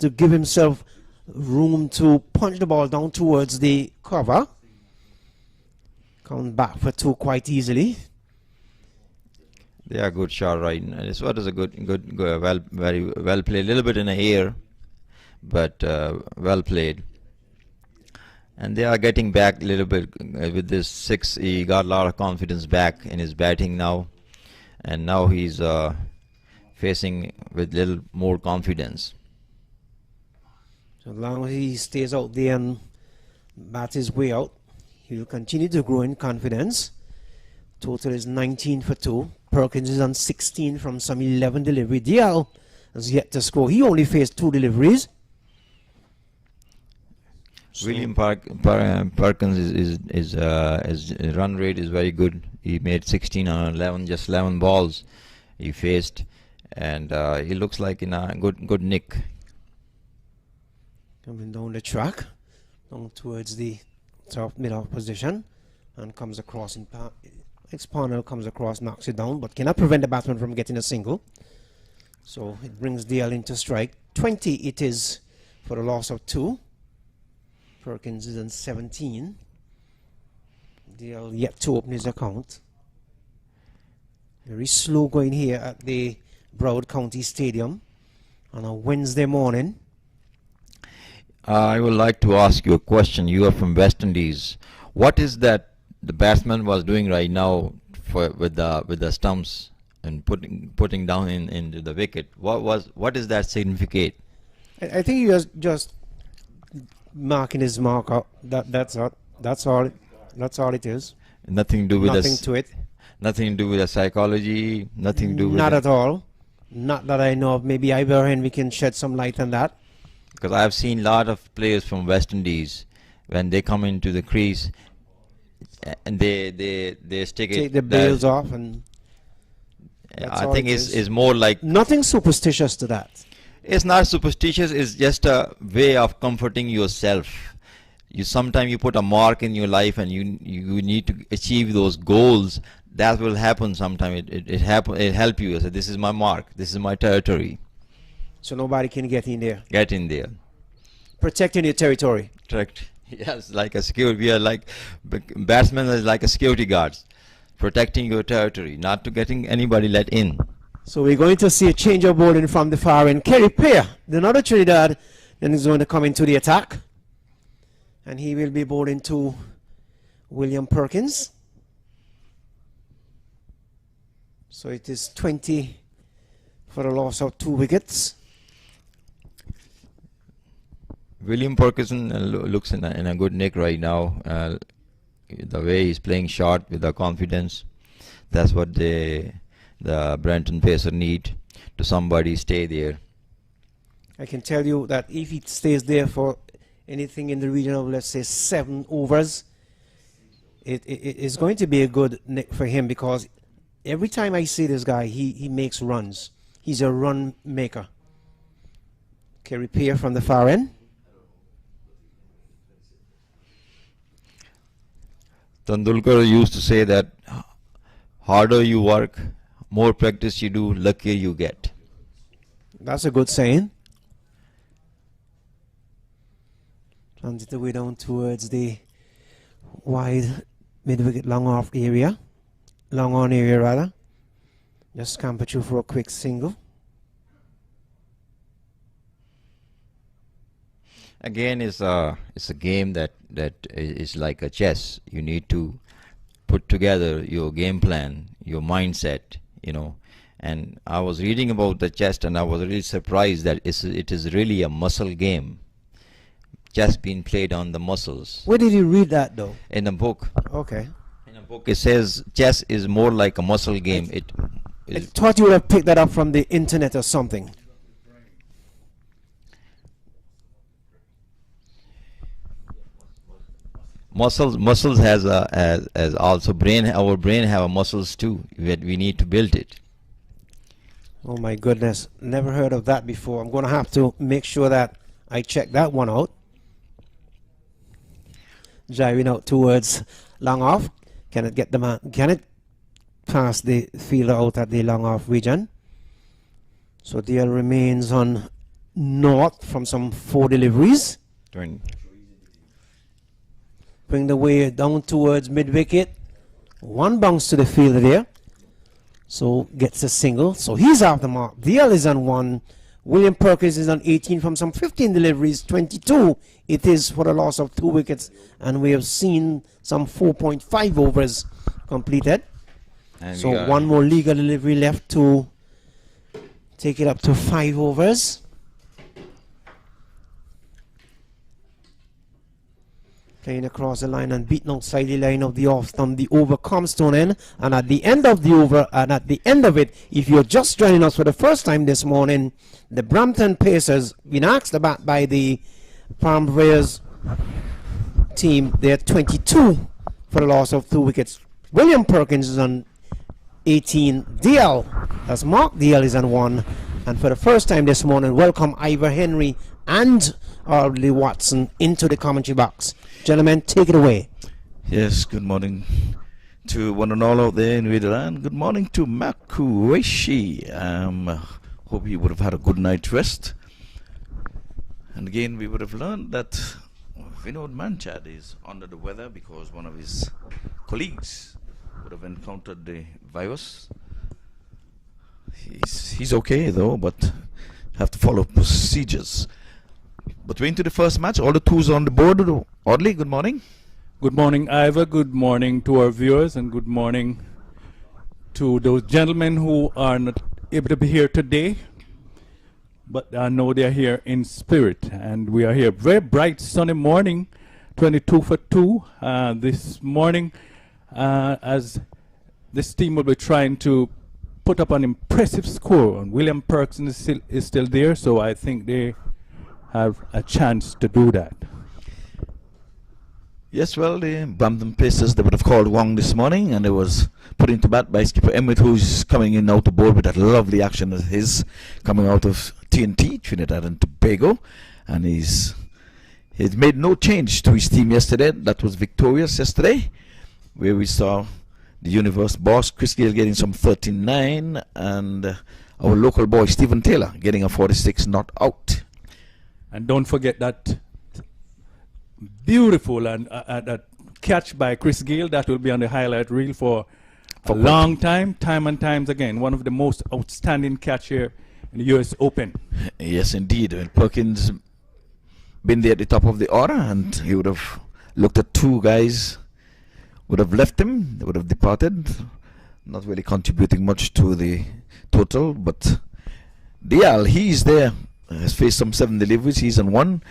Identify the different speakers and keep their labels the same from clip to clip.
Speaker 1: to give himself room to punch the ball down towards the cover. Come back for 2 quite easily.
Speaker 2: They are good shot right now. This one is a good, very well played. A little bit in the air, but well played. And they are getting back a little bit with this 6. He got a lot of confidence back in his batting now, and now he's facing with little more confidence.
Speaker 1: So as long as he stays out there and bats his way out, he will continue to grow in confidence. Total is 19 for 2. Perkins is on 16 from some 11 delivery. DL has yet to score. He only faced 2 deliveries. So
Speaker 2: William Perkins his run rate is very good. He made 16 on 11, just 11 balls he faced, and he looks like in a good nick.
Speaker 1: Coming down the track, down towards the top middle position, and comes across in Exponel comes across, knocks it down, but cannot prevent the batsman from getting a single. So it brings DL into strike. 20 it is for the loss of 2. Perkins is on 17. DL yet to open his account. Very slow going here at the Broward County Stadium on a Wednesday morning.
Speaker 2: I would like to ask you a question. You are from West Indies. What is that the batsman was doing right now with the stumps and putting down into the wicket? What is that significate?
Speaker 1: I think he was just marking his mark up. That's all it is.
Speaker 2: Nothing to do with
Speaker 1: nothing to it.
Speaker 2: Nothing to do with the psychology. Nothing to do with
Speaker 1: not at all. Not that I know of. Maybe Henry can shed some light on that.
Speaker 2: Because I have seen a lot of players from West Indies when they come into the crease and they
Speaker 1: take the bails off, and
Speaker 2: I think it's more like
Speaker 1: nothing superstitious to that.
Speaker 2: It's not superstitious. It's just a way of comforting yourself. Sometimes you put a mark in your life and you need to achieve those goals. That will happen sometime. It help you. So this is my mark. This is my territory.
Speaker 1: So nobody can get in there.
Speaker 2: Get in there.
Speaker 1: Protecting your territory.
Speaker 2: Correct. Yes, like a security. We are like batsmen is like a security guards, protecting your territory, not to getting anybody let in.
Speaker 1: So we're going to see a change of bowling from the far end. Kerry Pear, another Trinidad, then is going to come into the attack, and he will be bowling to William Perkins. So it is 20 for the loss of 2 wickets.
Speaker 2: William Perkins looks in a good nick right now. The way he's playing short with the confidence, that's what the Brampton pacer need, to somebody stay there.
Speaker 1: I can tell you that if he stays there for anything in the region of, let's say, 7 overs, it is going to be a good nick for him, because every time I see this guy, he makes runs. He's a run maker. Kerry Pear from the far end.
Speaker 2: Tendulkar used to say that harder you work, more practice you do, luckier you get.
Speaker 1: That's a good saying. Runs it away down towards the wide mid-wicket long on area rather. Just camper through for a quick single.
Speaker 2: Again, it's a game that is like a chess. You need to put together your game plan, your mindset, And I was reading about the chess, and I was really surprised that it is really a muscle game. Chess being played on the muscles.
Speaker 1: Where did you read that, though?
Speaker 2: In a book.
Speaker 1: Okay.
Speaker 2: In a book, it says chess is more like a muscle game.
Speaker 1: I thought you would have picked that up from the internet or something.
Speaker 2: Muscles has also brain. Our brain have muscles too. We need to build it.
Speaker 1: Oh my goodness, never heard of that before. I'm going to have to make sure that I check that one out. Driving out towards long off. Can it get the man? Can it pass the fielder out at the long off region? So DL remains on north from some 4 deliveries.
Speaker 2: 20.
Speaker 1: Bring the way down towards mid-wicket. 1 bounce to the fielder there. So gets a single. So he's off the mark. DL is on 1. William Perkins is on 18 from some 15 deliveries. 22 it is for the loss of 2 wickets. And we have seen some 4.5 overs completed.
Speaker 2: And
Speaker 1: So 1 more legal delivery left to take it up to 5 overs. Playing across the line and beating outside the line of the off stump. The over comes to an end, and at the end of the over, and at the end of it, if you're just joining us for the first time this morning, the Brampton Pacers been asked about by the Param Veers team. They're 22 for the loss of 2 wickets. William Perkins is on 18. DL, that's Mark DL is on 1, and for the first time this morning, welcome Ivor Henry and Lee Watson into the commentary box. Gentlemen, take it away.
Speaker 3: Yes, good morning to one and all out there in Wederland. Good morning to Makuweshi. Hope you would have had a good night's rest. And again, we would have learned that Vinod Manchad is under the weather because one of his colleagues would have encountered the virus. He's okay though, but have to follow procedures. But we're into the first match. All the 2s on the board. Audley, good morning.
Speaker 4: Good morning, Ivor. Good morning to our viewers, and good morning to those gentlemen who are not able to be here today, but I know they are here in spirit. And we are here. Very bright, sunny morning, 22 for 2 this morning, as this team will be trying to put up an impressive score. And William Perkins is still there, so I think they have a chance to do that.
Speaker 3: Yes, well, the Brampton Pacers, they would have called Wong this morning, and it was put into bat by skipper Emmett, who's coming in out the board with that lovely action of his, coming out of TNT, Trinidad and Tobago, and he's made no change to his team yesterday. That was victorious yesterday, where we saw the universe boss, Chris Gale, getting some 39, and our local boy, Stephen Taylor, getting a 46 not out.
Speaker 4: And don't forget that beautiful and that catch by Chris Gale that will be on the highlight reel for a long time and times again. One of the most outstanding catch here in the US Open.
Speaker 3: Yes, indeed. When Perkins been there at the top of the order, and he would have looked at 2 guys, would have left him, they would have departed, not really contributing much to the total. But Dial, he's there. Has faced some 7 deliveries. He's on 1.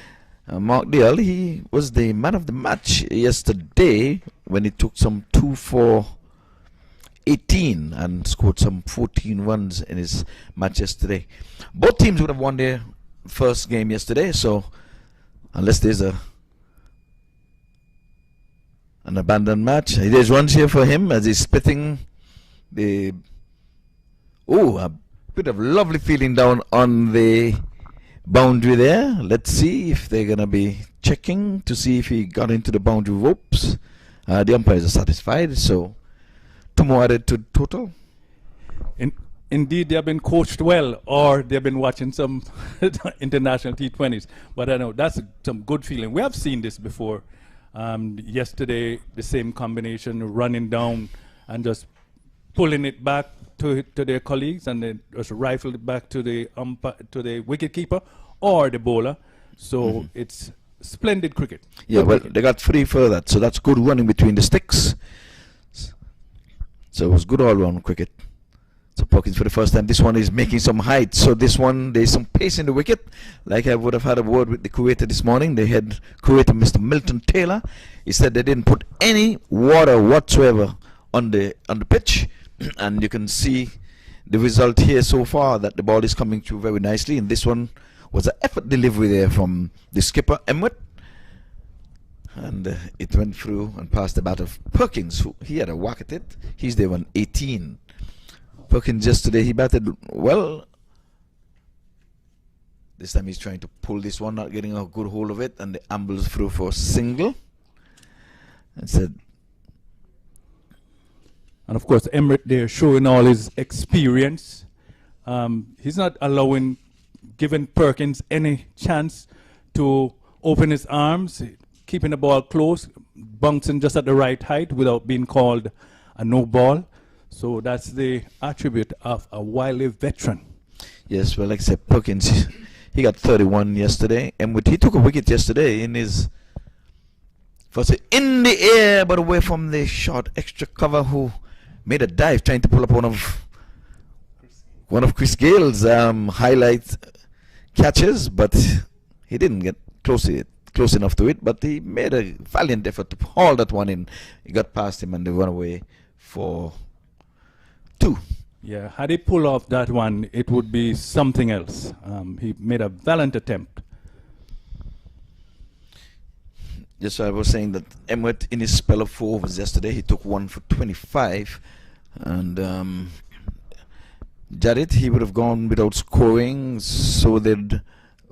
Speaker 3: Mark Dale, he was the man of the match yesterday when he took some 2 for 18 and scored some 14 runs in his match yesterday. Both teams would have won their first game yesterday, so unless there's an abandoned match, there's runs here for him as he's spitting the a bit of lovely feeling down on the boundary there. Let's see if they're going to be checking to see if he got into the boundary ropes. The umpires are satisfied, so 2 more added to total.
Speaker 4: Indeed, they have been coached well, or they've been watching some international T20s. But I know that's some good feeling. We have seen this before. Yesterday, the same combination, running down and just pulling it back to their colleagues, and then just rifled it back to the wicketkeeper or the bowler. So it's splendid cricket.
Speaker 3: Yeah,
Speaker 4: good
Speaker 3: well,
Speaker 4: cricket.
Speaker 3: they got 3 for that, so that's good running between the sticks. So it was good all-round cricket. So Perkins for the first time. This one is making some height. So this one, there's some pace in the wicket. Like I would have had a word with the curator this morning. The head curator, Mr. Milton Taylor. He said they didn't put any water whatsoever on the pitch. And you can see the result here so far, that the ball is coming through very nicely. And this one was an effort delivery there from the skipper, Emmett. And it went through and past the bat of Perkins, who he had a whack at it. He's there on 18. Perkins yesterday, he batted well. This time he's trying to pull this one, not getting a good hold of it, and the ambles through for a single. And said,
Speaker 4: And of course, Emmerich there showing all his experience. He's not allowing given Perkins any chance to open his arms, keeping the ball close, bouncing just at the right height without being called a no ball. So that's the attribute of a wily veteran.
Speaker 3: Yes, well, like I said, Perkins, he got 31 yesterday, and he took a wicket yesterday in his first in the air, but away from the short extra cover, who made a dive trying to pull up one of Chris Gale's highlight catches, but he didn't get close enough to it. But he made a valiant effort to haul that one in. He got past him and they went away for 2.
Speaker 4: Yeah, had he pulled off that one, it would be something else. He made a valiant attempt.
Speaker 3: Yes, I was saying that Emmett, in his spell of 4 overs yesterday, he took 1 for 25. And Jared, he would have gone without scoring. So did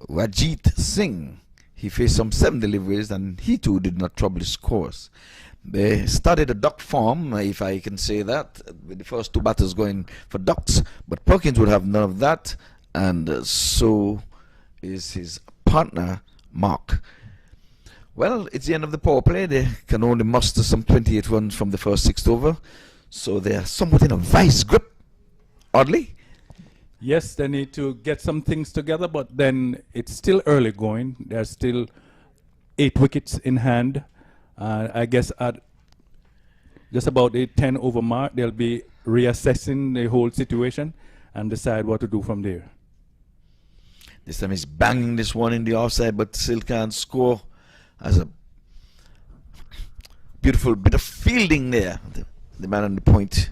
Speaker 3: Rajit Singh. He faced some 7 deliveries, and he too did not trouble his scores. They started a duck form, if I can say that, with the first 2 batters going for ducks. But Perkins would have none of that, and so is his partner, Mark. Well, it's the end of the power play. They can only muster some 28 runs from the first 6th over, so they are somewhat in a vice grip, oddly.
Speaker 4: Yes, they need to get some things together, but then it's still early going. There's still 8 wickets in hand. I guess at just about the 10 over mark, they'll be reassessing the whole situation and decide what to do from there.
Speaker 3: This time he's banging this one in the offside, but still can't score. As a beautiful bit of fielding there, the man on the point.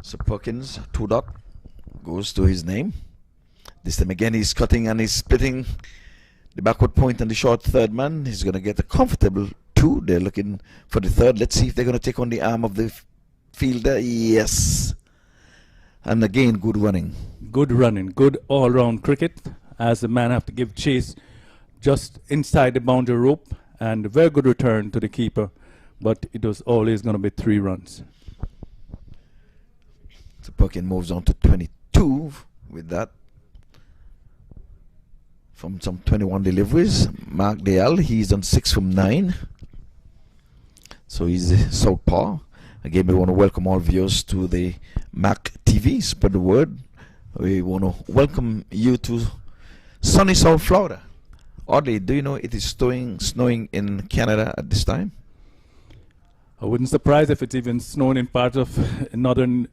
Speaker 3: So Perkins, 2 dot, goes to his name. This time again he's cutting and he's splitting the backward point and the short third man. He's going to get a comfortable 2. They're looking for the third. Let's see if they're going to take on the arm of the fielder. Yes. And again, good running.
Speaker 4: Good running, good all-round cricket, as the man have to give chase just inside the boundary rope, and a very good return to the keeper, but it was always going to be 3 runs.
Speaker 3: So Perkins moves on to 22 with that. From some 21 deliveries. Mark Dale, he's on 6 from 9. So he's a southpaw. Again, we want to welcome all viewers to the MAQ TV. Spread the word. We want to welcome you to sunny South Florida. Oddly, do you know it is snowing in Canada at this time?
Speaker 4: I wouldn't surprise if it's even snowing in parts of northern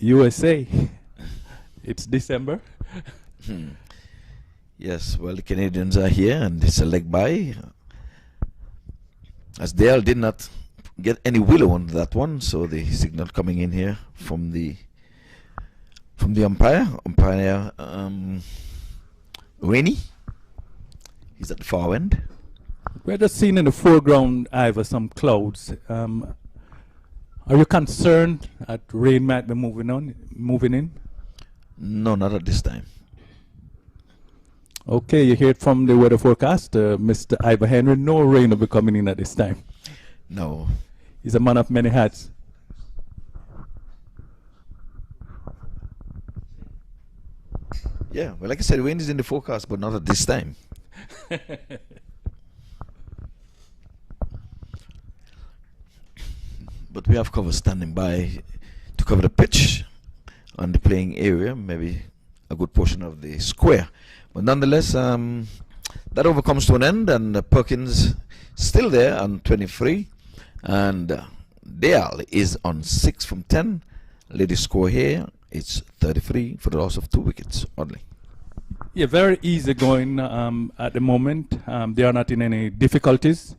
Speaker 4: USA. It's December.
Speaker 3: Yes, well, the Canadians are here, and it's a leg by. As Dale did not get any willow on that one, so the signal coming in here from the umpire. Rainy. He's at the far end.
Speaker 4: We're just seeing in the foreground, Ivor, some clouds. Are you concerned that rain might be moving in?
Speaker 3: No, not at this time.
Speaker 4: Okay, you hear it from the weather forecast, Mr. Ivor Henry. No rain will be coming in at this time.
Speaker 3: No.
Speaker 4: He's a man of many hats.
Speaker 3: Yeah, well, like I said, rain is in the forecast, but not at this time. But we have cover standing by to cover the pitch on the playing area, maybe a good portion of the square. But nonetheless, that over comes to an end, and Perkins still there on 23, and Dale is on 6 from 10. Ladies score here, it's 33 for the loss of 2 wickets, oddly.
Speaker 4: Yeah, very easy going at the moment. They are not in any difficulties.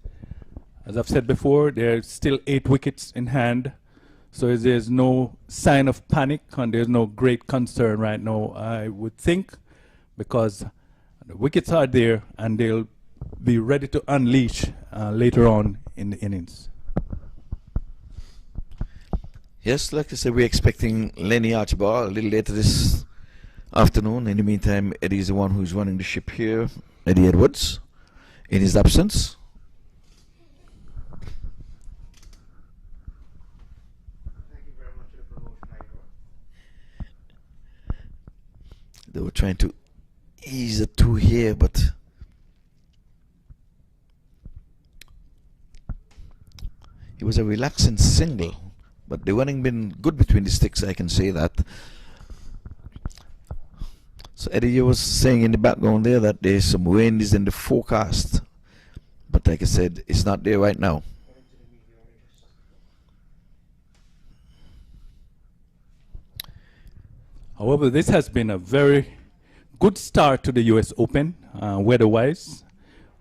Speaker 4: As I've said before, there's still 8 wickets in hand. So there's no sign of panic, and there's no great concern right now, I would think, because the wickets are there and they'll be ready to unleash later on in the innings.
Speaker 3: Yes, like I said, we're expecting Lenny Archibald a little later this afternoon. In the meantime, Eddie is the one who's running the ship here, Eddie Edwards, in his absence. They were trying to ease it through here, but it was a relaxing single. But the running been good between the sticks, I can say that. So Eddie, you was saying in the background there that there's some wind is in the forecast. But like I said, it's not there right now.
Speaker 4: However, this has been a very good start to the US Open, weather-wise.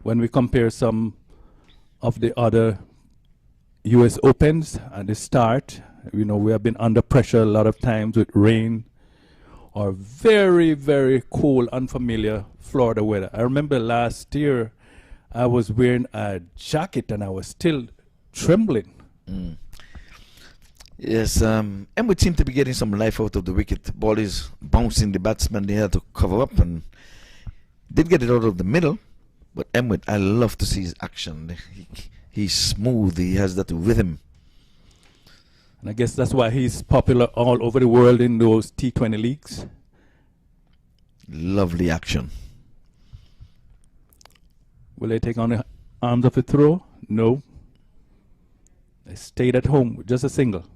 Speaker 4: When we compare some of the other US Opens at the start, you know, we have been under pressure a lot of times with rain or very, very cool, unfamiliar Florida weather. I remember last year I was wearing a jacket and I was still trembling.
Speaker 3: Mm. Yes, and we seem to be getting some life out of the wicket. The ball is bouncing the batsman. They had to cover up and did get it out of the middle. But Emmet, I love to see his action. He's smooth. He has that rhythm.
Speaker 4: And I guess that's why he's popular all over the world in those T20 leagues.
Speaker 3: Lovely action.
Speaker 4: Will they take on the arms of a throw? No. They stayed at home with just a single.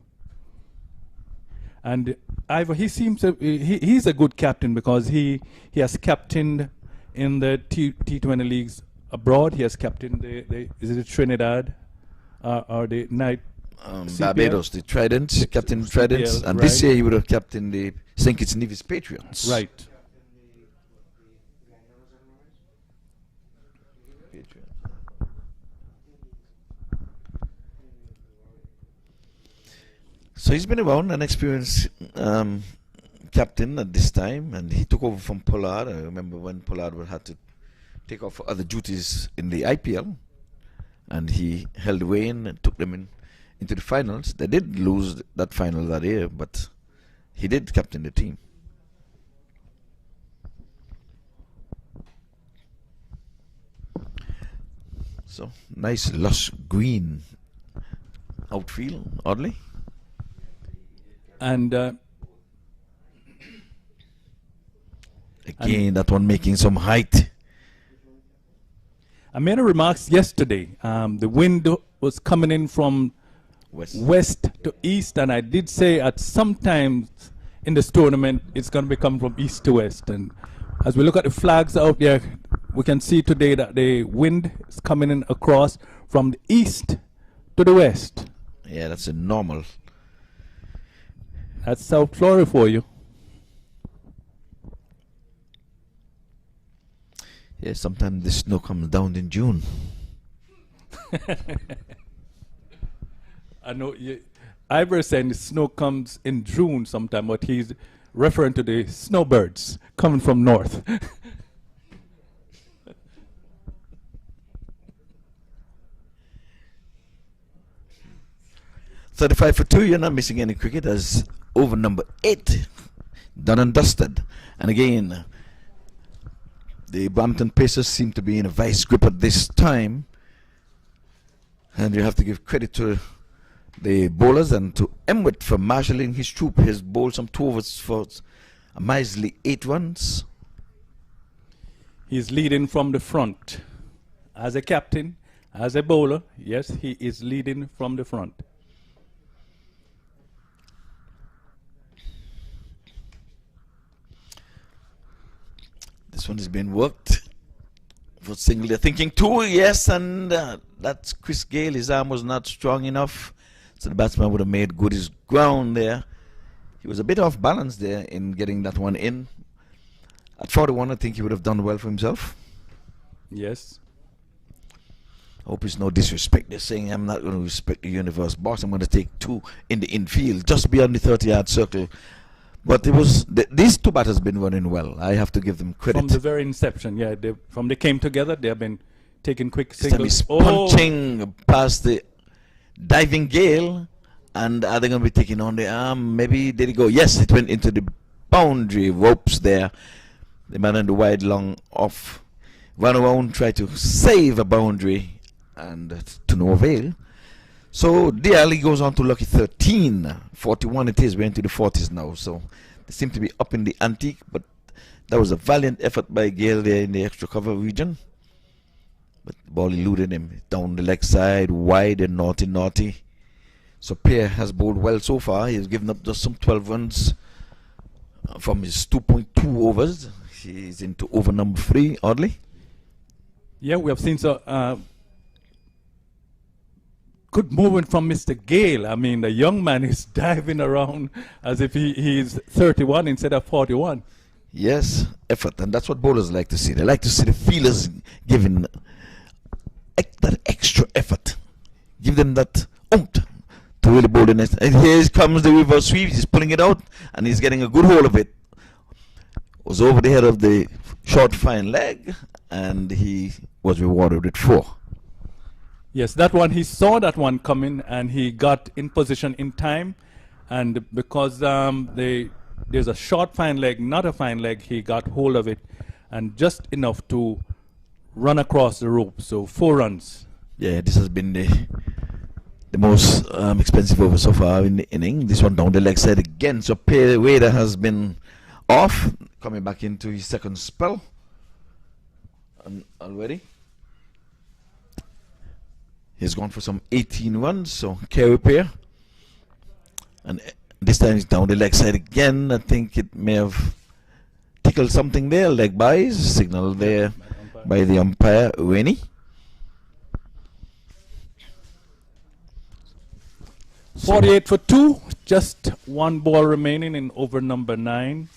Speaker 4: And Ivor, he seems to, he's a good captain because he has captained in the T20 leagues abroad. He has captained the is it the Trinidad or the night
Speaker 3: Barbados, the Tridents, Captain Tridents, and
Speaker 4: right.
Speaker 3: this year he would have captained the St. Kitts Nevis Patriots.
Speaker 4: Right.
Speaker 3: So he's been around, an experienced captain at this time, and he took over from Pollard. I remember when Pollard had to take off for other duties in the IPL, and he held rein and took them into the finals. They did lose that final that year, but he did captain the team. So nice lush green outfield, oddly.
Speaker 4: And
Speaker 3: again, that one making some height.
Speaker 4: I made a remarks yesterday. The wind was coming in from west to east, and I did say at some times in this tournament it's going to be coming from east to west. And as we look at the flags out there, we can see today that the wind is coming in across from the east to the west.
Speaker 3: Yeah, that's a normal.
Speaker 4: That's South Florida for you.
Speaker 3: Yeah, sometimes the snow comes down in June.
Speaker 4: I know Ivor saying the snow comes in June sometime, but he's referring to the snowbirds coming from north.
Speaker 3: 35 for 2, you're not missing any cricket as over number 8, done and dusted. And again, the Brampton Pacers seem to be in a vice grip at this time. And you have to give credit to the bowlers and to Emmet for marshalling his troop. He has bowled some 2 overs for a measly 8 runs.
Speaker 4: He's leading from the front. As a captain, as a bowler, yes, he is leading from the front.
Speaker 3: This one has been worked for single. They're thinking 2, yes, and that's Chris Gale. His arm was not strong enough, so the batsman would have made good his ground there. He was a bit off balance there in getting that one in. At 41, I think he would have done well for himself.
Speaker 4: Yes.
Speaker 3: I hope it's no disrespect. They're saying I'm not going to respect the universe boss. I'm going to take 2 in the infield, just beyond the 30-yard circle. But it was these 2 batters have been running well. I have to give them credit.
Speaker 4: From the very inception, yeah. From they came together, they have been taking quick
Speaker 3: This time
Speaker 4: singles.
Speaker 3: he's punching past the diving Gale, and are they going to be taking on the arm? Maybe did it go? Yes, it went into the boundary ropes there. The man on the wide long off ran around, tried to save a boundary, and to no avail. So the alley goes on to lucky 13. 41 it is. We're into the 40s now. So they seem to be up in the ante, but That was a valiant effort by Gale there in the extra cover region. But the ball eluded him down the leg side, wide and naughty. So Pierre has bowled well so far. He has given up just some 12 runs from his 2.2 overs. He's into over number 3, oddly.
Speaker 4: Yeah, we have seen good movement from Mr. Gale. I mean, the young man is diving around as if he's 31 instead of 41.
Speaker 3: Yes, effort, and that's what bowlers like to see. They like to see the fielders giving that extra effort. Give them that oomph to really bowl the next. And here comes the reverse sweep. He's pulling it out, and he's getting a good hold of it. Was over the head of the short fine leg, and he was rewarded with 4.
Speaker 4: Yes, that one, he saw that one coming, and he got in position in time. And because there's a short fine leg, not a fine leg, he got hold of it, and just enough to run across the rope. So 4 runs.
Speaker 3: Yeah, this has been the most expensive over so far in the inning. This one down the leg side again. So Pierre Wader has been off, coming back into his second spell already. He's gone for some 18 runs, so Kerry Pierre. And this time he's down the leg side again. I think it may have tickled something there. Leg byes, signal there by the umpire, Winnie.
Speaker 4: 48 for 2, just 1 ball remaining in over number 9.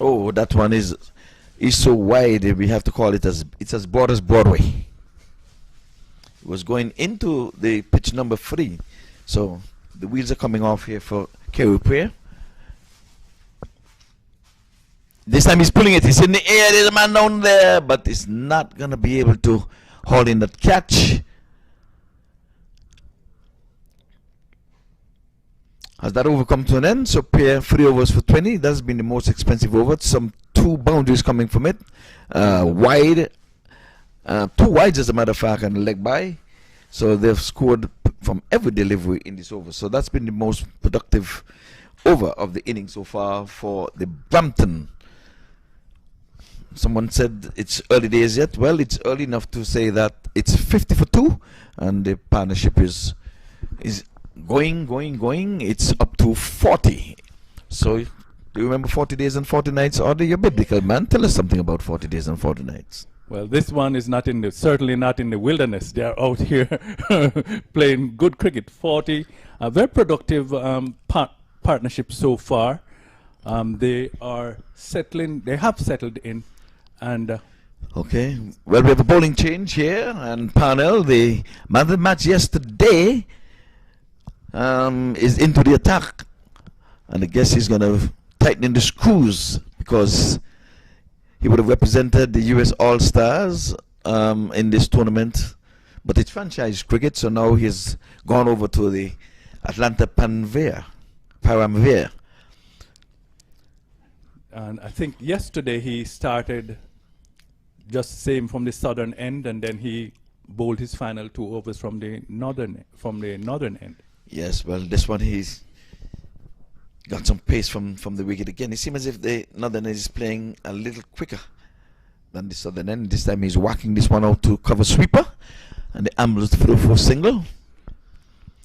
Speaker 3: Oh, that one is so wide, we have to call it it's as broad as Broadway. It was going into the pitch number 3. So the wheels are coming off here for Kerry Pierre. This time he's pulling it. He's in the air. There's a man down there, but he's not going to be able to haul in that catch. Has that over come to an end? So Pierre, 3 overs for 20. That's been the most expensive over. Some 2 boundaries coming from it. Wide. 2 wides, as a matter of fact, and a leg by. So they've scored from every delivery in this over. So that's been the most productive over of the inning so far for the Brampton. Someone said it's early days yet. Well, it's early enough to say that it's 50 for 2, and the partnership is going. It's up to 40. So, do you remember 40 days and 40 nights? Audrey, you're biblical, man. Tell us something about 40 days and 40 nights.
Speaker 4: Well, this one is certainly not in the wilderness. They are out here playing good cricket. 40, a very productive partnership so far. They have settled in. And
Speaker 3: okay, well, we have a bowling change here, and Parnell, the man of the match yesterday, is into the attack, and I guess he's going to tighten in the screws because he would have represented the US All-Stars in this tournament, but it's franchise cricket, so now he's gone over to the Atlanta Param Veer.
Speaker 4: And I think yesterday he started just same from the southern end, and then he bowled his final 2 overs from the northern end.
Speaker 3: Yes, well, this one he's got some pace from the wicket again. It seems as if the northern end is playing a little quicker than the southern end. This time he's whacking this one out to cover sweeper, and the ambulance through for single.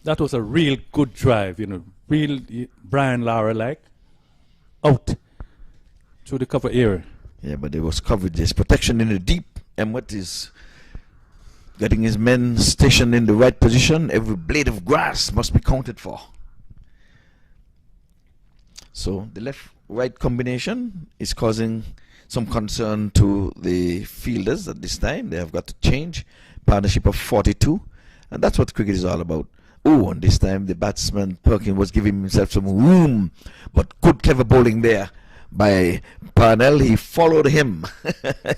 Speaker 4: That was a real good drive, real Brian Lara-like, out to the cover area.
Speaker 3: Yeah, but there was coverage. There's protection in the deep. Emmett is getting his men stationed in the right position. Every blade of grass must be counted for. So the left-right combination is causing some concern to the fielders at this time. They have got to change. Partnership of 42. And that's what cricket is all about. Oh, and this time the batsman Perkins was giving himself some room. But good, clever bowling there by Parnell. He followed him.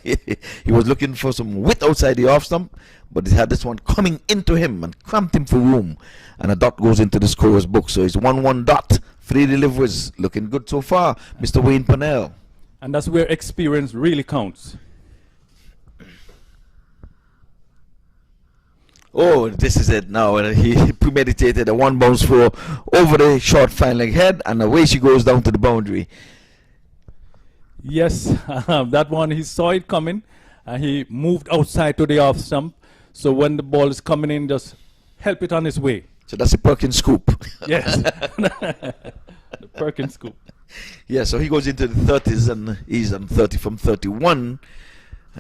Speaker 3: He was looking for some width outside the off stump, but he had this one coming into him and cramped him for room, and a dot goes into the scorer's book. So it's 1-1 dot. 3 deliveries, looking good so far, Mr. Wayne Parnell.
Speaker 4: And that's where experience really counts.
Speaker 3: Oh, this is it now. He premeditated a 1 bounce throw over the short fine leg head, and away she goes down to the boundary.
Speaker 4: Yes, that one, he saw it coming, and he moved outside to the off stump. So when the ball is coming in, just help it on its way.
Speaker 3: So that's a Perkins scoop.
Speaker 4: Yes, the Perkins scoop.
Speaker 3: Yeah, so he goes into the 30s and he's on 30 from 31.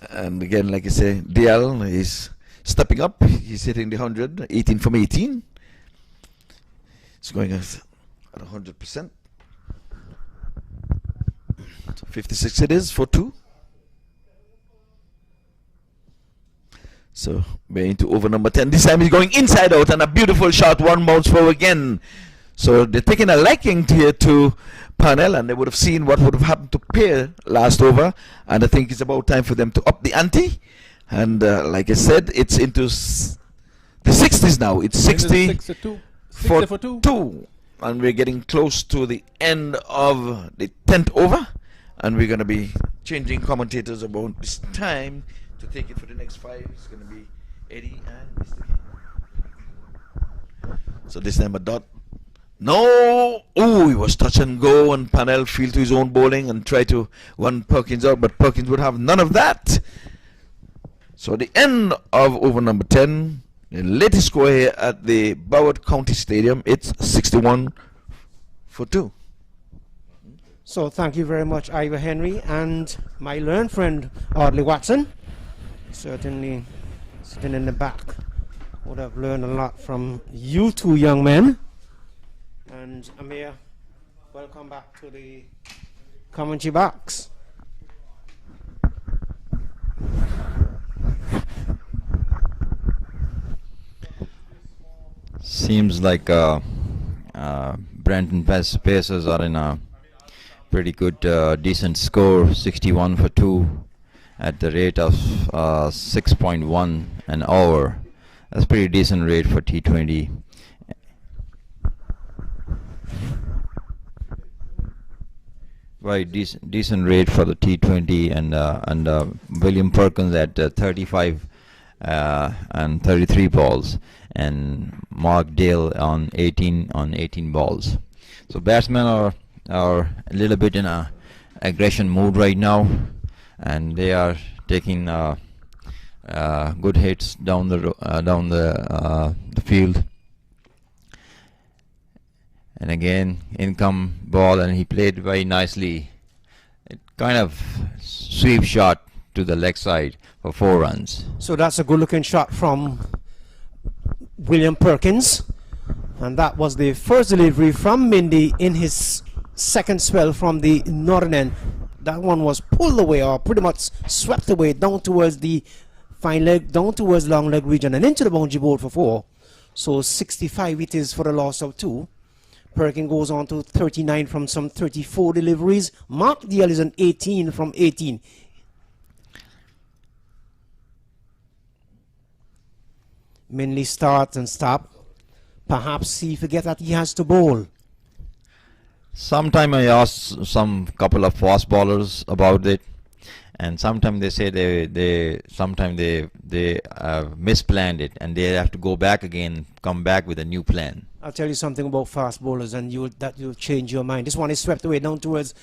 Speaker 3: And again, like I say, DL is stepping up. He's hitting the 100, 18 from 18. It's going at 100%. 56 it is for 2. So we're into over number 10. This time he's going inside out and a beautiful shot, one bounce for again. So they're taking a liking here to Parnell, and they would have seen what would have happened to Pear last over, and I think it's about time for them to up the ante. And like I said, it's into the 60s now. It's 60 for 2, and we're getting close to the end of the 10th over, and we're going to be changing commentators about this time to take it for the next 5. It's going to be Eddie and Mr. King. So this time a dot. No! Oh, he was touch and go, and Parnell field to his own bowling and try to run Perkins out, but Perkins would have none of that. So the end of over number 10, the latest score here at the Broward County Stadium, it's 61 for 2.
Speaker 1: So thank you very much, Ivor Henry, and my learned friend Audley Watson. Certainly sitting in the back would have learned a lot from you two young men. And Amir, welcome back to the commentary box.
Speaker 2: Seems like Brampton Pacers are in a pretty good, decent score, 61 for 2 at the rate of 6.1 an hour. That's pretty decent rate for T20. Very decent rate for the T20, and William Perkins at 35 and 33 balls, and Mark Dale on 18 balls. So batsmen are a little bit in a aggression mood right now, and they are taking good hits down the field. And again, income ball, and he played very nicely. It kind of sweep shot to the leg side for 4 runs.
Speaker 1: So that's a good looking shot from William Perkins, and that was the first delivery from Mindy in his second spell from the northern end. That one was pulled away, or pretty much swept away down towards the fine leg, down towards long leg region, and into the boundary board for 4. So 65 it is for the loss of 2. Perkins goes on to 39 from some 34 deliveries. Mark Deal is an 18 from 18. Minley starts and stop. Perhaps he forget that he has to bowl.
Speaker 2: Sometime I asked some couple of fast bowlers about it, and sometimes they say they misplanned it, and they have to go back again, come back with a new plan.
Speaker 1: I'll tell you something about fast bowlers, and you'll change your mind. This one is swept away down towards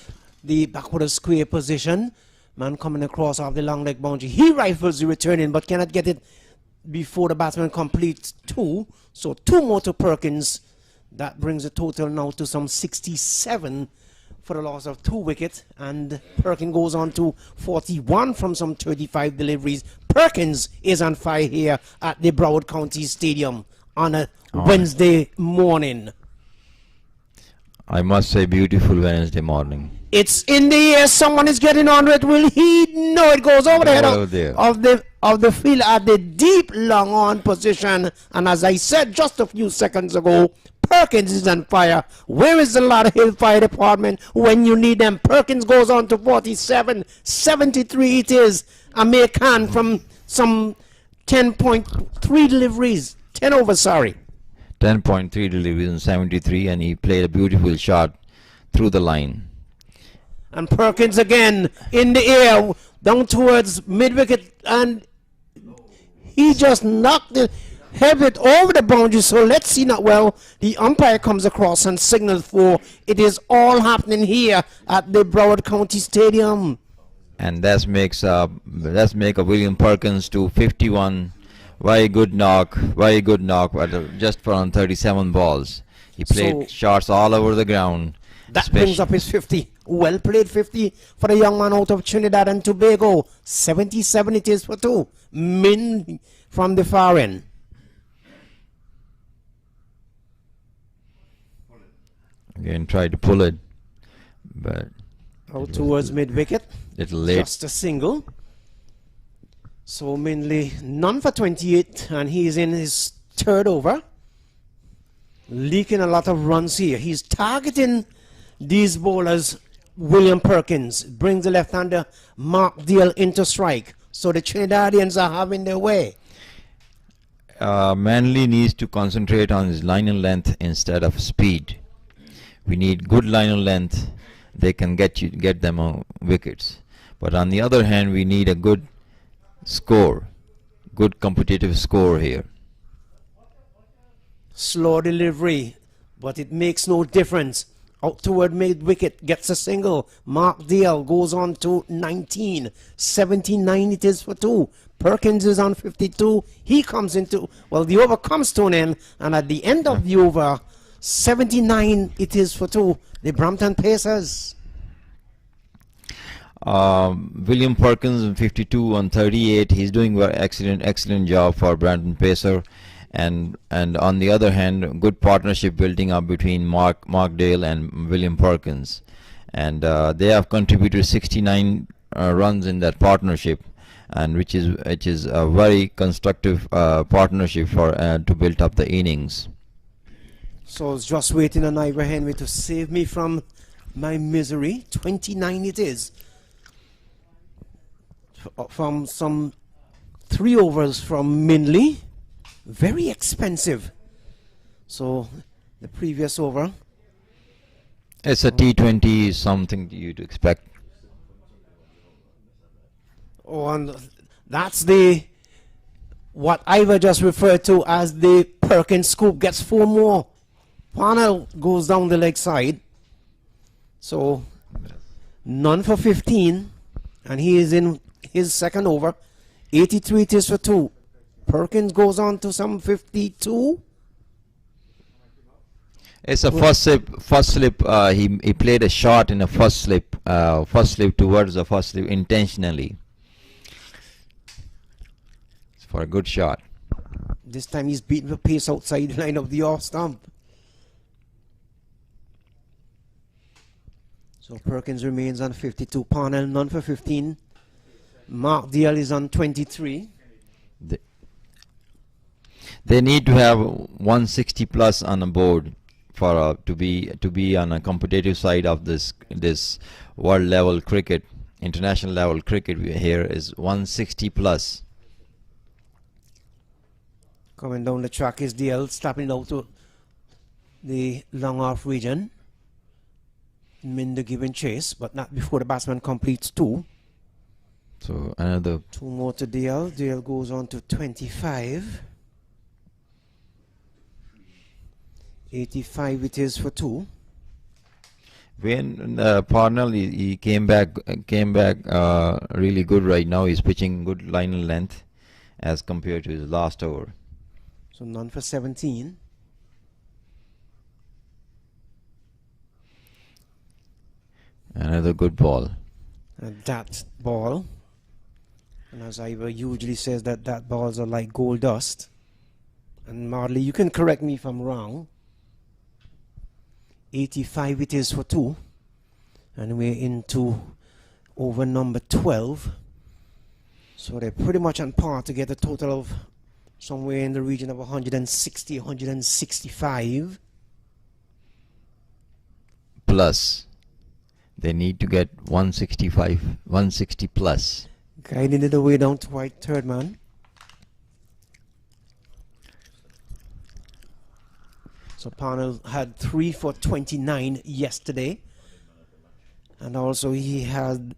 Speaker 1: the backward square position. Man coming across off the long leg boundary. He rifles the returning, but cannot get it before the batsman completes 2. So 2 more to Perkins. That brings the total now to some 67 for the loss of 2 wickets. And Perkins goes on to 41 from some 35 deliveries. Perkins is on fire here at the Broward County Stadium on a Wednesday morning.
Speaker 2: I must say, beautiful Wednesday morning.
Speaker 1: It's in the air. Someone is getting on it. Will he? No, it goes over the head of the field at the deep long on position. And as I said just a few seconds ago, Perkins is on fire. Where is the Lauder Hill Fire Department when you need them? Perkins goes on to 47, 73 it is. Amir Khan from some 10.3 deliveries. 10 over, sorry.
Speaker 2: 10.3 deliveries and 73, and he played a beautiful shot through the line.
Speaker 1: And Perkins again in the air down towards mid-wicket, and he just knocked it. Have it over the boundary, so let's see now. Well, the umpire comes across and signals for it is all happening here at the Broward County Stadium.
Speaker 2: And that makes a William Perkins to 51. Very good knock, but just for on 37 balls. He played
Speaker 1: So-
Speaker 2: shots all over the ground.
Speaker 1: That brings up his 50. Well played 50 for the young man out of Trinidad and Tobago. 77 it is for 2. Min from the far end.
Speaker 2: Again, tried to pull it, but
Speaker 1: Out towards mid wicket.
Speaker 2: little late.
Speaker 1: Just a single. So mainly none for 28, and he's in his third over. Leaking a lot of runs here. He's targeting these bowlers. William Perkins brings the left-hander Mark Deal into strike. So the Trinidadians are having their way.
Speaker 2: Manley needs to concentrate on his line and length instead of speed. We need good line and length. They can get them on wickets. But on the other hand, we need a good score, good competitive score here.
Speaker 1: Slow delivery, but it makes no difference. Out toward mid wicket, gets a single. Mark Deal goes on to 19. 79 it is for 2. Perkins is on 52. He comes into, well, the over comes to an end, and at the end of the over, 79 it is for 2. The Brampton Pacers.
Speaker 2: William Perkins 52 on 38. He's doing very excellent job for Brampton Pacer. And on the other hand, good partnership building up between Mark Dale and William Perkins, and they have contributed 69 runs in that partnership, and which is a very constructive partnership for to build up the innings.
Speaker 1: So I was just waiting on Ivor Henry to save me from my misery. 29 it is. From some 3 overs from Mindley. Very expensive. So the previous over.
Speaker 2: It's a T20, something you'd expect.
Speaker 1: Oh, and that's what Ivor just referred to as the Perkins scoop. Gets 4 more. Parnell goes down the leg side. So none for 15. And he is in his second over. 83 it is for 2. Perkins goes on to some 52.
Speaker 2: It's a first slip. He played a shot in a first slip towards the first slip intentionally. It's for a good shot.
Speaker 1: This time he's beaten the pace outside the line of the off stump. So Perkins remains on 52. Parnell none for 15. Mark Deal is on 23.
Speaker 2: They need to have 160 plus on a board for to be on a competitive side of this world level cricket, international level cricket. Here is 160 plus.
Speaker 1: Coming down the track is Deal, stepping out to the long off region. Minder giving chase, but not before the batsman completes 2.
Speaker 2: So another
Speaker 1: 2 more to Deal. Deal goes on to 25. 85 it is for 2.
Speaker 2: when Parnell he came back really good right now. He's pitching good line and length as compared to his last over.
Speaker 1: So none for 17.
Speaker 2: Another good ball.
Speaker 1: And that ball, and as Ivor usually says, that balls are like gold dust. And Marley, you can correct me if I'm wrong. 85 it is for 2. And we're into over number 12. So they're pretty much on par to get a total of somewhere in the region of 160, 165.
Speaker 2: Plus. They need to get 165, 160 plus.
Speaker 1: Guiding it away down to white third man. So Parnell had 3 for 29 yesterday. And also he had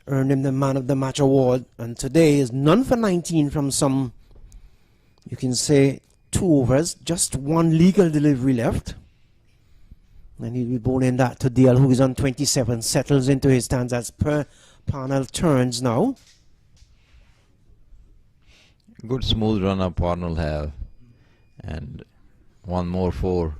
Speaker 1: earned him the man of the match award. And today is none for 19 from some You can say 2 overs, just 1 legal delivery left. And he'll be bowling that to Dale, who is on 27, settles into his stance as per Parnell turns now.
Speaker 2: Good smooth runner Parnell have, and one more 4.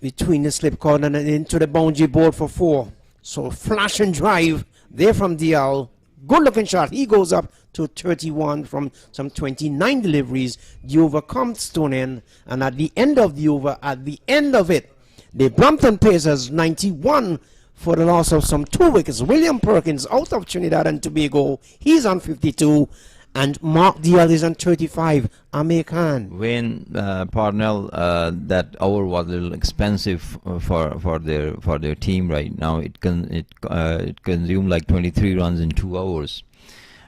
Speaker 1: Between the slip cord and into the boundary board for 4. So flash and drive there from Dial. Good looking shot. He goes up to 31 from some 29 deliveries. The over comes to an end, and at the end of the over, at the end of it, the Brampton Pacers 91 for the loss of some 2 wickets. William Perkins out of Trinidad and Tobago. He's on 52. And Mark Dial is on 35. Amir Khan.
Speaker 2: When Parnell, that over was a little expensive for their team right now. It consumed like 23 runs in 2 hours,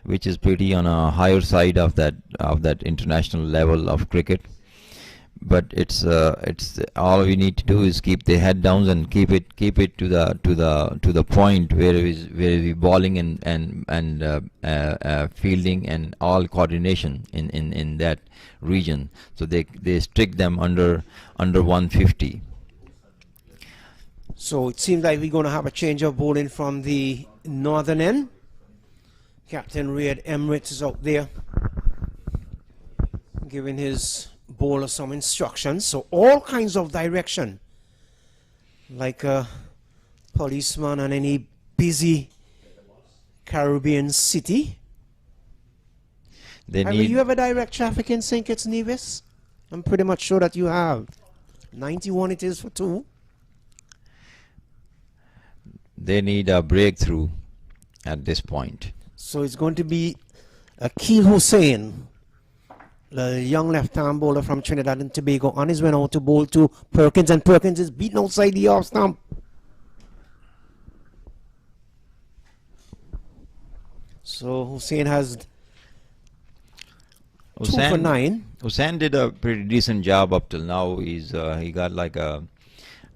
Speaker 2: which is pretty on a higher side of that international level of cricket. But it's all we need to do is keep the head down and keep it to the point where we bowling and fielding and all coordination in that region. So they stick them under 150.
Speaker 1: So it seems like we're going to have a change of bowling from the northern end. Captain Riyad Emirates is out there giving his bowler some instructions. So all kinds of direction, like a policeman in any busy Caribbean city. Have you ever direct traffic in St. Kitts Nevis? I'm pretty much sure that you have. 91 it is for 2.
Speaker 2: They need a breakthrough at this point.
Speaker 1: So it's going to be Akil Hussain, the young left-arm bowler from Trinidad and Tobago, on his way out to bowl to Perkins, and Perkins is beaten outside the off stump. So Hussain has 2 for 9.
Speaker 2: Hussain did a pretty decent job up till now. He got like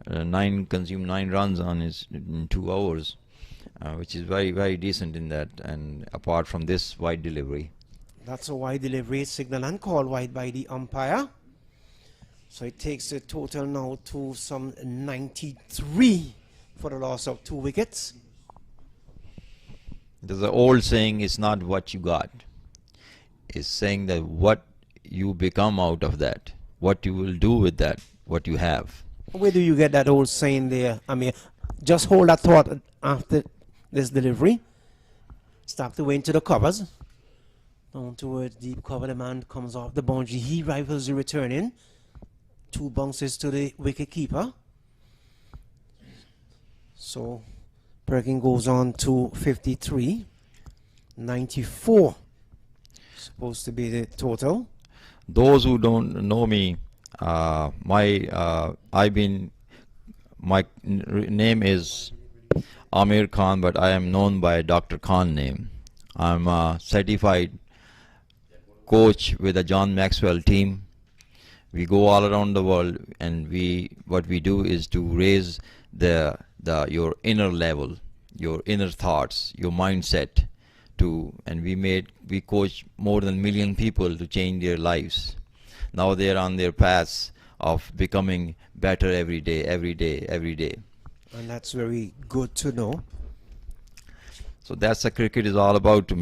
Speaker 2: consumed 9 runs in 2 hours, which is very, very decent in that. And apart from this wide delivery.
Speaker 1: That's a wide delivery, signal and call wide by the umpire. So it takes the total now to some 93 for the loss of 2 wickets.
Speaker 2: There's an old saying, it's not what you got. It's saying that what you become out of that, what you will do with that, what you have.
Speaker 1: Where do you get that old saying there? I mean, just hold that thought after this delivery. Stop the way into the covers. Down towards deep cover, the man comes off the boundary. He rivals the return in. 2 bounces to the wicket keeper. So Perkins goes on to 53. 94 supposed to be the total.
Speaker 2: Those who don't know me, my name is Amir Khan, but I am known by Dr. Khan name. I'm a certified coach with the John Maxwell team. We go all around the world, and what we do is to raise your inner level, your inner thoughts, your mindset, and we coach more than 1 million people to change their lives. Now they're on their paths of becoming better every day.
Speaker 1: And that's very good to know.
Speaker 2: So that's what cricket is all about,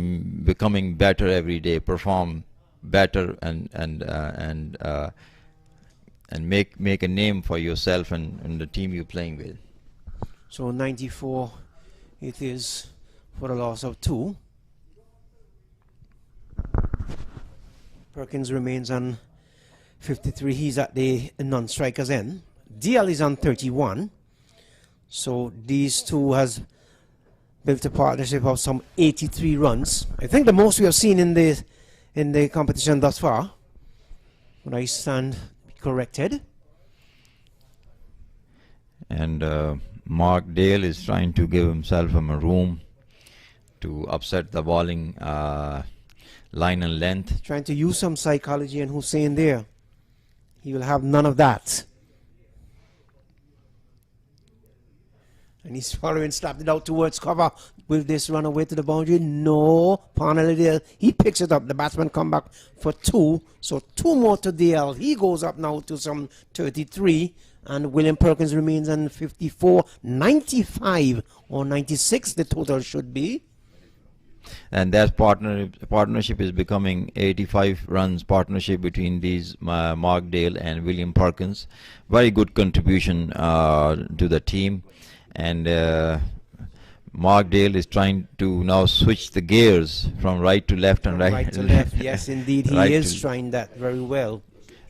Speaker 2: becoming better every day, perform better, and make a name for yourself and the team you're playing with.
Speaker 1: So 94 it is for a loss of 2. Perkins remains on 53. He's at the non-strikers end. DL is on 31. So these two has built a partnership of some 83 runs. I think the most we have seen in the competition thus far. When I stand corrected.
Speaker 2: And Mark Dale is trying to give himself a room to upset the bowling line and length.
Speaker 1: Trying to use some psychology, and Hussain there. He will have none of that. And he's following, slapped it out towards cover. Will this run away to the boundary? No. Parnell there. He picks it up. The batsman come back for 2. So 2 more to DL. He goes up now to some 33. And William Perkins remains on 54. 95 or 96 the total should be.
Speaker 2: And that partnership is becoming 85 runs partnership between these Mark Dale and William Perkins. Very good contribution to the team. And Mark Dale is trying to now switch the gears from right to left and
Speaker 1: right to left. Yes, indeed, he
Speaker 2: right
Speaker 1: is trying that very well.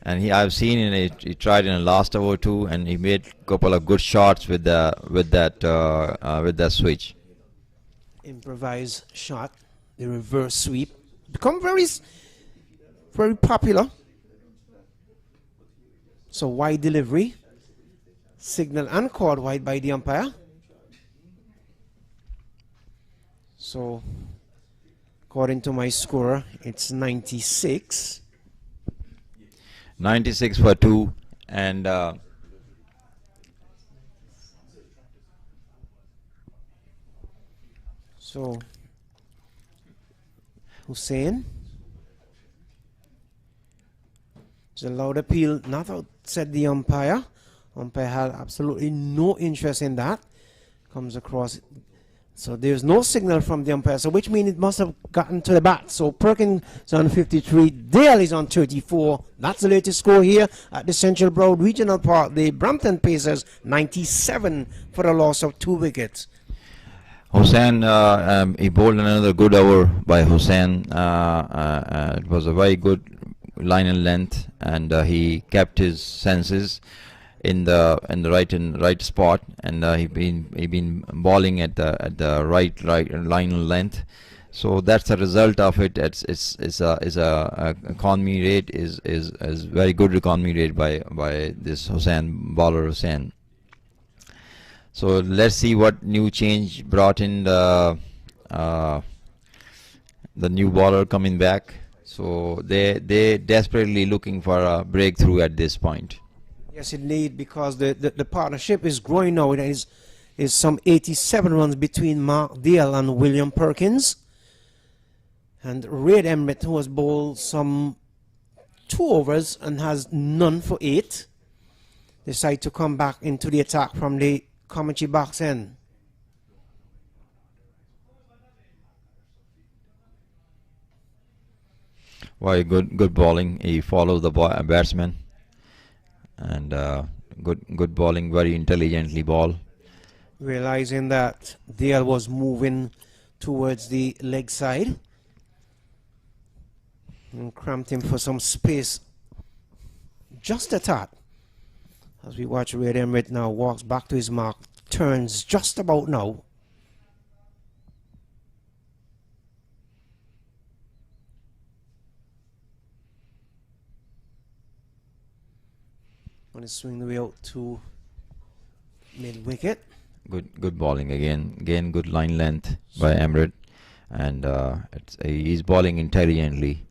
Speaker 2: And I've seen he tried in the last over 2, and he made a couple of good shots with that switch.
Speaker 1: Improvised shot, the reverse sweep, become very popular. So wide delivery, signal and called wide by the umpire. So according to my scorer, it's 96.
Speaker 2: 96 for 2, and
Speaker 1: so Hussain, it's a loud appeal, not out, said the umpire. Umpire had absolutely no interest in that. Comes across. So there's no signal from the umpire, so which means it must have gotten to the bat. So Perkins is on 53, Dale is on 34. That's the latest score here at the Central Broad Regional Park. The Brampton Pacers 97 for a loss of 2 wickets.
Speaker 2: Hussain, he bowled another good over by Hussain. It was a very good line and length, and he kept his senses in the right spot, and he been bowling at the right line and length. So that's the result of it. It's a economy rate is very good economy rate by this Hussain, bowler Hussain. So let's see what new change brought in the new bowler coming back. So they desperately looking for a breakthrough at this point.
Speaker 1: Yes, indeed, because the partnership is growing now. It is some 87 runs between Mark Dale and William Perkins. And Red Emmet, who has bowled some 2 overs and has none for 8, decide to come back into the attack from the commentary box end.
Speaker 2: Very good bowling. He followed the batsman. And good bowling, very intelligently ball.
Speaker 1: Realizing that Dale was moving towards the leg side and cramped him for some space, just a tad. As we watch Red Emmet now walks back to his mark, turns just about now. Going to swing the way out to mid wicket.
Speaker 2: Good bowling again good line length by Emret, and he's bowling intelligently,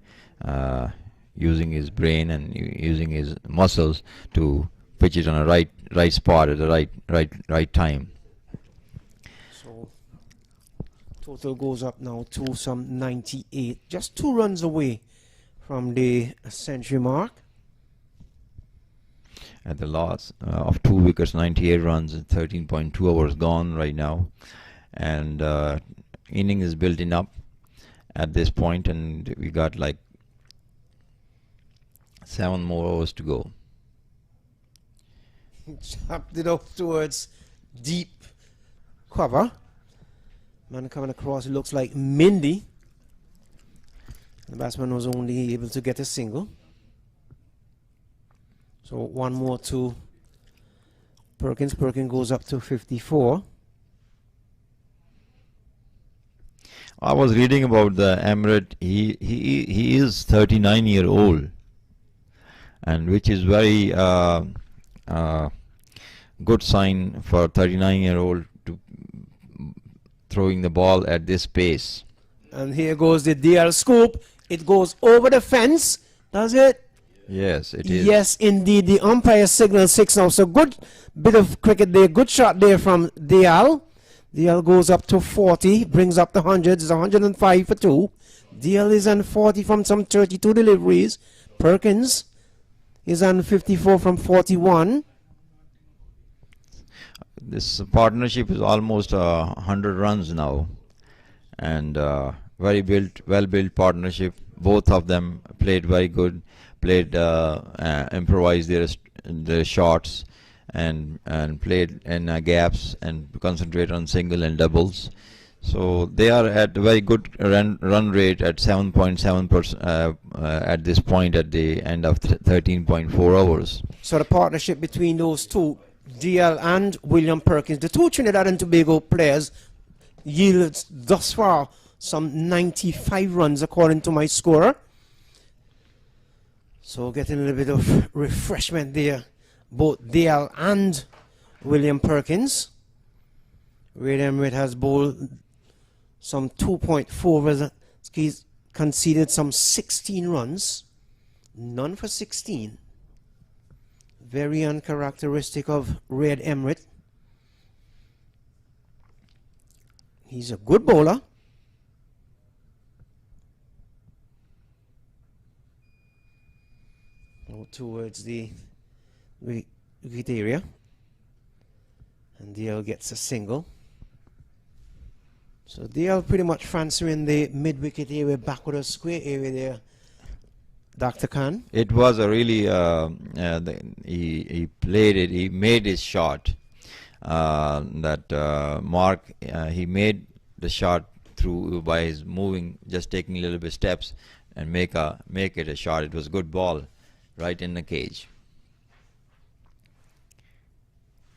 Speaker 2: using his brain and using his muscles to pitch it on a right spot at the right time.
Speaker 1: So total goes up now to some 98, just 2 runs away from the century mark.
Speaker 2: At the loss of 2 wickets, 98 runs, 13.2 overs gone right now, and inning is building up at this point, and we got like 7 more overs to go.
Speaker 1: Chopped it up towards deep cover. Man coming across, it looks like Mindy. The batsman was only able to get a single. So 1 more to Perkins. Perkins goes up to 54.
Speaker 2: I was reading about the Emret. He is 39-year-old, and which is very good sign for 39-year-old to throwing the ball at this pace.
Speaker 1: And here goes the DL scoop. It goes over the fence. Does it?
Speaker 2: Yes, it is.
Speaker 1: Yes, indeed. The umpire signals 6 now. So good bit of cricket there. Good shot there from Dial. Dial goes up to 40, brings up the hundreds. It's 105 for 2. Dial is on 40 from some 32 deliveries. Perkins is on 54 from 41.
Speaker 2: This partnership is almost 100 runs now, and very well-built partnership. Both of them played very good, played improvised their shots, and played in gaps and concentrate on single and doubles. So they are at a very good run rate at 7.7% at this point at the end of 13.4 hours.
Speaker 1: So the partnership between those two, DL and William Perkins, the two Trinidad and Tobago players, yields thus far some 95 runs according to my scorer. So getting a little bit of refreshment there, both DL and William Perkins. Red Emirate has bowled some 2.4, he's conceded some 16 runs, none for 16. Very uncharacteristic of Red Emirate. He's a good bowler. Now towards the wicket area. And DL gets a single. So DL pretty much fancying the mid-wicket area, backward of square area there. Dr. Khan?
Speaker 2: It was a really, he played it, he made his shot. Mark, he made the shot through by his moving, just taking a little bit steps and make it a shot. It was a good ball, right in the cage.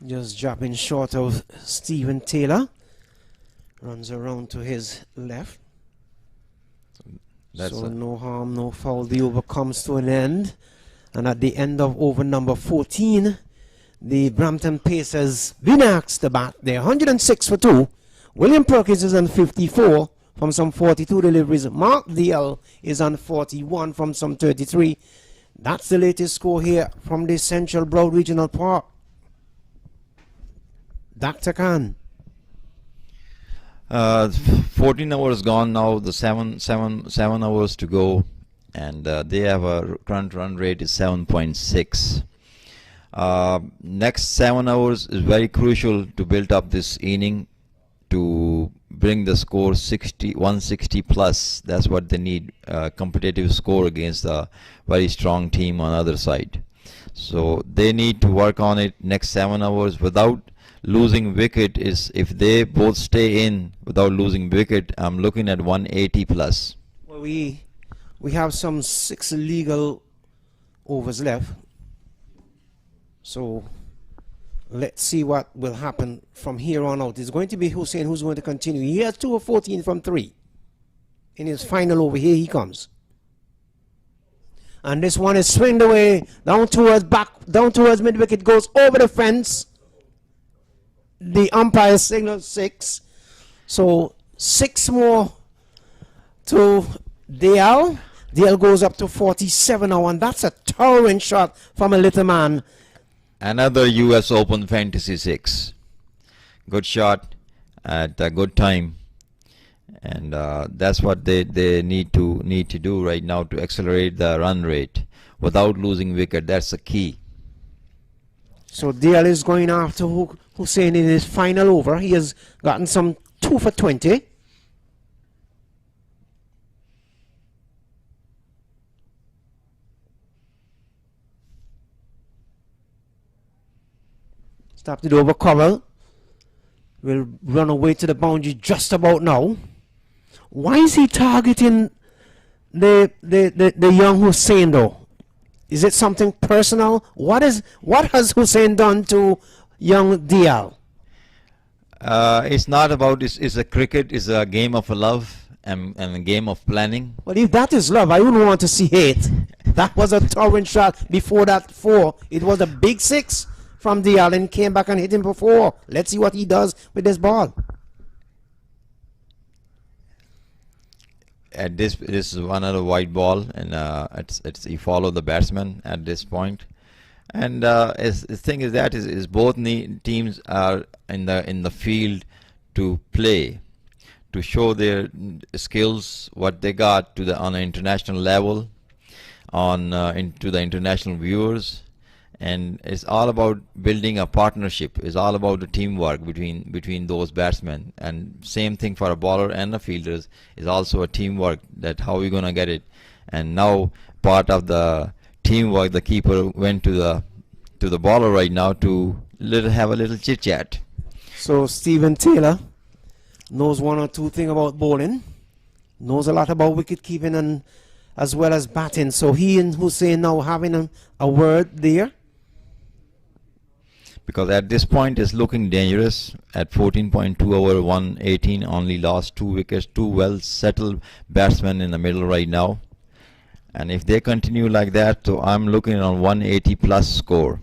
Speaker 1: Just dropping short of Stephen Taylor. Runs around to his left. So no harm, no foul. The over comes to an end. And at the end of over number 14, the Brampton Pacers been asked to bat. They're 106 for 2. William Perkins is on 54 from some 42 deliveries. Mark DL is on 41 from some 33. That's the latest score here from the Central Broad Regional Park. Dr. Khan.
Speaker 2: 14 hours gone now. The 7 hours to go, and they have a current run rate is 7.6. Next 7 hours is very crucial to build up this inning to bring the score 160 plus. That's what they need, competitive score against a very strong team on the other side. So they need to work on it next 7 hours without losing wicket. Is if they both stay in without losing wicket, I'm looking at 180 plus.
Speaker 1: Well, we have some 6 legal overs left, so let's see what will happen from here on out. It's going to be Hussein who's going to continue. He has 2 of 14 from 3 in his final over. Here he comes, and this one is swinged away down towards mid wicket, goes over the fence. The umpire signals 6. So 6 more to DL. DL goes up to 47 now, and that's a towering shot from a little man.
Speaker 2: Another US Open Fantasy 6. Good shot at a good time. And that's what they need to do right now to accelerate the run rate without losing wicket. That's the key.
Speaker 1: So DL is going after Hussein in his final over. He has gotten some 2 for 20. Stopped it over Corral. Will run away to the boundary just about now. Why is he targeting the young Hussein though? Is it something personal? What has Hussein done to young DL?
Speaker 2: It's not about it's a cricket. It's a game of love and a game of planning.
Speaker 1: Well, if that is love, I wouldn't want to see hate. That was a towering shot. Before that 4, it was a big 6 from DL and came back and hit him before. Let's see what he does with this ball.
Speaker 2: at this is one other white ball, and it's you follow the batsman at this point. And the thing is that is both teams are in the field to play, to show their skills, what they got on an international level, into the international viewers. And it's all about building a partnership. It's all about the teamwork between those batsmen. And same thing for a bowler and the fielders is also a teamwork, that how we're gonna get it. And now part of the teamwork, the keeper went to the bowler right now to have a little chit chat.
Speaker 1: So Stephen Taylor knows one or two things about bowling, knows a lot about wicket keeping and as well as batting. So he and Hussein now having a word there.
Speaker 2: Because at this point it's looking dangerous. At 14.2 over 118, only lost 2 wickets, 2 well settled batsmen in the middle right now. And if they continue like that, so I'm looking on 180 plus score.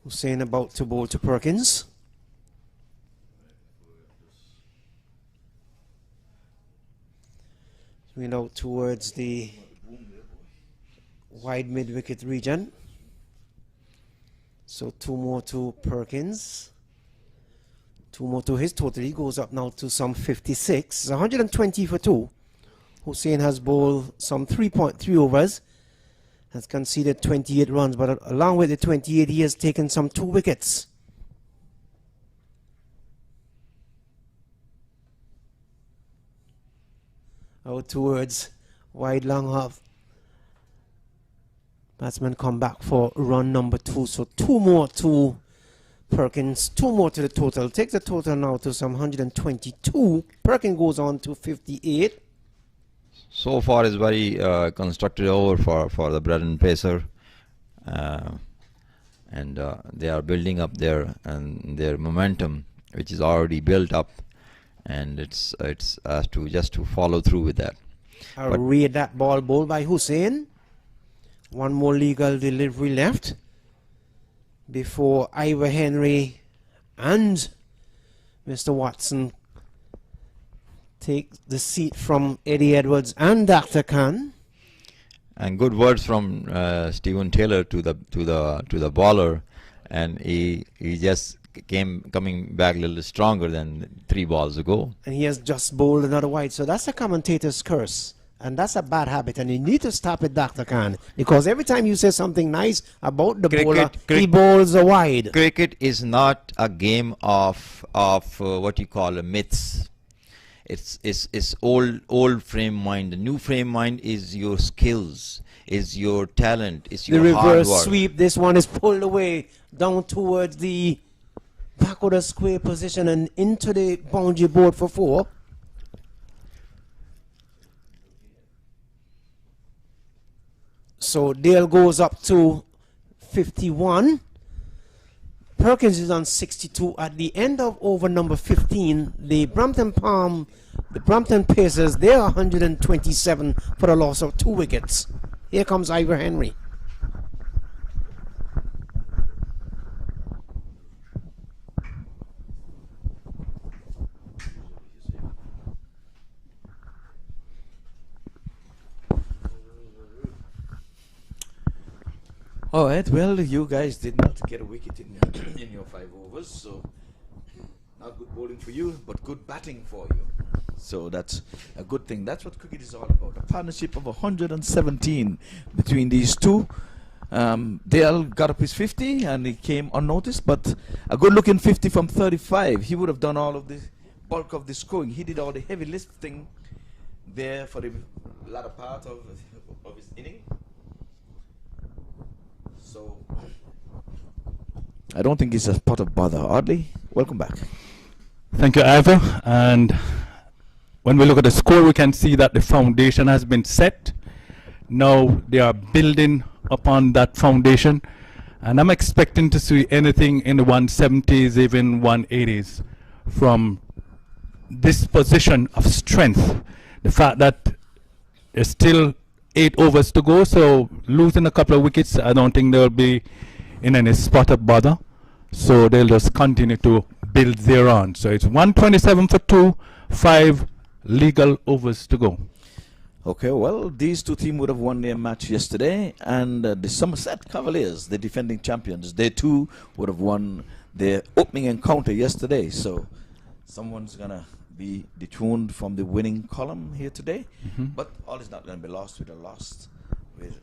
Speaker 1: Hussein about to bowl to Perkins. Swing out towards the wide mid-wicket region. So 2 more to Perkins. 2 more to his total. He goes up now to some 56. 120 for 2. Hussein has bowled some 3.3 overs. Has conceded 28 runs. But along with the 28, he has taken some 2 wickets. Out towards wide long off. Batsman come back for run number 2. So 2 more to Perkins, 2 more to the total. Takes the total now to some 122. Perkins goes on to 58.
Speaker 2: So far is very constructed over for the Brampton pacer. And they are building up their momentum, which is already built up. And it's just to follow through with that.
Speaker 1: I'll read that ball bowled by Hussein. 1 more legal delivery left before Ivor Henry and Mr. Watson take the seat from Eddie Edwards and Dr. Khan.
Speaker 2: And good words from Stephen Taylor to the bowler, and he just coming back a little stronger than 3 balls ago.
Speaker 1: And he has just bowled another wide, so that's a commentator's curse. And that's a bad habit, and you need to stop it, Dr. Khan, because every time you say something nice about the bowler, he bowls a wide.
Speaker 2: Cricket is not a game of what you call myths. It's old frame mind. The new frame mind is your skills, is your talent, is your
Speaker 1: hard work. The reverse sweep, this one is pulled away down towards the back of the square position and into the boundary board for 4. So Dale goes up to 51. Perkins is on 62. At the end of over number 15, the Brampton Pacers, they're 127 for a loss of 2 wickets. Here comes Ivor Henry.
Speaker 3: All right, well, you guys did not get a wicket in your 5 overs, so not good bowling for you, but good batting for you. So that's a good thing. That's what cricket is all about. A partnership of 117 between these two. Dale got up his 50 and he came unnoticed, but a good-looking 50 from 35. He would have done all of the bulk of the scoring. He did all the heavy lifting there for the latter part of his inning. So I don't think it's a spot of bother. Audley, welcome back.
Speaker 4: Thank you, Ivor. And when we look at the score, we can see that the foundation has been set. Now they are building upon that foundation, and I'm expecting to see anything in the 170s, even 180s from this position of strength. The fact that there's still 8 overs to go, so losing a couple of wickets, I don't think they'll be in any spot of bother. So they'll just continue to build thereon. So it's 127 for 2, 5 legal overs to go.
Speaker 3: Okay, well, these two teams would have won their match yesterday, and the Somerset Cavaliers, the defending champions, they too would have won their opening encounter yesterday. So someone's going to be dethroned from the winning column here today. But all is not going to be lost with a loss, with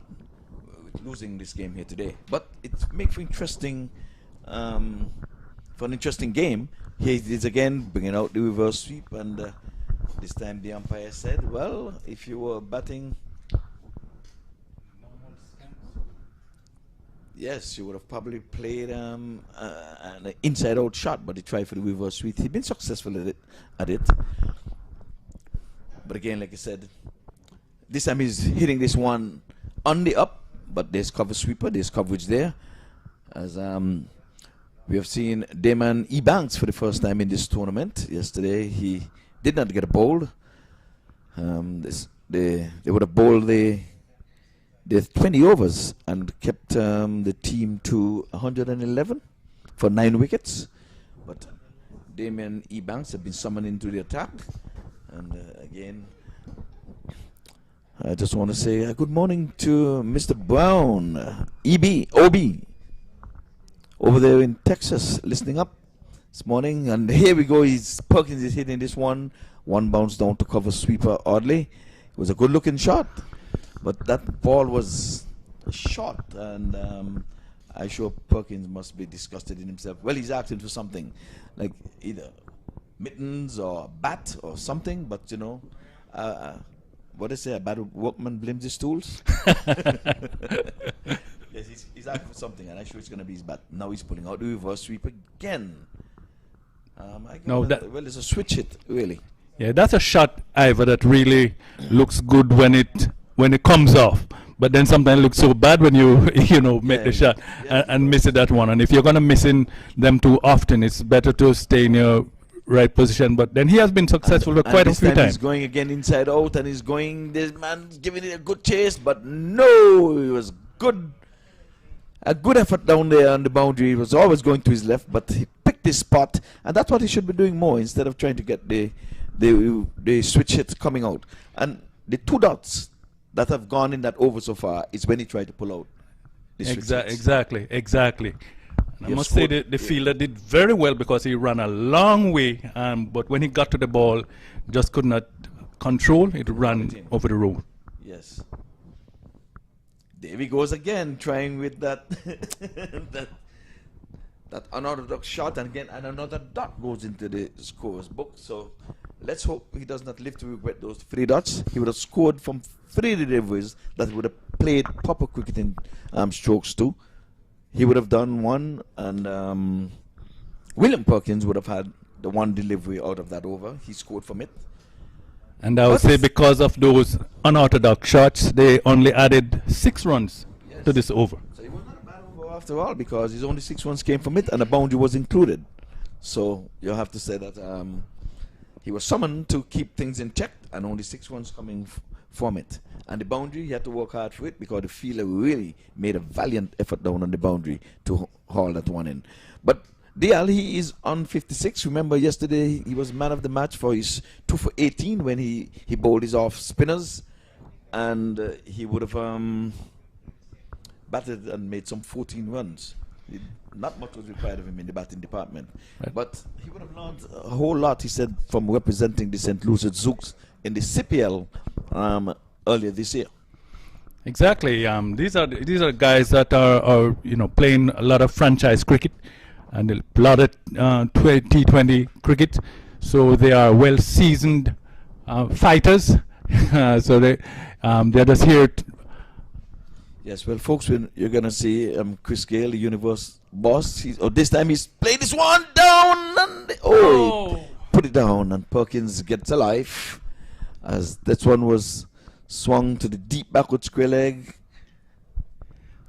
Speaker 3: losing this game here today. But it makes for interesting, for an interesting game. Here it is again, bringing out the reverse sweep, and this time the umpire said, well, if you were batting, yes, you would have probably played an inside-out shot, but he tried for the reverse sweep. He's been successful at it. But again, like I said, this time he's hitting this one on the up, but there's cover sweeper, there's coverage there. As we have seen Damon Ebanks for the first time in this tournament. Yesterday he did not get a bowl. They would have bowled the 20 overs and kept the team to 111 for 9 wickets. But Damien Ebanks have been summoned into the attack. And again, I just want to say good morning to Mr. Brown, OB, over there in Texas, listening up this morning. And here we go. Perkins is hitting this one. One bounce down to cover sweeper oddly. It was a good looking shot, but that ball was short, and I'm sure Perkins must be disgusted in himself. Well, he's asking for something like either mittens or a bat or something, but you know, what they say, a bad workman blames his tools. Yes, he's asking for something, and I'm sure it's going to be his bat. Now he's pulling out the reverse sweep again. Well, it's a switch hit, really.
Speaker 4: Yeah, that's a shot, Ivor, that really looks good when it comes off. But then sometimes it looks so bad when you make the shot and miss it that one. And if you're gonna missing them too often, it's better to stay in your right position. But then he has been successful for quite a few times.
Speaker 3: He's going again inside out, and he's going. This man's giving it a good chase, but no, it was good. A good effort down there on the boundary. He was always going to his left, but he picked his spot, and that's what he should be doing more instead of trying to get the switch hit coming out. And the 2 dots that have gone in that over so far is when he tried to pull out the switch hits.
Speaker 4: Exactly. And I must say the fielder did very well because he ran a long way, but when he got to the ball, just could not control. It ran over the road.
Speaker 3: Yes. There he goes again, trying with that that unorthodox shot, and again, and another dot goes into the scorer's book. So let's hope he does not live to regret those 3 dots. He would have scored from 3 deliveries that would have played proper cricketing strokes too. He would have done 1, and William Perkins would have had the 1 delivery out of that over. He scored from it.
Speaker 4: And I would say because of those unorthodox shots, they only added 6 runs to this over.
Speaker 3: So it was not a bad over after all, because his only 6 runs came from it, and a boundary was included. So you have to say that he was summoned to keep things in check, and only 6 runs coming from it. And the boundary, he had to work hard for it, because the fielder really made a valiant effort down on the boundary to haul that one in. But DL, he is on 56. Remember yesterday he was man of the match for his 2 for 18 when he bowled his off spinners, and he would have batted and made some 14 runs. Not much was required of him in the batting department, but he would have learned a whole lot, he said, from representing the St. Lucie Zooks in the CPL earlier this year.
Speaker 4: Exactly. These are guys that are playing a lot of franchise cricket and a lot of T20 cricket, so they are well seasoned fighters. So they're just here.
Speaker 3: Yes, well, folks, when you're gonna see Chris Gale, the universe boss. This time he's played this one down, and he put it down, and Perkins gets a life, as that one was swung to the deep backward square leg.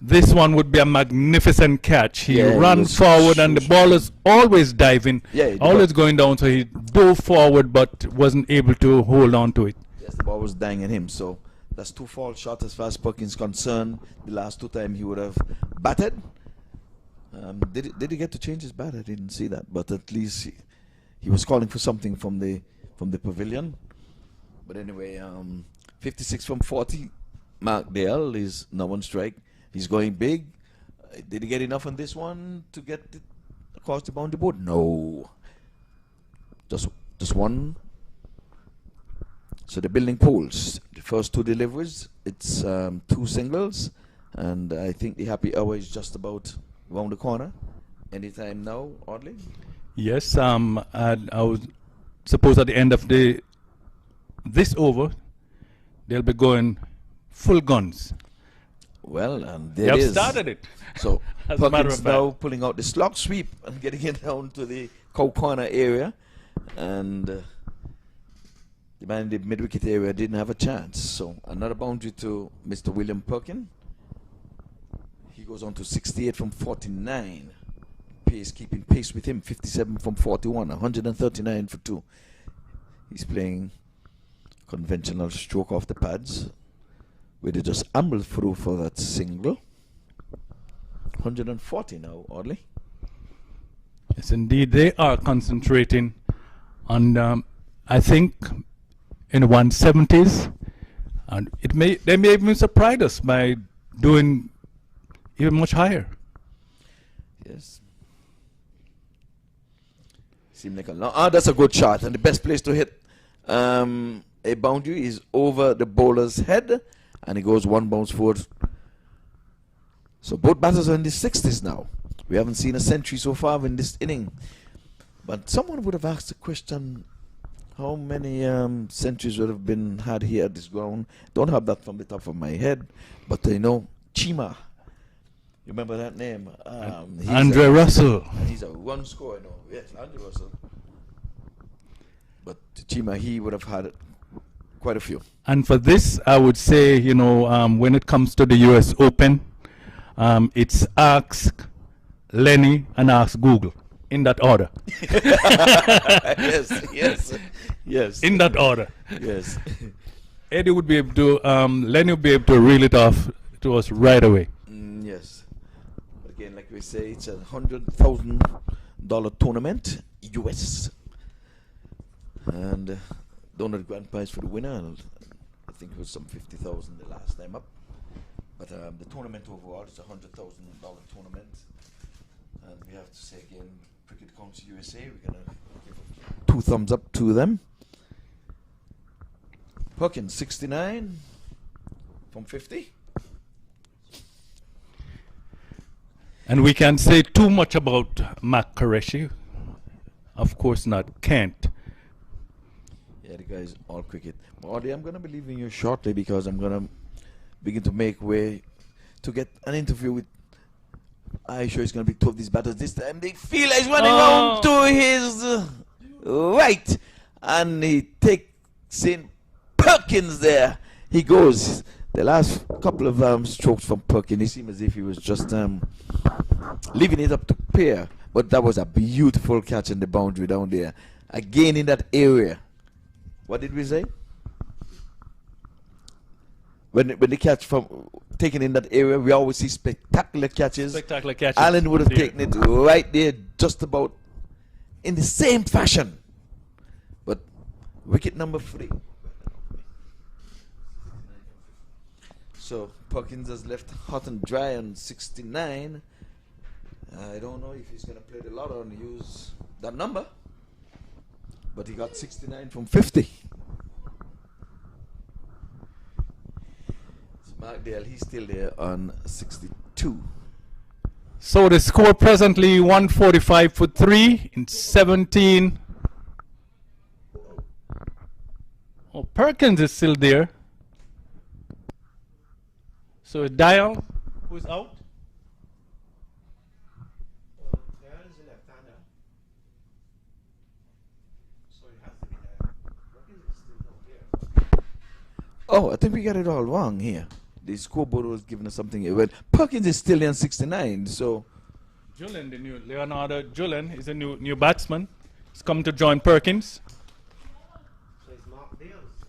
Speaker 4: This one would be a magnificent catch. He ran forward, and the ball is always diving, always going down. So he dove forward, but wasn't able to hold on to it.
Speaker 3: Yes, the ball was dying at him. So that's 2 foul shots as far as Perkins is concerned. The last 2 times he would have batted. Did he get to change his bat? I didn't see that, but at least he was calling for something from the pavilion. But anyway, 56 from 40. Mark Dale is now on strike. He's going big. Did he get enough on this one to get it across the boundary board? No. Just one. So the building poles. The first two deliveries, it's 2 singles. And I think the happy hour is just about around the corner. Anytime now, Audley?
Speaker 4: Yes, I was suppose at the end of this over, they'll be going full guns.
Speaker 3: Well, and
Speaker 4: They
Speaker 3: there
Speaker 4: have
Speaker 3: it is.
Speaker 4: started it.
Speaker 3: So
Speaker 4: As a matter
Speaker 3: Perkins
Speaker 4: of
Speaker 3: now
Speaker 4: fact.
Speaker 3: pulling out the slog sweep and getting it down to the cow corner area. And the man in the mid-wicket area didn't have a chance. So another boundary to Mr. William Perkin. He goes on to 68 from 49. Pace keeping pace with him, 57 from 41, 139 for 2. He's playing conventional stroke off the pads, where they just amble through for that single. 140 now, Audley.
Speaker 4: Yes, indeed, they are concentrating on, I think, in the 170s, and they may even surprise us by doing even much higher.
Speaker 3: Yes. Seem like a lot. That's a good shot, and the best place to hit a boundary is over the bowler's head, and he goes one bounce forward. So both batters are in the 60s now. We haven't seen a century so far in this inning. But someone would have asked the question, how many centuries would have been had here at this ground? Don't have that from the top of my head, but I know Chima. You remember that name?
Speaker 4: Andre Russell.
Speaker 3: He's a run scorer, no? Yes, Andre Russell. But Chima, he would have had quite a few.
Speaker 4: And for this, I would say, when it comes to the US Open, it's Ask Lenny and Ask Google, in that order.
Speaker 3: yes.
Speaker 4: In that order.
Speaker 3: Yes.
Speaker 4: Eddie would be able to, Lenny would be able to reel it off to us right away.
Speaker 3: Yes. But again, like we say, it's a $100,000 tournament, US. And donor grand prize for the winner. And I think it was some 50,000 the last time up. But the tournament overall is a $100,000 tournament. And we have to say again, Cricket Council USA, we're going to give 2 thumbs up to them. Perkins, 69 from 50.
Speaker 4: And we can't say too much about MAQ Qureshi. Of course not, can't.
Speaker 3: Yeah, the guys all cricket. Audie, I'm going to be leaving you shortly because I'm going to begin to make way to get an interview with. I'm sure it's going to be 2 of these batters this time. They feel he's running round to his right, and he takes in Perkins there. He goes. The last couple of strokes from Perkins, he seemed as if he was just leaving it up to pair. But that was a beautiful catch in the boundary down there. Again in that area. What did we say? When the catch from taken in that area, we always see spectacular catches.
Speaker 4: Spectacular catches.
Speaker 3: Allen would have taken it right there, just about in the same fashion. But wicket number 3. So Perkins has left hot and dry on 69. I don't know if he's going to play the lotto and use that number. But he got 69 from 50. Markdale, he's still there on 62.
Speaker 4: So the score presently 145 for 3 in 17. Oh, Perkins is still there. So Dial, who's out?
Speaker 3: Oh, I think we got it all wrong here. The scoreboard was giving us something. Well, Perkins is still in 69, so.
Speaker 4: Julian, the new Leonardo Julian is a new batsman. He's come to join Perkins.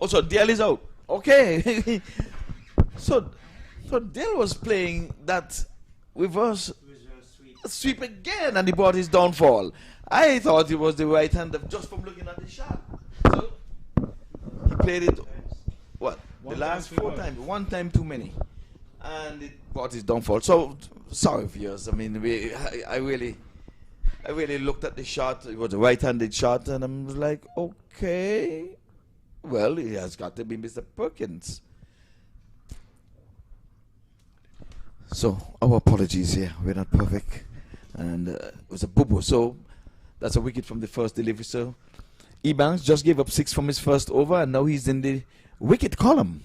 Speaker 3: Oh, so Dale is out. Okay. so Dale was playing that reverse sweep again, and he brought his downfall. I thought it was the right hand just from looking at the shot. So he played it, what,
Speaker 4: One
Speaker 3: the
Speaker 4: time
Speaker 3: last
Speaker 4: too
Speaker 3: 4
Speaker 4: much.
Speaker 3: times, one time too many. And it brought his downfall. So, sorry viewers. I mean, I really looked at the shot. It was a right-handed shot, and I'm like, okay, well, it has got to be Mr. Perkins. So, our apologies here. We're not perfect. And it was a boo-boo. So, that's a wicket from the first delivery. So, Ebanks just gave up 6 from his first over, and now he's in the wicket column.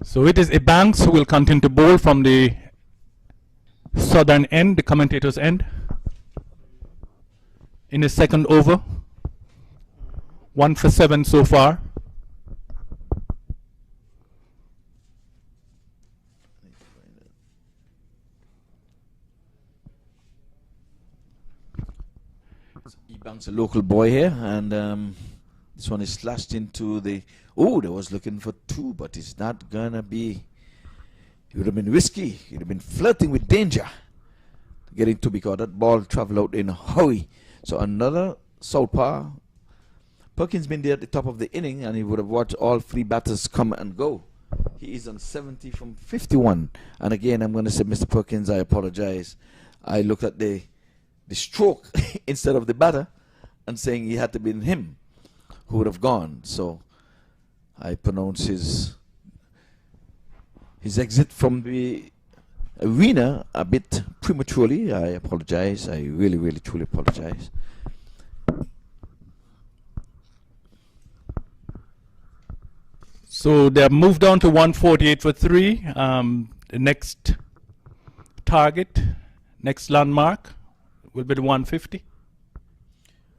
Speaker 4: So it is Ebanks who will continue to bowl from the southern end, the commentator's end. In his second over, 1 for 7 so far.
Speaker 3: Ebanks, a local boy here, and this one is slashed into the. Oh, they was looking for 2, but it's not gonna be. It would have been risky. He'd have been flirting with danger. Getting to because that ball travel out in a hurry. So another southpaw. Perkins been there at the top of the inning, and he would have watched all 3 batters come and go. He is on 70 from 51. And again, I'm going to say, Mr. Perkins, I apologize. I looked at the stroke instead of the batter, and saying he had to be him who would have gone. So I pronounce his exit from the arena a bit prematurely. I apologize. I really, really, truly apologize.
Speaker 4: So they have moved on to 148 for 3. The next target, next landmark will be the 150.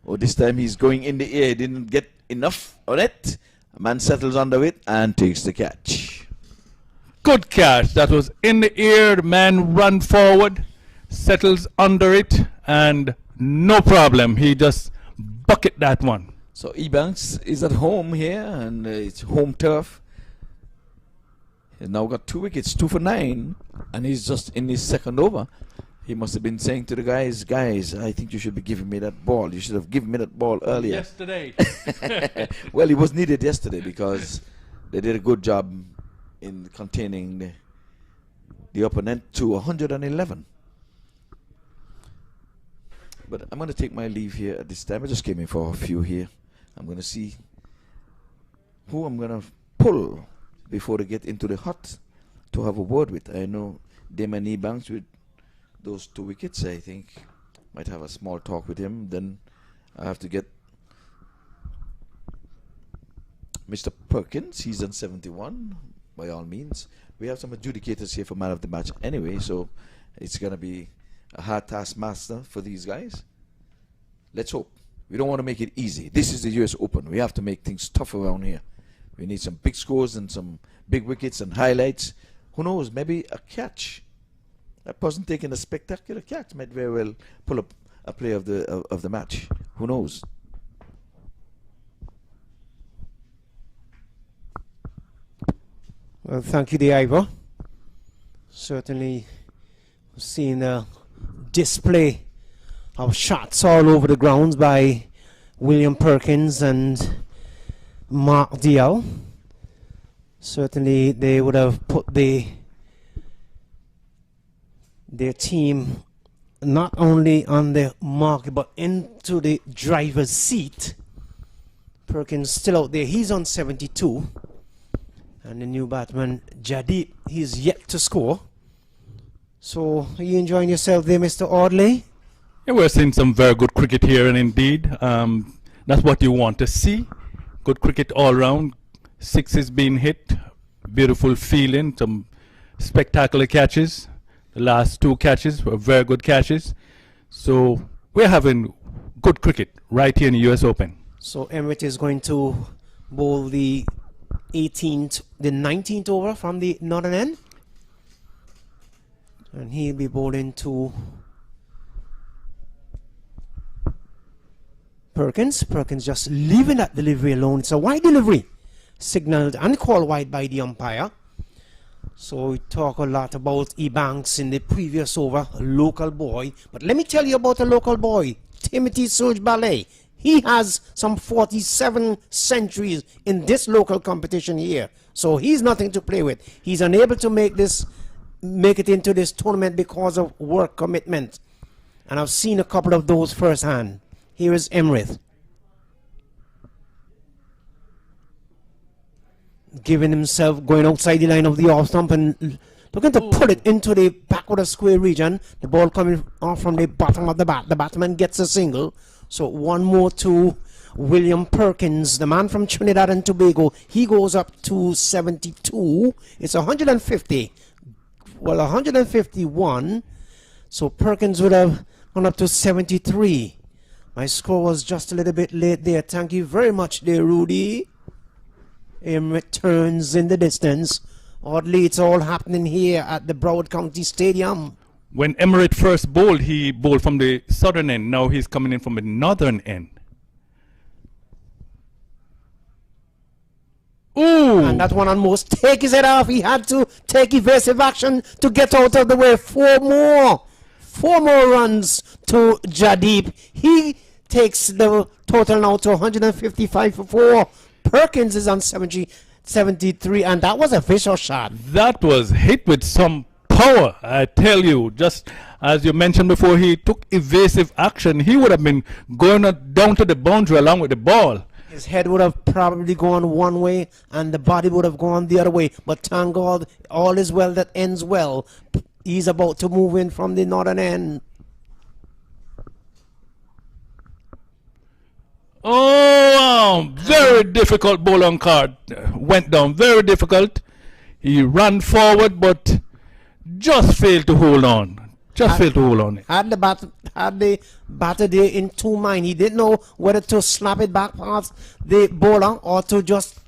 Speaker 3: Oh, this time he's going in the air. He didn't get enough on it. A man settles under it and takes the catch.
Speaker 4: Good catch. That was in the air. The man run forward, settles under it, and no problem. He just bucket that one.
Speaker 3: So Ebanks is at home here, and it's home turf. He's now got 2 wickets, 2 for 9, and he's just in his second over. He must have been saying to the guys, I think you should be giving me that ball. You should have given me that ball earlier.
Speaker 4: Yesterday.
Speaker 3: Well, it was needed yesterday because they did a good job in containing the opponent to 111. But I'm going to take my leave here at this time. I just came in for a few here. I'm going to see who I'm going to pull before they get into the hut to have a word with. I know Damon Ebanks with those 2 wickets. I think might have a small talk with him. Then I have to get Mr. Perkins. He's on 71 by all means. We have some adjudicators here for man of the match anyway, so it's going to be a hard taskmaster for these guys. Let's hope. We don't want to make it easy. This is the US Open. We have to make things tough around here. We need some big scores and some big wickets and highlights. Who knows, maybe a catch. A person taking a spectacular catch might very well pull up a play of the match. Who knows?
Speaker 1: Well, thank you, Diego. Certainly seen a display of shots all over the grounds by William Perkins and Mark Dial. Certainly they would have put their team not only on the mark but into the driver's seat. Perkins still out there. He's on 72. And the new batsman, Jadip, he's yet to score. So, are you enjoying yourself there, Mr. Audley?
Speaker 4: Yeah, we're seeing some very good cricket here, and indeed, that's what you want to see. Good cricket all round. 6s being hit. Beautiful feeling. Some spectacular catches. The last 2 catches were very good catches. So, we're having good cricket right here in the US Open.
Speaker 1: So, Emirates is going to bowl the 19th over from the northern end, and he'll be bowling to Perkins. Perkins just leaving that delivery alone. It's a wide delivery. Signaled and called wide by the umpire. So we talk a lot about Ebanks in the previous over, a local boy. But let me tell you about a local boy, Timothy Surge Ballet. He has some 47 centuries in this local competition here. So he's nothing to play with. He's unable to make it into this tournament because of work commitment. And I've seen a couple of those firsthand. Here is Emrith. Giving himself, going outside the line of the off stump and looking to put it into the backward of square region. The ball coming off from the bottom of the bat. The batsman gets a single. So one more to William Perkins, the man from Trinidad and Tobago. He goes up to 72. It's 150. Well, 151. So Perkins would have gone up to 73. My score was just a little bit late there. Thank you very much there, Rudy. Returns in the distance. Oddly, it's all happening here at the Broward County Stadium.
Speaker 4: When Emirates first bowled, he bowled from the southern end. Now he's coming in from the northern end. Ooh!
Speaker 1: And that one almost take his head off. He had to take evasive action to get out of the way. Four more runs to Jadeep. He takes the total now to 155 for 4. Perkins is on 73, and that was a vicious shot.
Speaker 4: That was hit with some power, I tell you. Just as you mentioned before, he took evasive action. He would have been going down to the boundary along with the ball.
Speaker 1: His head would have probably gone one way, and the body would have gone the other way. But thank God, all is well that ends well. He's about to move in from the northern end.
Speaker 4: Oh, very difficult ball on card. Went down, very difficult. He ran forward, but just failed to hold on. Had the batter there in two mind. He didn't know whether to slap it back past the bowler or to just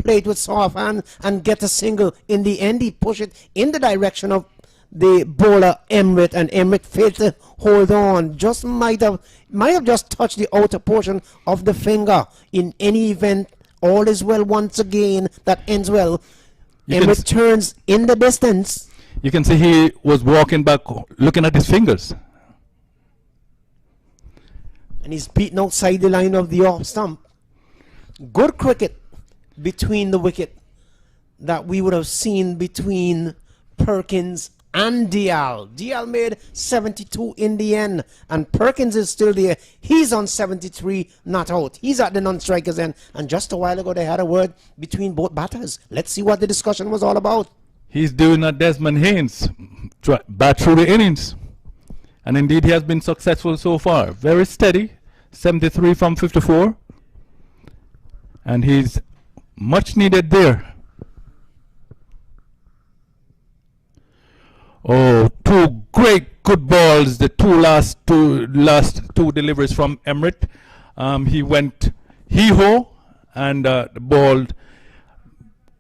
Speaker 4: play it with soft hand and get a single. In the end, he pushed it in the direction of the bowler Emrit, and Emrit failed to hold on. Just might have just touched the outer portion of the finger. In any event, all is well once again. That ends well. Emrit turns in the distance. You can see he was walking back looking at his fingers.
Speaker 1: And he's beaten outside the line of the off stump. Good cricket between the wicket that we would have seen between Perkins and Dial. Dial made 72 in the end, and Perkins is still there. He's on 73, not out. He's at the non-strikers end, and just a while ago they had a word between both batters. Let's see what the discussion was all about.
Speaker 4: He's doing a Desmond Haynes, bat through the innings. And indeed he has been successful so far. Very steady, 73 from 54. And he's much needed there. Oh, two great good balls. The last two deliveries from Emrit. He went hee-ho, and the ball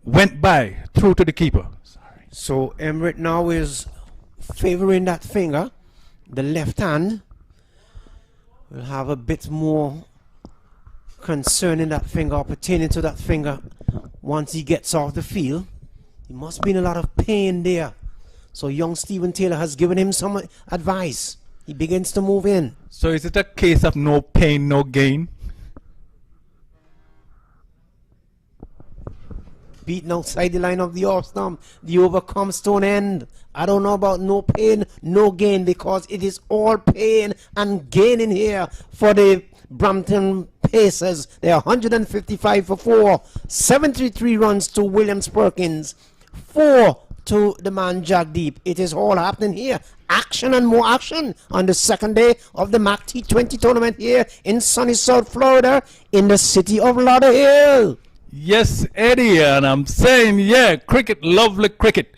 Speaker 4: went by through to the keeper. Sorry.
Speaker 1: So Emrit now is favoring that finger. The left hand will have a bit more concern in that finger, or pertaining to that finger once he gets off the field. He must be in a lot of pain there. So young Stephen Taylor has given him some advice. He begins to move in.
Speaker 4: So is it a case of no pain, no gain?
Speaker 1: Beaten outside the line of the off stump. The over comes to an end. I don't know about no pain, no gain, because it is all pain and gain in here for the Brampton Pacers. They are 155 for 4. 73 runs to Williams Perkins. 4 to the man Jagdeep. It is all happening here. Action and more action on the second day of the MAQ T20 tournament here in sunny South Florida in the city of Lauderhill.
Speaker 4: Yes, Eddie, and I'm saying, yeah, cricket, lovely cricket.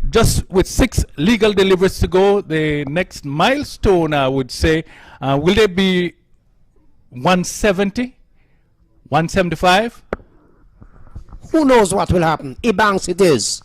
Speaker 4: Just with 6 legal deliveries to go, the next milestone, I would say, will there be 170, 175?
Speaker 1: Who knows what will happen? Ebanks it is.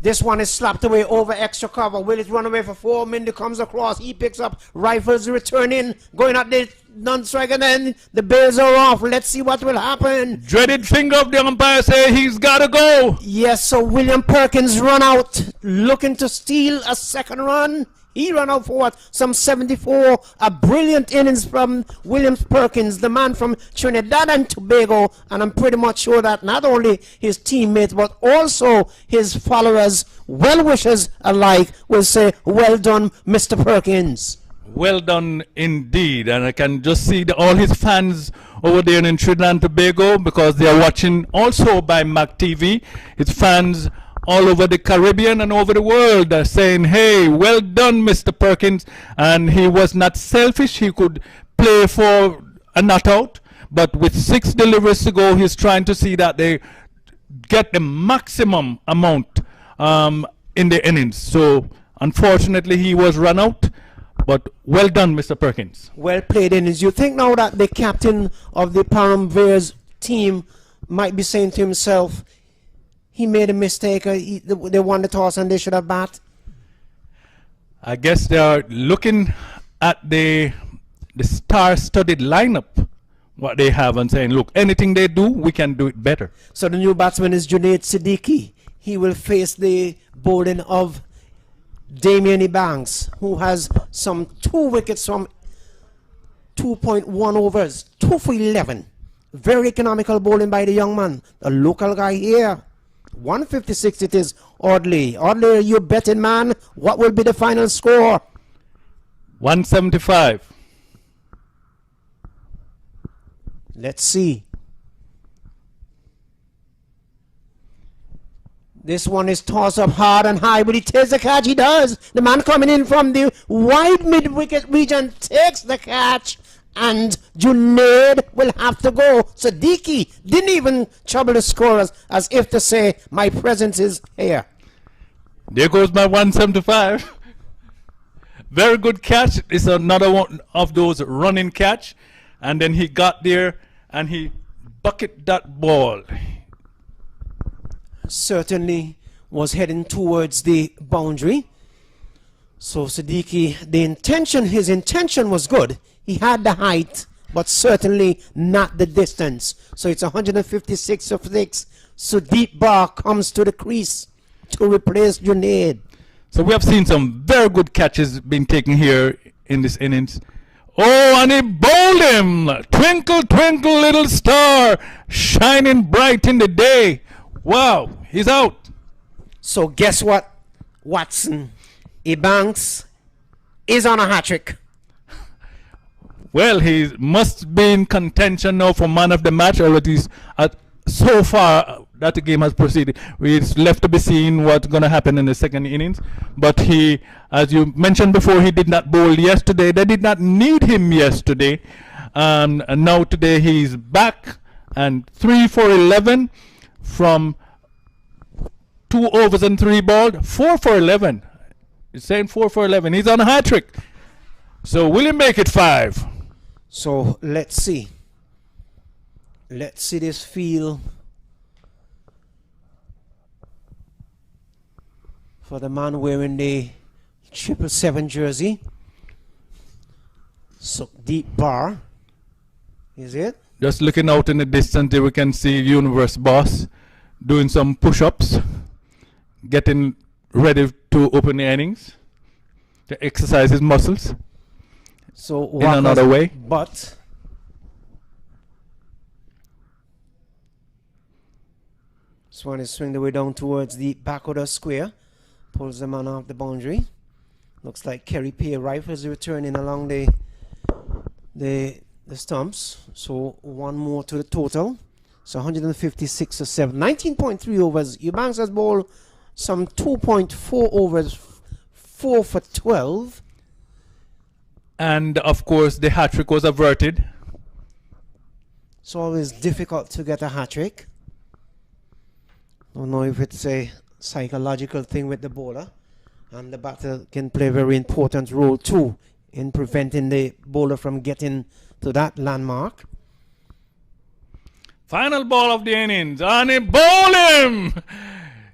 Speaker 1: This one is slapped away over extra cover. Will it run away for 4? Mindy comes across. He picks up. Rifles returning. Going at the non-strike, and then the bails are off. Let's see what will happen.
Speaker 4: Dreaded finger of the umpire say he's got to go.
Speaker 1: Yes, so William Perkins run out. Looking to steal a second run. He ran out for what? Some 74. A brilliant innings from William Perkins, the man from Trinidad and Tobago. And I'm pretty much sure that not only his teammates, but also his followers, well-wishers alike, will say, well done, Mr. Perkins.
Speaker 4: Well done indeed. And I can just see all his fans over there in Trinidad and Tobago, because they are watching also by MAQ TV. His fans all over the Caribbean and over the world are saying, hey, well done, Mr. Perkins. And he was not selfish. He could play for a not out. But with 6 deliveries to go, he's trying to see that they get the maximum amount in the innings. So, unfortunately, he was run out. But well done, Mr. Perkins.
Speaker 1: Well played innings. You think now that the captain of the Param Veers team might be saying to himself, he made a mistake, they won the toss and they should have bat?
Speaker 4: I guess they are looking at the star-studded lineup, what they have, and saying, look, anything they do, we can do it better.
Speaker 1: So the new batsman is Junaid Siddiqui. He will face the bowling of Damien Ebanks, who has some 2 wickets from 2.1 overs, 2 for 11. Very economical bowling by the young man, a local guy here. 156 it is. Audley, you betting man. What will be the final score?
Speaker 4: 175.
Speaker 1: Let's see. This one is tossed up hard and high, but he takes the catch. He does. The man coming in from the wide mid-wicket region takes the catch, and Junaid will have to go. Siddiqui didn't even trouble the scorers, as if to say, my presence is here.
Speaker 4: There goes my 175. Very good catch. It's another one of those running catch. And then he got there and he bucketed that ball.
Speaker 1: Certainly was heading towards the boundary. So Siddiqui, his intention was good. He had the height, but certainly not the distance. So it's 156 of 6. Sudeep Bar comes to the crease to replace Junaid.
Speaker 4: So we have seen some very good catches being taken here in this innings. Oh, and he bowled him! Twinkle, twinkle, little star, shining bright in the day. Wow, he's out.
Speaker 1: So guess what, Watson? Ebanks is on a hat-trick.
Speaker 4: Well, he must be in contention now for man of the match, or at least so far that the game has proceeded. It's left to be seen what's going to happen in the second innings. But he, as you mentioned before, he did not bowl yesterday. They did not need him yesterday. And now today he's back, and 3 for 11 from 2 overs and 3 balled. 4 for 11. He's saying 4 for 11. He's on a hat trick. So will he make it 5?
Speaker 1: So let's see. Let's see this field for the man wearing the 777 jersey. So deep bar. Is it?
Speaker 4: Just looking out in the distance there, we can see Universe Boss doing some push-ups, getting ready to open the innings, to exercise his muscles.
Speaker 1: So
Speaker 4: in another way.
Speaker 1: But this one is swinging the way down towards the back of the square. Pulls the man off the boundary. Looks like Kerry P. Rifles returning along the stumps. So one more to the total. So 156 or 7. 19.3 overs. Eubanks has bowled some 2.4 overs. 4 for 12.
Speaker 4: And of course the hat-trick was averted.
Speaker 1: It's always difficult to get a hat-trick. Don't know if it's a psychological thing with the bowler. And the batter can play a very important role too in preventing the bowler from getting to that landmark.
Speaker 4: Final ball of the innings, and he bowled him!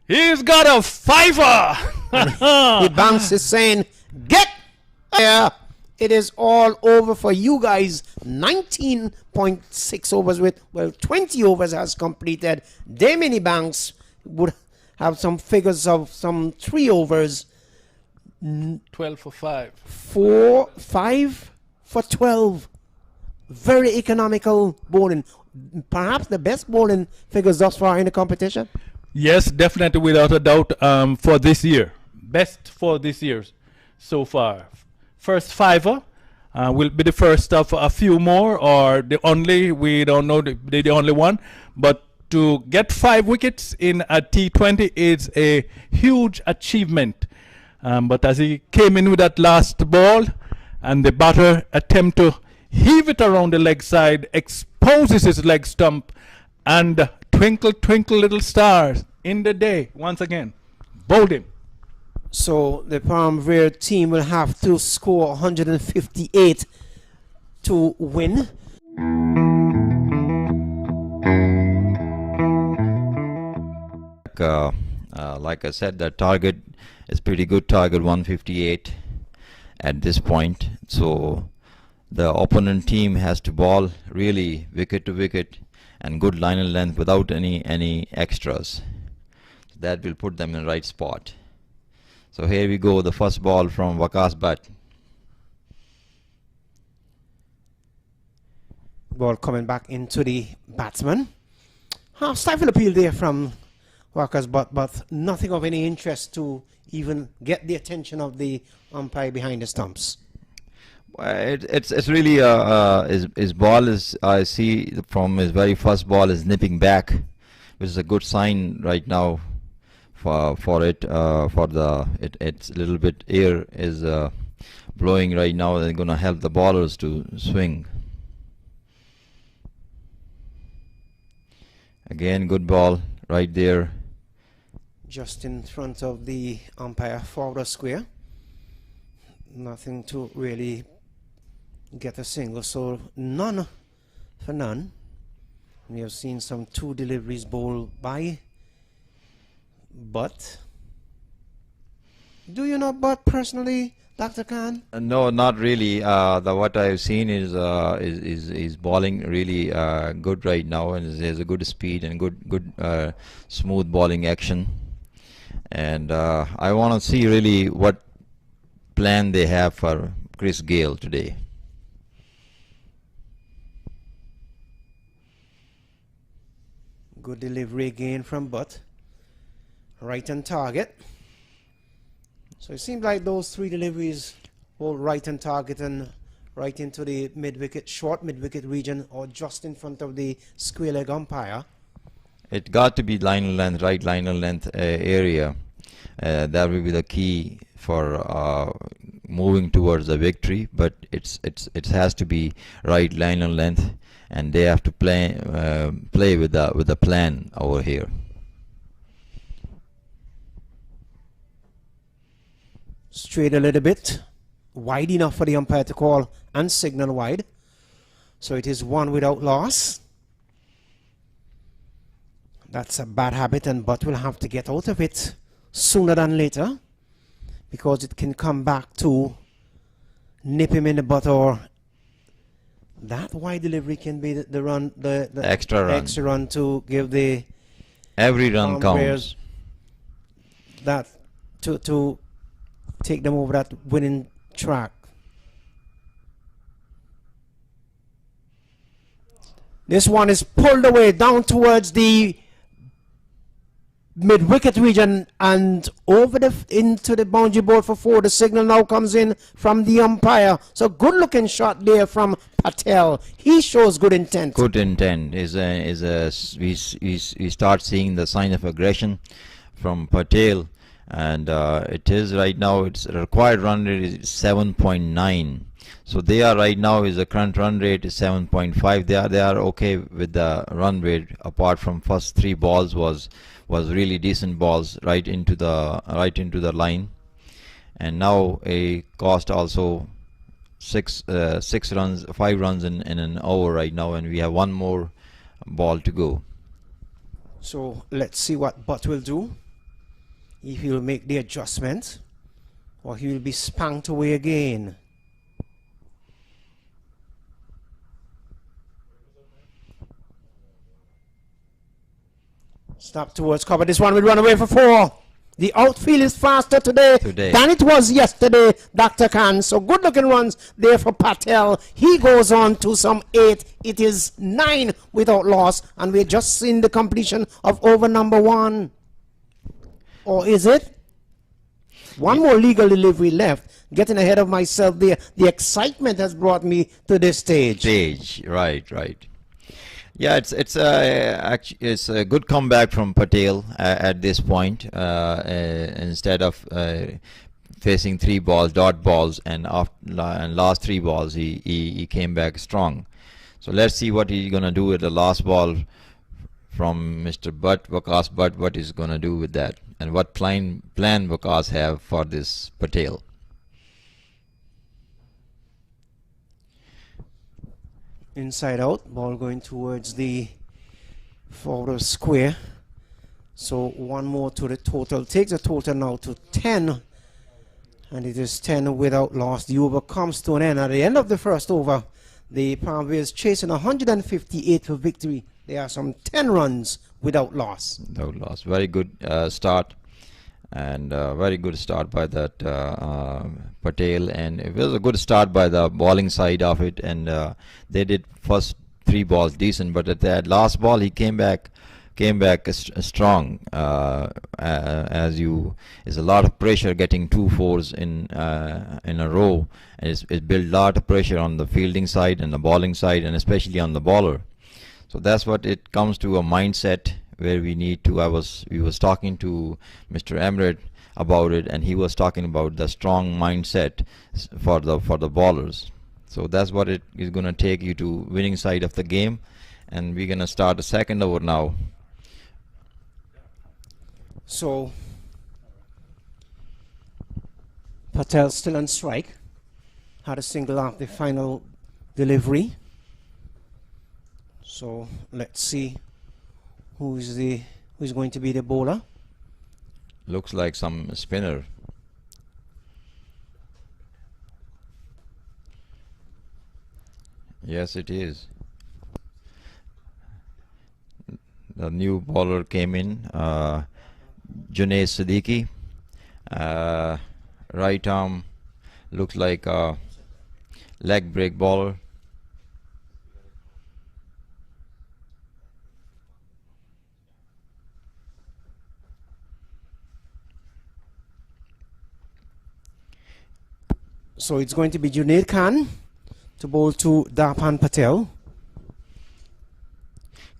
Speaker 4: He's got a fiver.
Speaker 1: The bounce is saying, get here. It is all over for you guys. 19.6 overs with, well, 20 overs has completed. Damini Banks would have some figures of some 3 overs.
Speaker 4: 12 for 5.
Speaker 1: 5 for 12. Very economical bowling. Perhaps the best bowling figures thus far in the competition.
Speaker 4: Yes, definitely, without a doubt, for this year. Best for this year so far. First fiver will be the first of a few more, or the only, we don't know, the only one. But to get 5 wickets in a T20 is a huge achievement. But as he came in with that last ball, and the batter attempt to heave it around the leg side, exposes his leg stump, and twinkle, twinkle, little stars in the day, once again, bowled him.
Speaker 1: So the Param Veers team will have to score 158 to win.
Speaker 2: Like I said, the target is pretty good target, 158 at this point. So the opponent team has to bowl really wicket to wicket and good line and length without any extras. That will put them in the right spot. So here we go, the first ball from Waqas bat.
Speaker 1: Ball coming back into the batsman. Stifle appeal there from Waqas, but nothing of any interest to even get the attention of the umpire behind the stumps.
Speaker 2: It's really his ball is, I see from his very first ball, is nipping back, which is a good sign right now for it. It's a little bit air is blowing right now. They're gonna help the bowlers to swing. Again, good ball right there.
Speaker 1: Just in front of the umpire forward square. Nothing to really get a single, so none for none. We have seen some 2 deliveries bowled by Butt. Do you know Butt personally, Dr. Khan?
Speaker 2: No, not really. What I've seen is bowling really good right now, and there's a good speed and good smooth bowling action. And I want to see really what plan they have for Chris Gale today.
Speaker 1: Good delivery again from Butt. Right on target. So it seems like those 3 deliveries all right on target and right into the mid-wicket, short mid-wicket region, or just in front of the square leg umpire.
Speaker 2: It got to be line and length, right line and length area. That will be the key for moving towards the victory. But it has to be right line and length, and they have to play with the plan over here.
Speaker 1: Straight a little bit, wide enough for the umpire to call and signal wide. So it is 1 without loss. That's a bad habit, and Butt will have to get out of it sooner than later, because it can come back to nip him in the butt, or that wide delivery can be the run, the
Speaker 2: extra run
Speaker 1: to give the
Speaker 2: every run counts.
Speaker 1: That to take them over that winning track. This one is pulled away down towards the mid-wicket region and over into the boundary board for 4. The signal now comes in from the umpire. So good looking shot there from Patel. He shows good intent.
Speaker 2: Good intent we start seeing the sign of aggression from Patel, and it is right now, its required run rate is 7.9. So they are right now, is the current run rate is 7.5. They are okay with the run rate, apart from first 3 balls was really decent balls right into the line, and now a cost also 5 runs in an over right now, and we have 1 more ball to go.
Speaker 1: So let's see what Butt will do. if he will make the adjustment or he will be spanked away again. Stop towards cover. This one will run away for 4. The outfield is faster today than it was yesterday, Dr. Khan. So good looking runs there for Patel. He goes on to some 8. It is 9 without loss. And we're just seeing the completion of over number 1. Or is it? One more legal delivery left. Getting ahead of myself there. The excitement has brought me to this stage.
Speaker 2: Right. Yeah, it's a good comeback from Patel at this point. Instead of facing 3 balls, dot balls, and last 3 balls, he came back strong. So let's see what he's gonna do with the last ball from Mr. Waqas Butt. What he's gonna do with that, and what plan Waqas have for this Patel.
Speaker 1: Inside out, ball going towards the forward square. So 1 more to the total. Takes the total now to 10. And it is 10 without loss. The over comes to an end. At the end of the first over, the Param is chasing 158 for victory. There are some 10 runs without loss.
Speaker 2: Without loss. Very good start. And very good start by that Patel, and it was a good start by the bowling side of it, and they did first 3 balls decent, but at that last ball he came back strong. As you, is a lot of pressure getting 2 fours in a row, and it built a lot of pressure on the fielding side and the bowling side, and especially on the bowler. So that's what it comes to, a mindset where we need to. We was talking to Mr. Emirates about it, and he was talking about the strong mindset for the bowlers. So that's what it is going to take you to winning side of the game, and we're going to start the second over now.
Speaker 1: So Patel still on strike. Had a single off the final delivery. So let's see who's going to be the bowler.
Speaker 2: Looks like some spinner. Yes, it is. The new bowler came in, Junaid Siddiqui. Right arm, looks like a leg break bowler.
Speaker 1: So it's going to be Junaid Khan to bowl to Darpan Patel.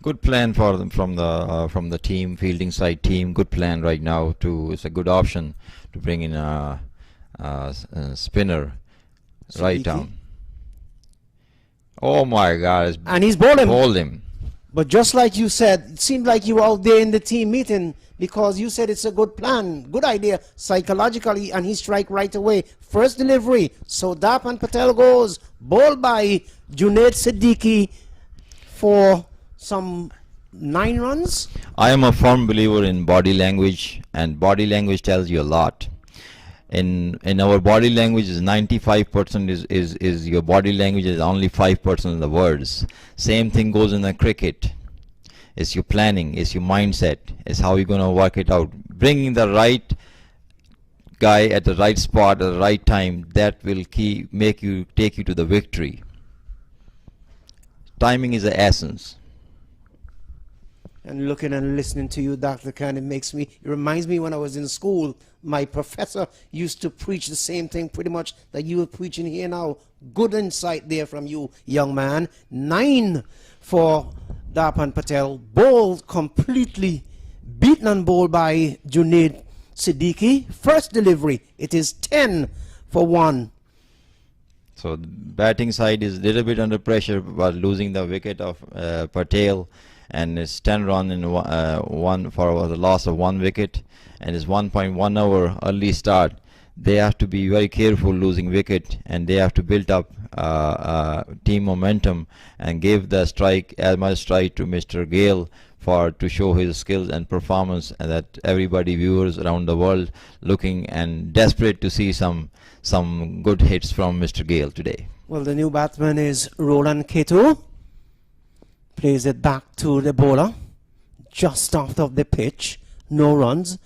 Speaker 2: Good plan for them from the team, fielding side team. Good plan right now. It's a good option to bring in a spinner, right arm. Oh my God!
Speaker 1: And he's bowled him.
Speaker 2: Bowled him.
Speaker 1: But just like you said, it seemed like you were out there in the team meeting, because you said it's a good plan, good idea psychologically, and he strike right away. First delivery. So Darpan Patel goes, bowled by Junaid Siddiqui for some 9 runs.
Speaker 2: I am a firm believer in body language, and body language tells you a lot. In our body language is 95% is your body language, is only 5% of the words. Same thing goes in the cricket. It's your planning, it's your mindset, it's how you're going to work it out. Bringing the right guy at the right spot at the right time, that will take you to the victory. Timing is the essence.
Speaker 1: And looking and listening to you, Dr. Khan, it reminds me when I was in school, my professor used to preach the same thing pretty much that you are preaching here now. Good insight there from you, young man. 9 for Darpan Patel, bowled completely, beaten and bowled by Junaid Siddiqui. First delivery, it is 10 for 1.
Speaker 2: So the batting side is a little bit under pressure while losing the wicket of Patel, and it's 10 run in one for the loss of 1 wicket, and it's 1.1 over early start. They have to be very careful losing wicket, and they have to build up team momentum and give the strike, as much strike to Mr. Gale for to show his skills and performance, and that everybody, viewers around the world, looking and desperate to see some good hits from Mr. Gale today.
Speaker 1: Well, the new batsman is Roland Keto. Plays it back to the bowler, just off of the pitch. No runs.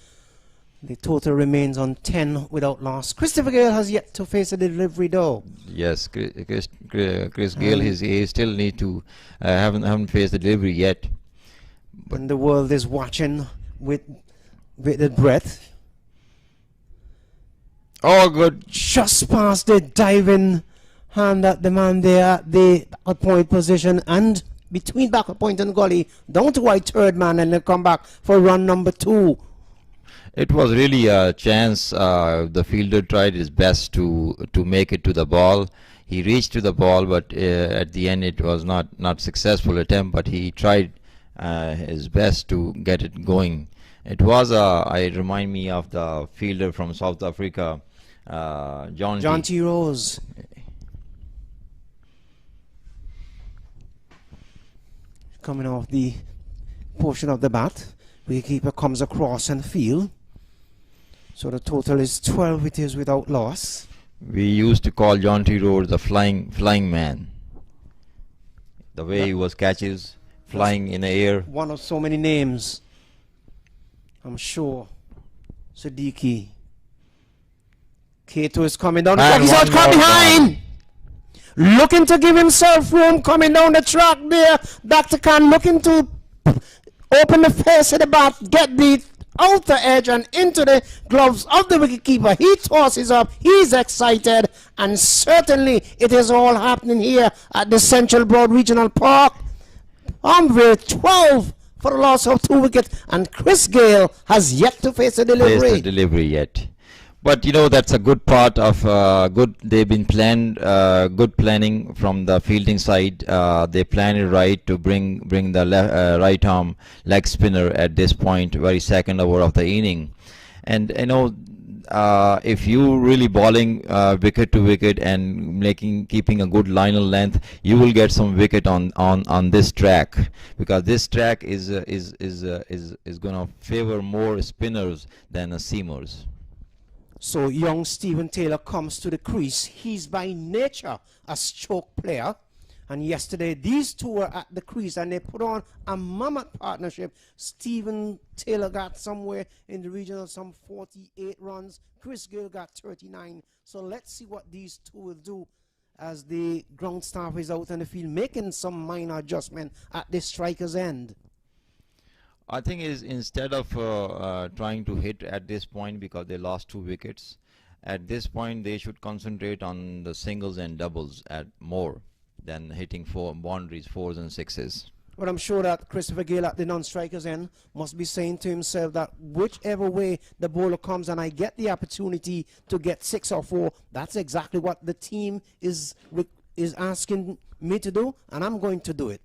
Speaker 1: The total remains on 10 without loss. Christopher Gale has yet to face a delivery though.
Speaker 2: Yes, Chris Gale, he still need to haven't faced the delivery yet.
Speaker 1: And the world is watching with bated breath.
Speaker 2: Oh, good.
Speaker 1: Just past the diving hand at the man there at the point position, and between backward point and gully, down to white third man, and they come back for run number 2.
Speaker 2: It was really a chance. The fielder tried his best to make it to the ball. He reached to the ball, but at the end it was not successful attempt. But he tried his best to get it going. It was it remind me of the fielder from South Africa, John
Speaker 1: T. Rose. Coming off the portion of the bat, wicketkeeper comes across and field. So the total is 12. It is without loss.
Speaker 2: We used to call John T. Rose the flying man. The way he was catches, flying in the air.
Speaker 1: One of so many names, I'm sure. Siddiqui. Kato is coming down.
Speaker 2: And
Speaker 1: He's out,
Speaker 2: one
Speaker 1: come
Speaker 2: more
Speaker 1: behind. Looking to give himself room, coming down the track there. Dr. Khan looking to open the face of the bat, get the outer edge and into the gloves of the wicketkeeper. He tosses up, he's excited, and certainly it is all happening here at the Central Broad Regional Park. Ombre 12 for a loss of 2 wickets, and Chris Gale has yet to face a delivery.
Speaker 2: Yet. But you know, that's a good part of they've been good planning from the fielding side. They planned it right to bring the right arm leg spinner at this point, very second over of the inning. And you know, if you really bowling wicket to wicket and keeping a good liner length, you will get some wicket on this track, because this track is gonna favor more spinners than seamers.
Speaker 1: So young Stephen Taylor comes to the crease. He's by nature a stroke player. And yesterday these two were at the crease and they put on a mammoth partnership. Stephen Taylor got somewhere in the region of some 48 runs. Chris Gale got 39. So let's see what these two will do as the ground staff is out in the field making some minor adjustment at the striker's end.
Speaker 2: I think is instead of trying to hit at this point, because they lost 2 wickets, at this point they should concentrate on the singles and doubles at more than hitting 4 boundaries, 4s and 6s.
Speaker 1: But I'm sure that Christopher Gale at the non-striker's end must be saying to himself that whichever way the bowler comes and I get the opportunity to get 6 or 4, that's exactly what the team is asking me to do, and I'm going to do it.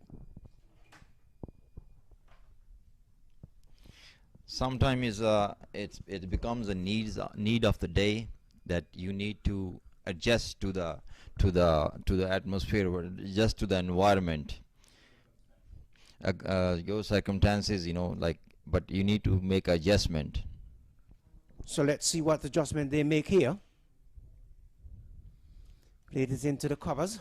Speaker 2: Sometimes it becomes a need of the day that you need to adjust to the atmosphere, or adjust to the environment, your circumstances, you know, like, but you need to make adjustment.
Speaker 1: So let's see what adjustment they make here. Played it into the covers.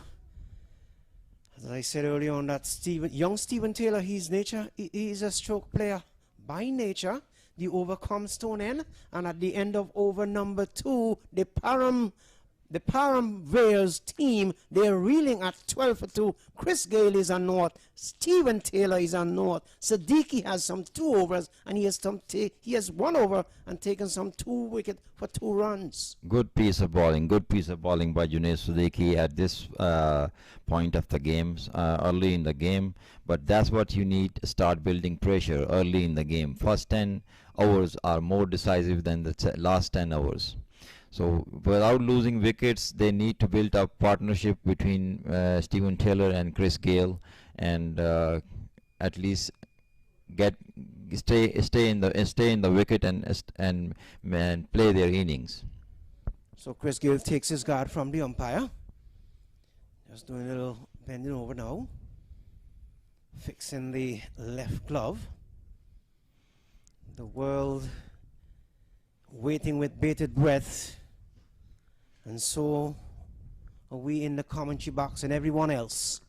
Speaker 1: As I said earlier on, that young Stephen Taylor, he's a stroke player by nature. The over comes to an end, and at the end of over number 2, the Param Veers team, they're reeling at 12 for 2. Chris Gale is a naught. Stephen Taylor is a naught. Siddiqui has some 2 overs, and he has 1 over and taken some 2 wicket for 2 runs.
Speaker 2: Good piece of bowling by Junaid Siddiqui at this point of the games, early in the game. But that's what you need, start building pressure early in the game. First 10 hours are more decisive than the last 10 hours. So without losing wickets, they need to build up partnership between Stephen Taylor and Chris Gale, and at least stay in the wicket and play their innings.
Speaker 1: So Chris Gale takes his guard from the umpire. Just doing a little bending over now, fixing the left glove. The world waiting with bated breath, and so are we in the commentary box, and everyone else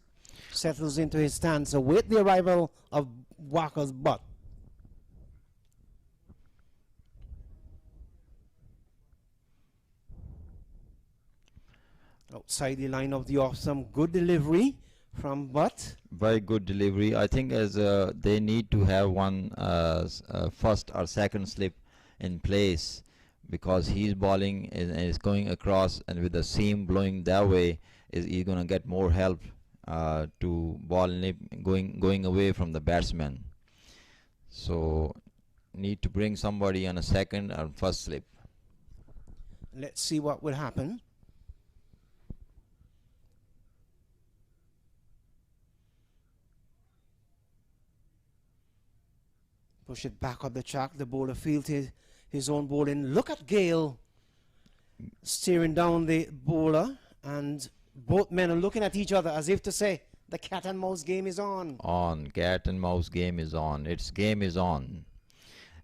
Speaker 1: settles into his stance await the arrival of Walker's butt. Outside the line of the off, some good delivery from Butt.
Speaker 2: Very good delivery. I think as they need to have one first or second slip in place, because he's bowling and is going across, and with the seam blowing that way, he's going to get more help to ball going away from the batsman. So need to bring somebody on a second or first slip.
Speaker 1: Let's see what will happen. Push it back up the track. The bowler feels his own bowling. Look at Gale steering down the bowler, and both men are looking at each other as if to say, the cat and mouse game is on.
Speaker 2: Cat and mouse game is on. Its game is on.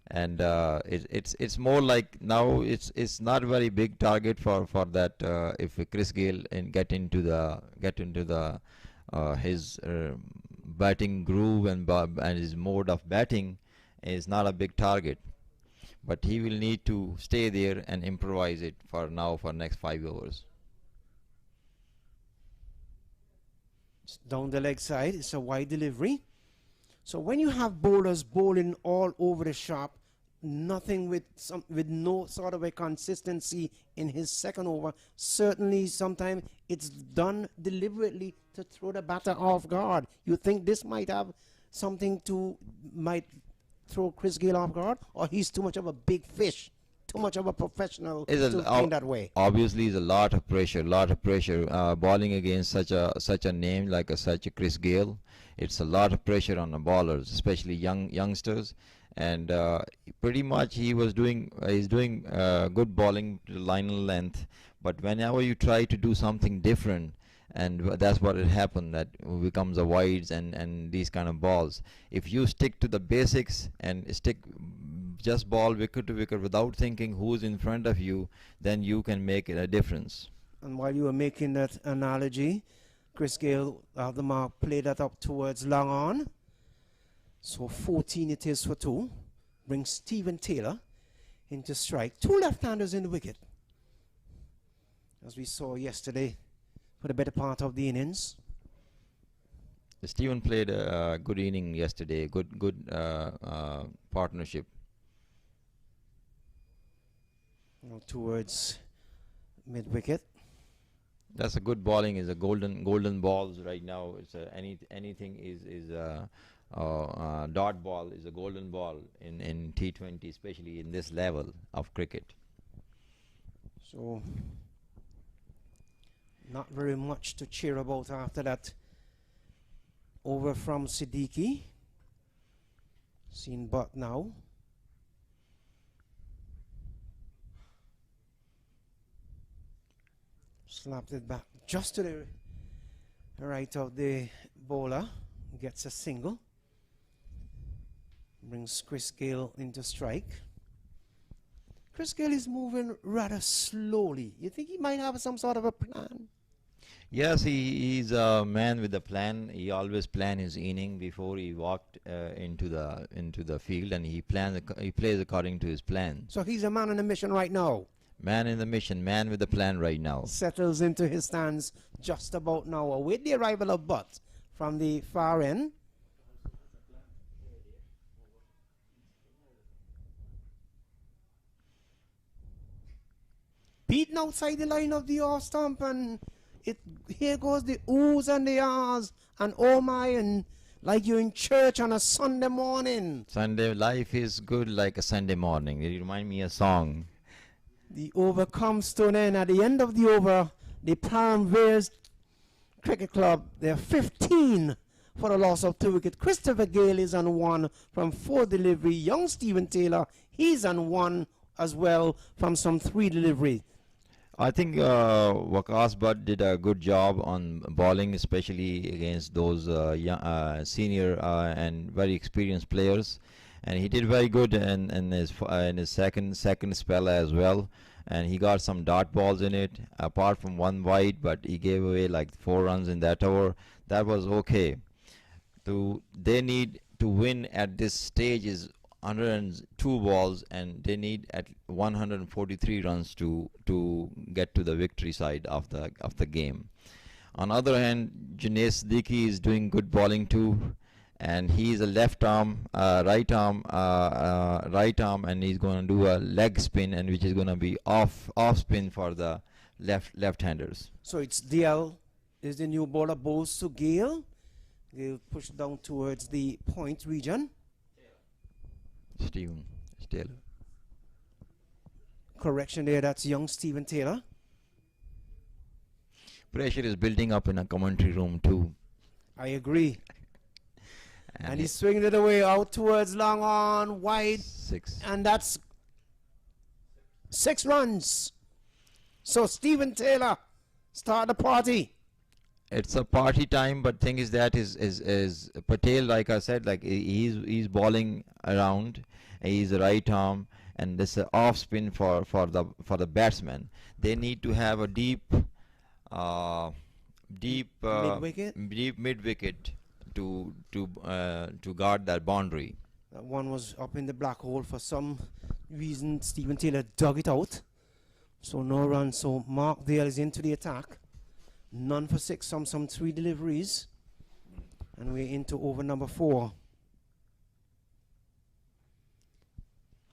Speaker 2: And it's more like now it's not a very big target for that. If Chris Gale get into the his batting groove and his mode of batting is not a big target, but he will need to stay there and improvise it for next 5 overs.
Speaker 1: Down the leg side, it's a wide delivery. So when you have bowlers bowling all over the shop, nothing with no sort of a consistency in his second over, certainly sometimes it's done deliberately to throw the batter off guard. You think this might have something might throw Chris Gale off guard, or he's too much of a big fish, too much of a professional to think that way?
Speaker 2: Obviously, it's a lot of pressure. Bowling against such a name like such a Chris Gale, it's a lot of pressure on the bowlers, especially youngsters. And pretty much he's doing good bowling to line and length. But whenever you try to do something different, and that's what it happened, that becomes a wides and these kind of balls. If you stick to the basics and just ball wicket to wicket without thinking who's in front of you, then you can make it a difference.
Speaker 1: And while you were making that analogy, Chris Gale the mark played that up towards long on. So 14 it is for 2. Brings Stephen Taylor into strike. 2 left-handers in the wicket, as we saw yesterday for the better part of the innings.
Speaker 2: Stephen played a good inning yesterday. Good partnership.
Speaker 1: Towards mid-wicket.
Speaker 2: That's a good bowling. Is a golden balls right now. It's anything is dot ball is a golden ball in T20, especially in this level of cricket.
Speaker 1: So not very much to cheer about after that over from Siddiqui. Seen Butt now. Slapped it back just to the right of the bowler. Gets a single. Brings Chris Gale into strike. Chris Gale is moving rather slowly. You think he might have some sort of a plan?
Speaker 2: Yes, he's a man with a plan. He always planned his inning before he walked into the field, and he plays according to his plan.
Speaker 1: So he's a man on a mission right now.
Speaker 2: Man in the mission, man with a plan right now.
Speaker 1: Settles into his stance just about now. Await the arrival of Butt from the far end. Beaten outside the line of the off stump, and here goes the oohs and the ahs and oh my, and like you're in church on a Sunday morning.
Speaker 2: Sunday life is good like a Sunday morning. It remind me of a song.
Speaker 1: The over comes to an end. At the end of the over, the Param Veers Cricket Club, they're 15 for the loss of 2 wickets. Christopher Gale is on 1 from 4 delivery. Young Stephen Taylor, he's on 1 as well from some 3 delivery.
Speaker 2: I think Waqas Butt did a good job on bowling, especially against those senior and very experienced players. and he did very good in his second spell as well, and he got some dot balls in it apart from one wide, but he gave away like 4 runs in that over. That was okay. They need to win at this stage is 102 balls, and they need at 143 runs to get to the victory side of the game. On the other hand, Junaid Siddiqui is doing good bowling too, and he's a right arm, and he's going to do a leg spin, and which is going to be off spin for the left-handers.
Speaker 1: So it's DL is the new bowler, bowls to Gale. Gale push down towards the point region.
Speaker 2: Steven Taylor.
Speaker 1: Correction there, that's young Stephen Taylor.
Speaker 2: Pressure is building up in a commentary room too.
Speaker 1: I agree. And he's swinging it away out towards long on, wide.
Speaker 2: 6.
Speaker 1: And that's 6 runs. So Stephen Taylor start the party.
Speaker 2: It's a party time, but thing is that is Patel, like I said, like he's bowling around, and he's a right arm, and this is off spin for the batsman. They need to have a deep mid wicket to guard that boundary.
Speaker 1: That one was up in the black hole. For some reason, Stephen Taylor dug it out. So no run. So Mark Dale is into the attack. None for 6, some 3 deliveries. And we're into over number 4.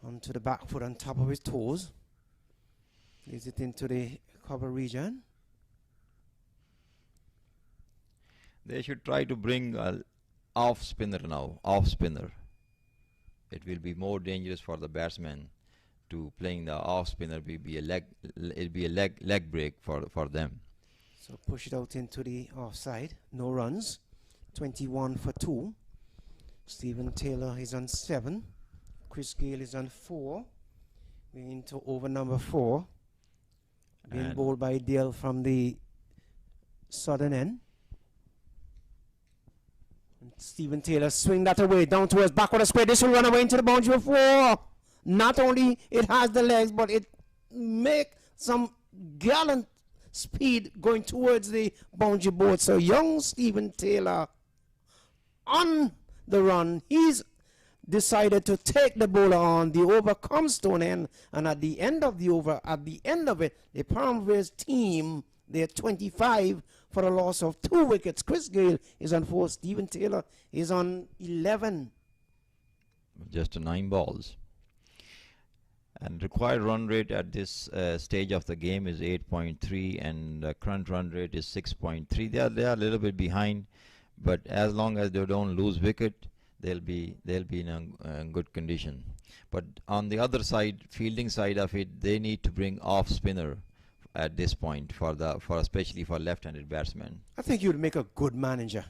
Speaker 1: Onto the back foot on top of his toes. Leads it into the cover region.
Speaker 2: They should try to bring off spinner now. Off spinner. It will be more dangerous for the batsman to playing the off spinner. It'll be a leg break for them.
Speaker 1: So push it out into the offside. No runs. 21 for 2. Stephen Taylor is on 7. Chris Gale is on 4. We're into over number 4. Being bowled by Dale from the southern end. And Stephen Taylor swing that away down towards backward square. This will run away into the boundary of 4. Not only it has the legs, but it make some gallant speed going towards the boundary board. So young Stephen Taylor on the run. He's decided to take the bowler on. The over comes to an end, and at the end of the over, at the end of it, the Param Veers team, they're 25 for a loss of 2 wickets. Chris Gale is on 4. Stephen Taylor is on 11.
Speaker 2: Just 9 balls. And required run rate at this stage of the game is 8.3, and the current run rate is 6.3. They are a little bit behind, but as long as they don't lose wicket, they'll be in a good condition. But on the other side, fielding side of it, they need to bring off spinner at this point for especially for left-handed batsmen.
Speaker 1: I think you'd make a good manager.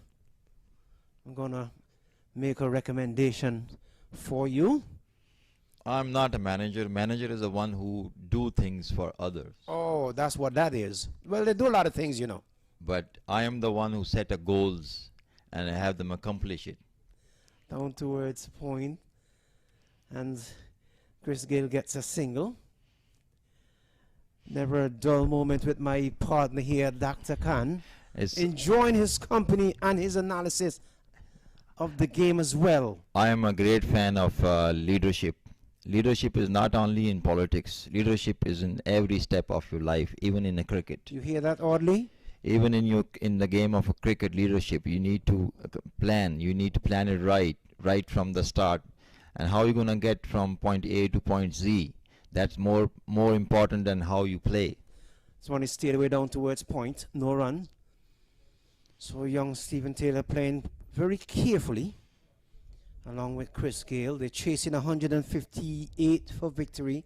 Speaker 1: I'm gonna make a recommendation for you.
Speaker 2: I'm not a manager. Manager is the one who do things for others.
Speaker 1: Oh, that's what that is. Well, they do a lot of things, you know.
Speaker 2: But I am the one who set a goals and I have them accomplish it.
Speaker 1: Down towards point, and Chris Gale gets a single. Never a dull moment with my partner here, Dr. Khan. Enjoying his company and his analysis of the game as well.
Speaker 2: I am a great fan of leadership. Leadership is not only in politics. Leadership is in every step of your life, even in a cricket.
Speaker 1: You hear that, Audley?
Speaker 2: Even in the game of a cricket, leadership, you need to plan. You need to plan it right from the start. And how you're gonna get from point A to point Z. That's more important than how you play.
Speaker 1: This one is stayed away down towards point, no run. So young Stephen Taylor playing very carefully, along with Chris Gale. They're chasing 158 for victory.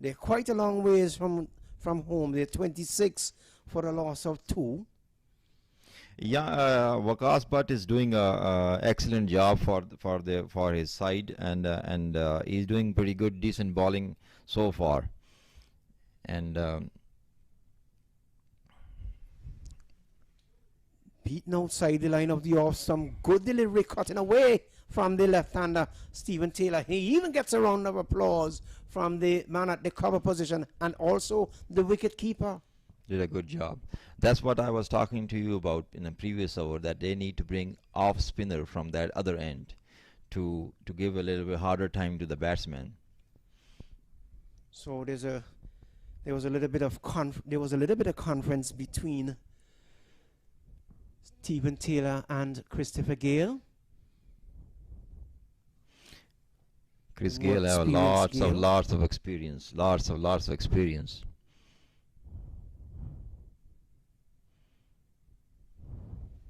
Speaker 1: They're quite a long ways from home. They're 26 for a loss of 2.
Speaker 2: Yeah, Waqas Butt is doing a excellent job for his side, and he's doing pretty good, decent bowling so far. And
Speaker 1: beaten outside the line of the off, some good delivery, cutting away from the left-hander Stephen Taylor. He even gets a round of applause from the man at the cover position and also the wicket keeper.
Speaker 2: Did a good job. That's what I was talking to you about in a previous hour, that they need to bring off spinner from that other end to give a little bit harder time to the batsman.
Speaker 1: So there was a little bit of conference between Stephen Taylor and Christopher Gale.
Speaker 2: Chris Gale have lots of experience.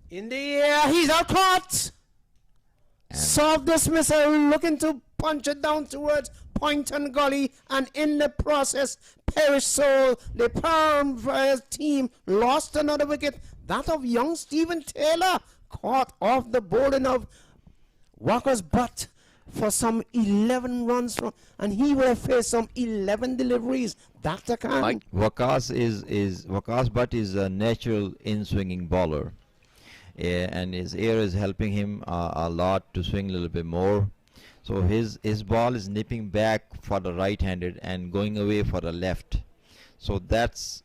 Speaker 1: In the air, he's out caught. Soft dismissal, looking to punch it down towards Poynton Gully, and in the process, Perish Soul, the Param team, lost another wicket. That of young Stephen Taylor, caught off the bowling of Walker's butt for some 11 runs, and he will have faced some 11 deliveries. Dr. Khan.
Speaker 2: Waqas Butt is a natural in-swinging bowler. And his air is helping him a lot to swing a little bit more. So his ball is nipping back for the right-handed and going away for the left. So that's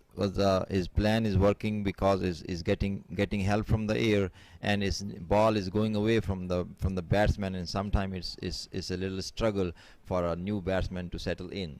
Speaker 2: his plan is working, because is getting help from the air, and his ball is going away from the batsman, and sometimes it's a little struggle for a new batsman to settle in,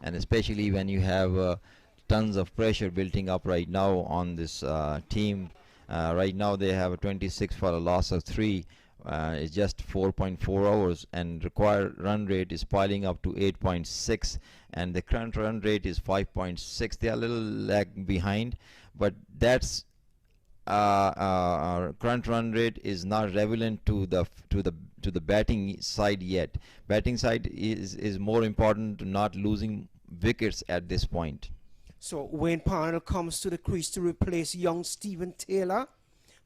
Speaker 2: and especially when you have tons of pressure building up right now on this team. Right now they have a 26 for a loss of 3. It's just 4.4 hours, and required run rate is piling up to 8.6, and the current run rate is 5.6. They are a little lag behind, but that's our current run rate is not relevant to the batting side yet. Batting side is more important to not losing wickets at this point.
Speaker 1: So Wayne Parnell comes to the crease to replace young Stephen Taylor.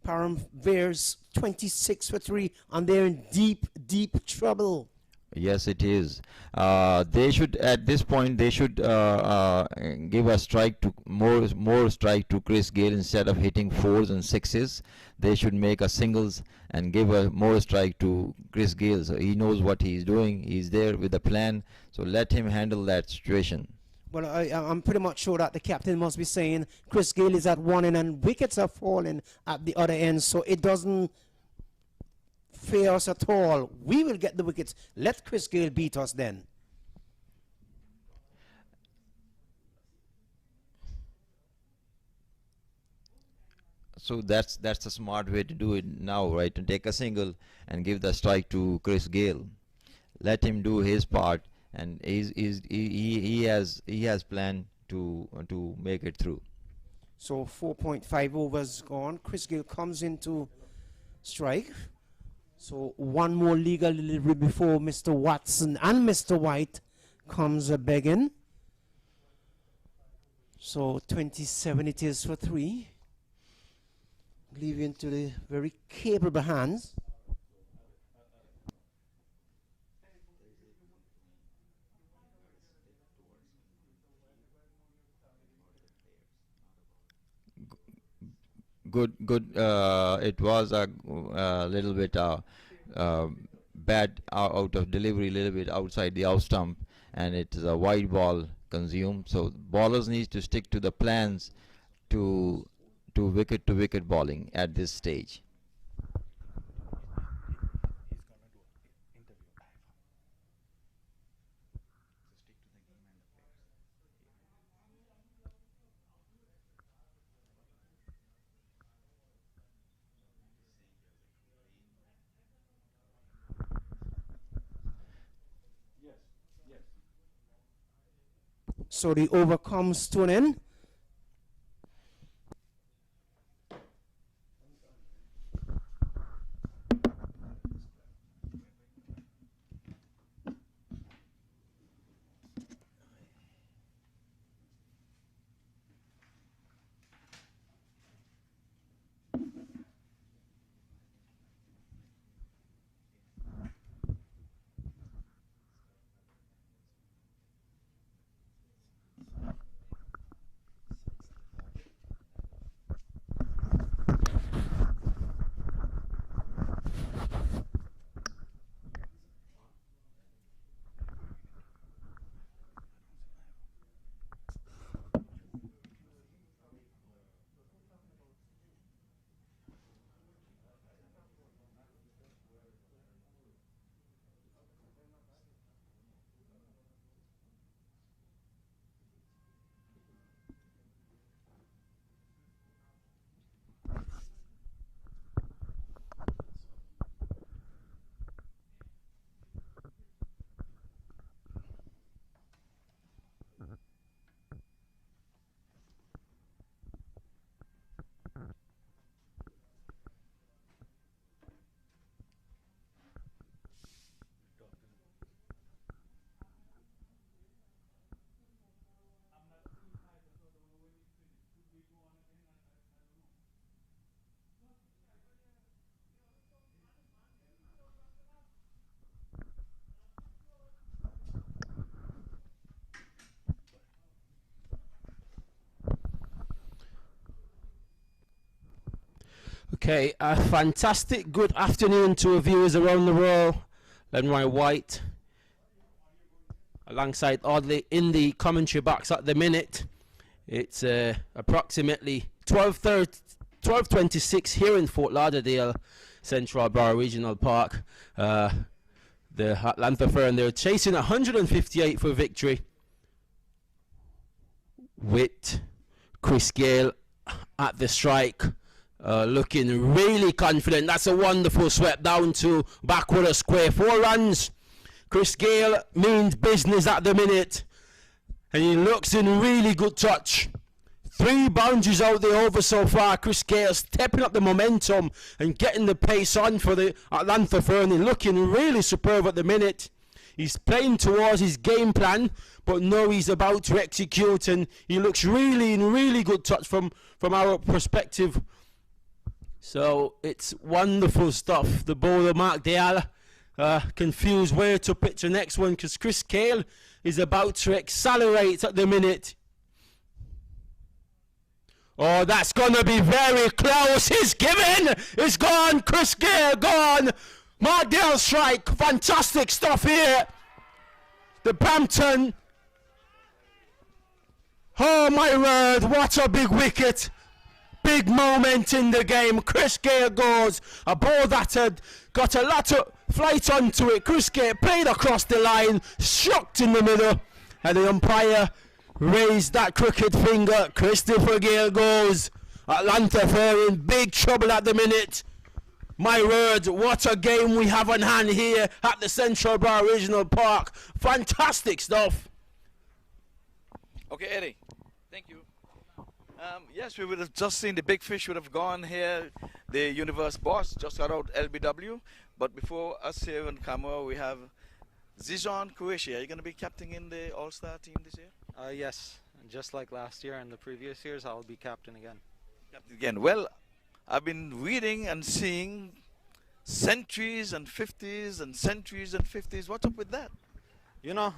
Speaker 1: Param Veers 26 for 3, and they're in deep trouble.
Speaker 2: Yes, it is. They should, at this point, they should give a strike to more strike to Chris Gale. Instead of hitting 4s and 6s, they should make a singles and give a more strike to Chris Gale. So he knows what he's doing. He's there with a plan. So let him handle that situation.
Speaker 1: Well, I'm pretty much sure that the captain must be saying Chris Gale is at one end and wickets are falling at the other end, so it doesn't fear us at all. We will get the wickets. Let Chris Gale beat us then.
Speaker 2: So that's the smart way to do it now, right? To take a single and give the strike to Chris Gale. Let him do his part, and he has planned to make it through.
Speaker 1: So 4.5 overs gone. Chris Gale comes into strike. So one more legal delivery before Mr. Watson and Mr. White comes a begging. So 27 it is for 3. Leaving to the very capable hands.
Speaker 2: Good. It was a little bit bad out of delivery, a little bit outside the out stump, and it is a wide ball consumed. So bowlers need to stick to the plans to wicket bowling at this stage.
Speaker 1: So the over comes to an end.
Speaker 5: Okay, a fantastic good afternoon to our viewers around the world. Lenroy White alongside Audley in the commentary box at the minute. It's approximately 12:26 here in Fort Lauderdale, Central Bar Regional Park. The Atlanta Firm, they're chasing 158 for victory with Chris Gale at the strike. Looking really confident. That's a wonderful swept down to backward square. 4 runs. Chris Gale means business at the minute. And he looks in really good touch. 3 boundaries out the over so far. Chris Gale stepping up the momentum and getting the pace on for the Atlanta Fernie. Looking really superb at the minute. He's playing towards his game plan, but now he's about to execute, and he looks really in really good touch from our perspective. So it's wonderful stuff. The bowler Mark Dale confused where to pitch the next one, because Chris Gale is about to accelerate at the minute. Oh, that's going to be very close. He's given. It's gone. Chris Gale gone. Mark Dale strike. Fantastic stuff here. The Brampton. Oh my word, what a big wicket. Big moment in the game. Chris Gale goes. A ball that had got a lot of flight onto it. Chris Gale played across the line, shocked in the middle, and the umpire raised that crooked finger. Christopher Gale goes. Atlanta Fair in big trouble at the minute. My word, what a game we have on hand here at the Central Bar Regional Park. Fantastic stuff.
Speaker 3: Okay, Eddie. Thank you. Yes, we would have just seen the big fish would have gone here. The Universe boss just got out LBW. But before us here on camera, we have Zijon Croatia. Are you going to be captaining in the All-Star team this year?
Speaker 6: Yes, just like last year and the previous years, I'll be captain again.
Speaker 3: Captain again. Well, I've been reading and seeing centuries and 50s and centuries and 50s. What's up with that?
Speaker 6: You know,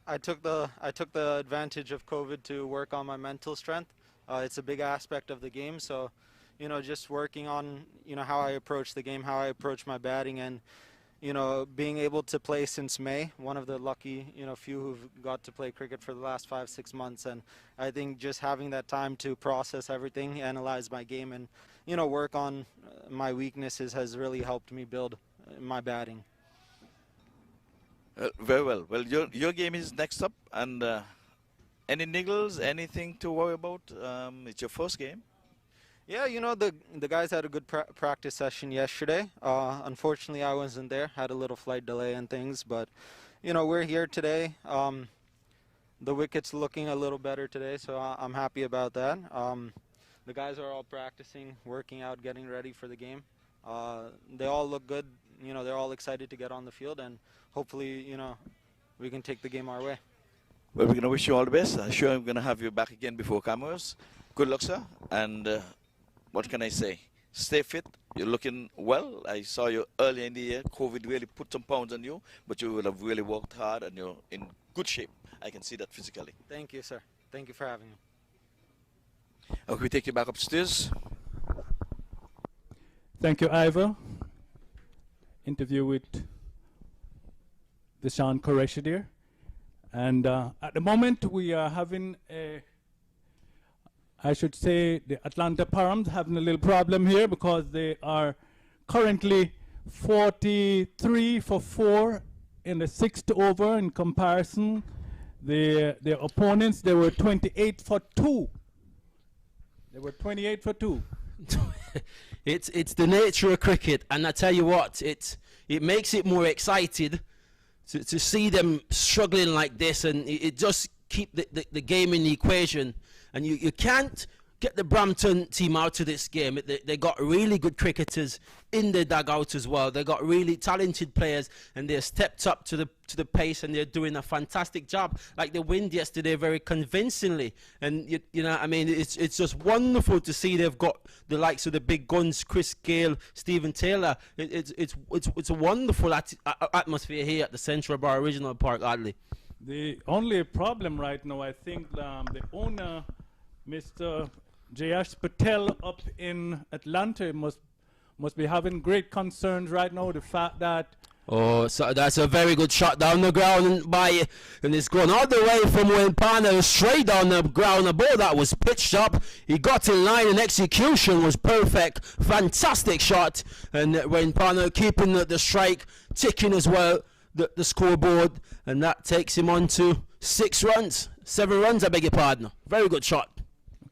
Speaker 6: I took the advantage of COVID to work on my mental strength. It's a big aspect of the game, so you know, just working on how I approach the game, how I approach my batting, and being able to play since May, one of the lucky few who've got to play cricket for the last 5-6 months, and I think just having that time to process everything, analyze my game, and work on my weaknesses has really helped me build my batting.
Speaker 3: Very well. Well, your game is next up, and any niggles, anything to worry about? It's your first game.
Speaker 6: Yeah, the guys had a good practice session yesterday. Unfortunately, I wasn't there. Had a little flight delay and things, but we're here today. The wicket's looking a little better today, so I'm happy about that. The guys are all practicing, working out, getting ready for the game. They all look good. They're all excited to get on the field, and hopefully, we can take the game our way.
Speaker 3: Well, we're going to wish you all the best. I'm sure I'm going to have you back again before cameras. Good luck, sir. And what can I say? Stay fit. You're looking well. I saw you earlier in the year. COVID really put some pounds on you, but you would have really worked hard, and you're in good shape. I can see that physically.
Speaker 6: Thank you, sir. Thank you for having me.
Speaker 3: Okay, we take you back upstairs.
Speaker 4: Thank you, Ivor. Interview with Vishan Qureshi there. And at the moment we are having I should say the Atlanta Params having a little problem here, because they are currently 43 for 4 in the 6th over. In comparison, their opponents, they were 28 for 2. They were 28 for 2.
Speaker 5: It's the nature of cricket, and I tell you what, it makes it more excited to see them struggling like this, and it just keep the game in the equation. And you can't get the Brampton team out of this game. They got really good cricketers in the dugout as well. They got really talented players, and they're stepped up to the pace, and they're doing a fantastic job. Like the win yesterday, very convincingly. And you know, I mean, it's just wonderful to see they've got the likes of the big guns, Chris Gale, Stephen Taylor. It's a wonderful atmosphere here at the Central Bar Regional Park, Adley.
Speaker 4: The only problem right now, I think, the owner, Mr. Jayash Patel up in Atlanta must be having great concerns right now. The fact that
Speaker 5: Oh, so that's a very good shot down the ground and it's gone all the way from Wayne Parnell straight down the ground. The ball that was pitched up, he got in line and execution was perfect. Fantastic shot, and Wayne Parnell keeping the strike ticking as well, the scoreboard, and that takes him on to 7 runs, I beg your pardon. Very good shot.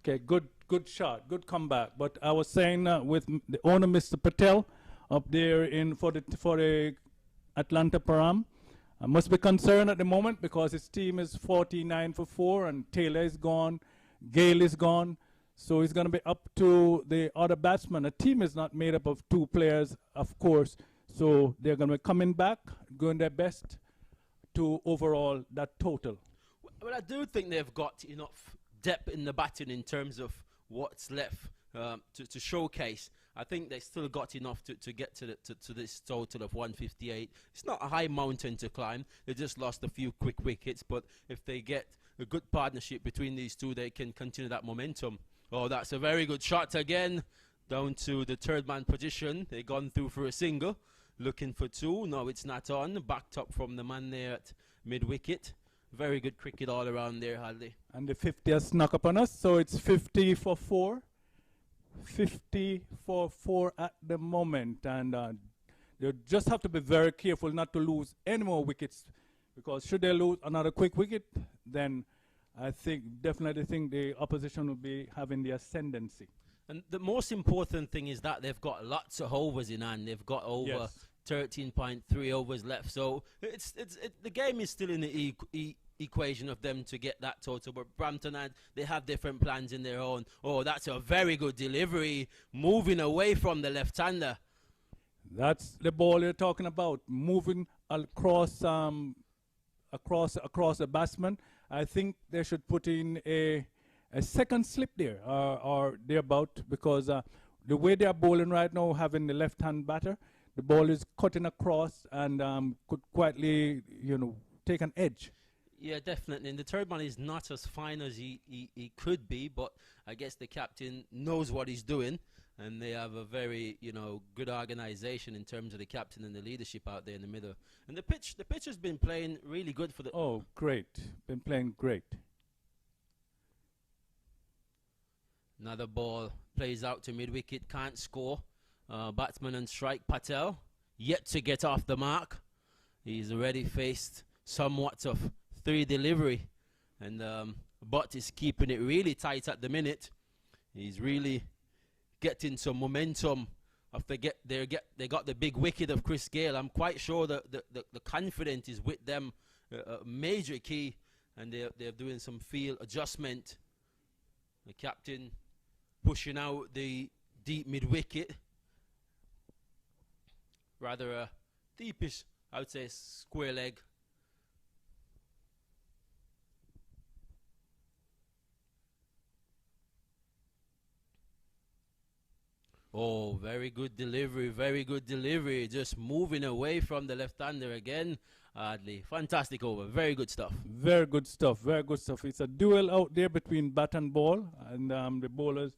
Speaker 4: okay, good shot, good comeback. But I was saying with the owner, Mr. Patel, up there for the Atlanta Param, I must be concerned at the moment because his team is 49 for 4 and Taylor is gone, Gale is gone, so he's going to be up to the other batsmen. A team is not made up of 2 players, of course, so they're going to be coming back, doing their best to overall that total.
Speaker 5: Well, I do think they've got enough depth in the batting in terms of what's left to showcase. I think they still got enough to get to this total of 158. It's not a high mountain to climb. They just lost a few quick wickets, but if they get a good partnership between these two, they can continue that momentum. Oh, that's a very good shot again, down to the third man position. They've gone through for a single, looking for 2. No, it's not on. Backed up from the man there at mid-wicket. Very good cricket all around there, Hadley.
Speaker 4: And the 50 has snuck up on us, so it's 50 for 4. 50 for 4 at the moment, and they just have to be very careful not to lose any more wickets, because should they lose another quick wicket, then I definitely think the opposition will be having the ascendancy.
Speaker 5: And the most important thing is that they've got lots of overs in hand. They've got over 13.3 overs left, so the game is still in the equation of them to get that total, but Brampton they have different plans in their own. Oh, that's a very good delivery, moving away from the left-hander.
Speaker 4: That's the ball you're talking about, moving across across the batsman. I think they should put in a second slip there or thereabout, because the way they are bowling right now, having the left-hand batter, the ball is cutting across and could quietly take an edge.
Speaker 5: Yeah, definitely. And the third man is not as fine as he could be, but I guess the captain knows what he's doing, and they have a very, good organization in terms of the captain and the leadership out there in the middle. And the pitch has been playing really good for the...
Speaker 4: Oh, great. Been playing great.
Speaker 5: Another ball plays out to mid-wicket, can't score. Batsman on strike, Patel, yet to get off the mark. He's already faced somewhat of 3 delivery, and Butt is keeping it really tight at the minute. He's really getting some momentum. They got the big wicket of Chris Gale. I'm quite sure that the confidence is with them, a major key, and they're doing some field adjustment. The captain pushing out the deep mid wicket, rather a deepish, I would say, square leg. Oh, very good delivery. Just moving away from the left-hander again. Hardly. Fantastic over. Very good stuff.
Speaker 4: Very good stuff. It's a duel out there between bat and ball, and the bowlers,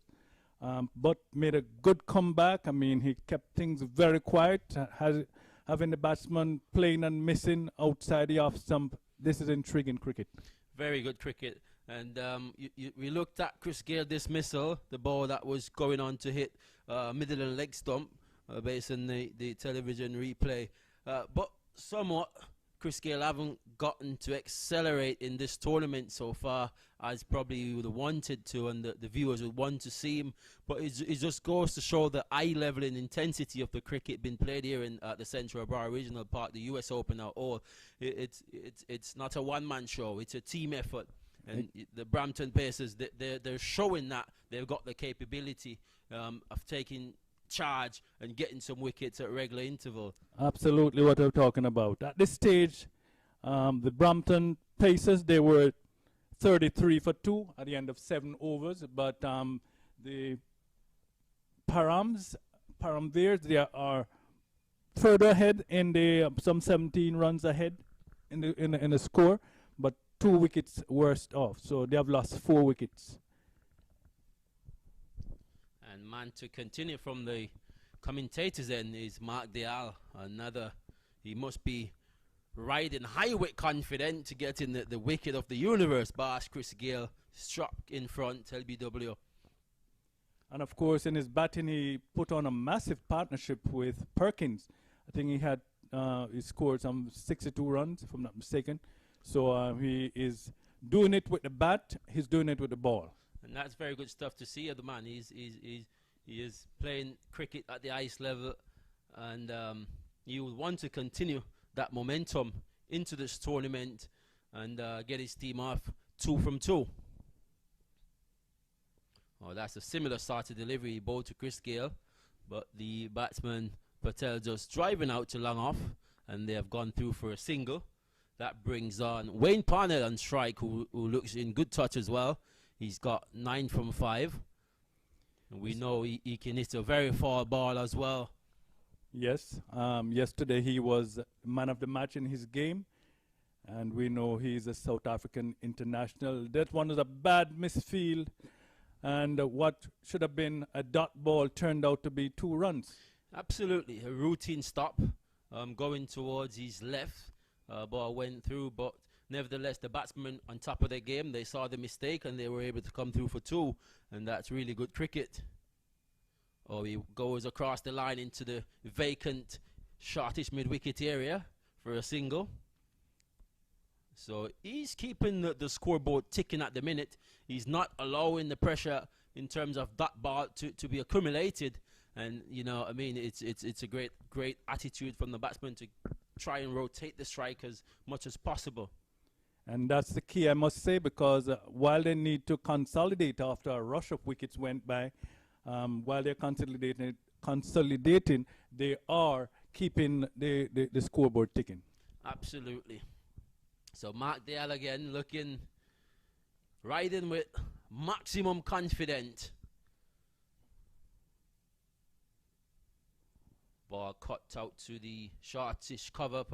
Speaker 4: but made a good comeback. I mean, he kept things very quiet, having the batsman playing and missing outside the off stump. This is intriguing cricket.
Speaker 5: Very good cricket. And we looked at Chris Gale dismissal, the ball that was going on to hit middle and leg stump based on the television replay. But somewhat, Chris Gale haven't gotten to accelerate in this tournament so far as probably he would have wanted to, and the viewers would want to see him. But it just goes to show the eye level and intensity of the cricket being played here in the Central Bar Regional Park, the US Open at all. It's not a one-man show, it's a team effort. And the Brampton Pacers, they're showing that they've got the capability of taking charge and getting some wickets at regular interval.
Speaker 4: Absolutely what I'm talking about. At this stage, the Brampton Pacers, they were 33 for 2 at the end of 7 overs, but the Param Veers, they are further ahead in the some 17 runs ahead in the score, but 2 wickets worst off, so they have lost 4 wickets.
Speaker 5: And man, to continue from the commentators end is Mark Dial. Another, he must be riding high with confident to get in the wicket of the universe. Boss Chris Gayle struck in front, LBW.
Speaker 4: And of course, in his batting, he put on a massive partnership with Perkins. I think he scored some 62 runs, if I'm not mistaken. So he is doing it with the bat, he's doing it with the ball.
Speaker 5: And that's very good stuff to see of the man. He is playing cricket at the highest level, and he will want to continue that momentum into this tournament and get his team off 2 from 2. Oh, that's a similar sort of delivery, ball to Chris Gayle, but the batsman Patel just driving out to long off, and they have gone through for a single. That brings on Wayne Parnell on strike, who looks in good touch as well. He's got 9 from 5. And we know he can hit a very far ball as well.
Speaker 4: Yes, yesterday he was man of the match in his game, and we know he's a South African international. That one was a bad misfield, and what should have been a dot ball turned out to be 2 runs.
Speaker 5: Absolutely, a routine stop going towards his left. Ball went through, but nevertheless the batsmen on top of their game, they saw the mistake and they were able to come through for 2, and that's really good cricket. Oh, he goes across the line into the vacant shortish mid-wicket area for a single. So he's keeping the scoreboard ticking at the minute. He's not allowing the pressure in terms of that ball to be accumulated. And, you know, I mean, it's a great attitude from the batsman to try and rotate the strike as much as possible.
Speaker 4: And that's the key, I must say, because while they need to consolidate after a rush of wickets went by, while they're consolidating, they are keeping the scoreboard ticking.
Speaker 5: Absolutely. So Mark Dial again looking, riding with maximum confidence. Ball cut out to the shortish cover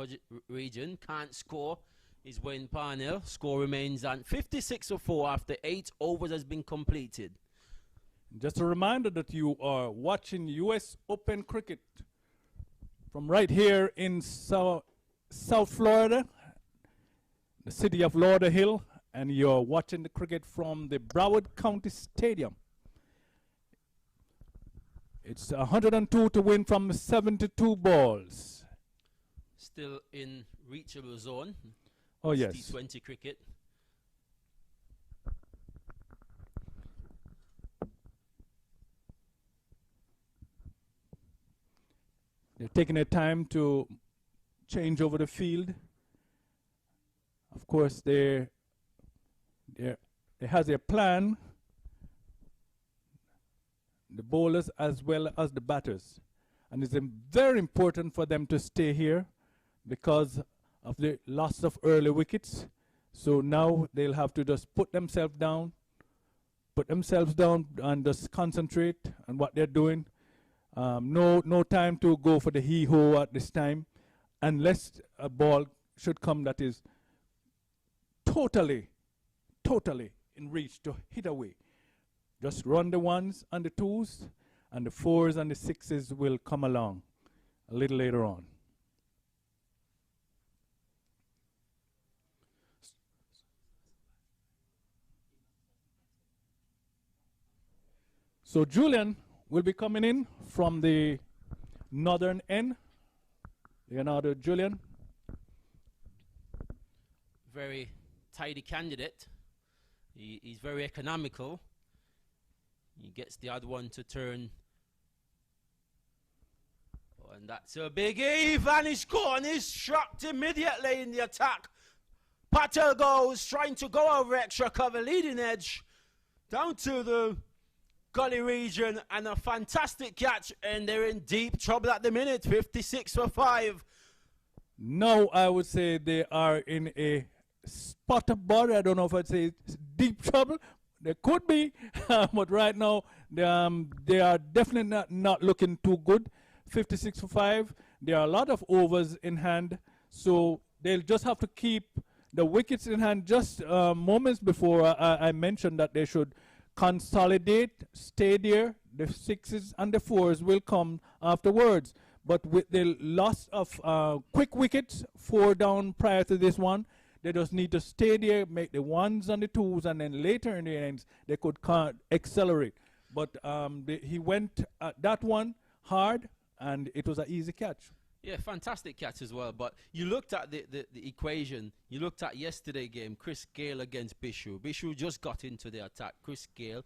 Speaker 5: region. Can't score is Wayne Parnell. Score remains on 56 for 4 after 8 overs has been completed.
Speaker 4: Just a reminder that you are watching US Open Cricket from right here in South Florida, the city of Lauderhill, and you're watching the cricket from the Broward County Stadium. It's 102 to win from 72 balls.
Speaker 5: Still in reachable zone.
Speaker 4: Oh, yes.
Speaker 5: T20 cricket.
Speaker 4: They're taking their time to change over the field. Of course, they has a plan, the bowlers as well as the batters. And it's very important for them to stay here because of the loss of early wickets. So now they'll have to just put themselves down and just concentrate on what they're doing. No time to go for the hee-ho at this time, unless a ball should come that is totally in reach to hit away. Just run the 1s and the 2s, and the 4s and the 6s will come along a little later on. So Julian will be coming in from the northern end. Leonardo Julian.
Speaker 5: Very tidy candidate. He's very economical. He gets the other one to turn. Oh, and that's a big heave, and he's gone. He's shocked immediately in the attack. Patel goes, trying to go over extra cover, leading edge, down to the gully region, and a fantastic catch, and they're in deep trouble at the minute. 56 for 5.
Speaker 4: Now I would say they are in a spot of bother. I don't know if I'd say it's deep trouble. There could be, but right now they are definitely not looking too good. 56 for 5. There are a lot of overs in hand, so they'll just have to keep the wickets in hand. Just moments before I mentioned that they should consolidate, stay there. the sixes and the fours will come afterwards. But with the loss of quick wickets, 4 down prior to this one, they just need to stay there, make the ones and the twos, and then later in the innings, they could accelerate. But he went at that one hard, and it was an easy catch.
Speaker 5: Yeah, fantastic catch as well. But you looked at the equation. You looked at yesterday's game, Chris Gayle against Bishu. Bishu just got into the attack. Chris Gayle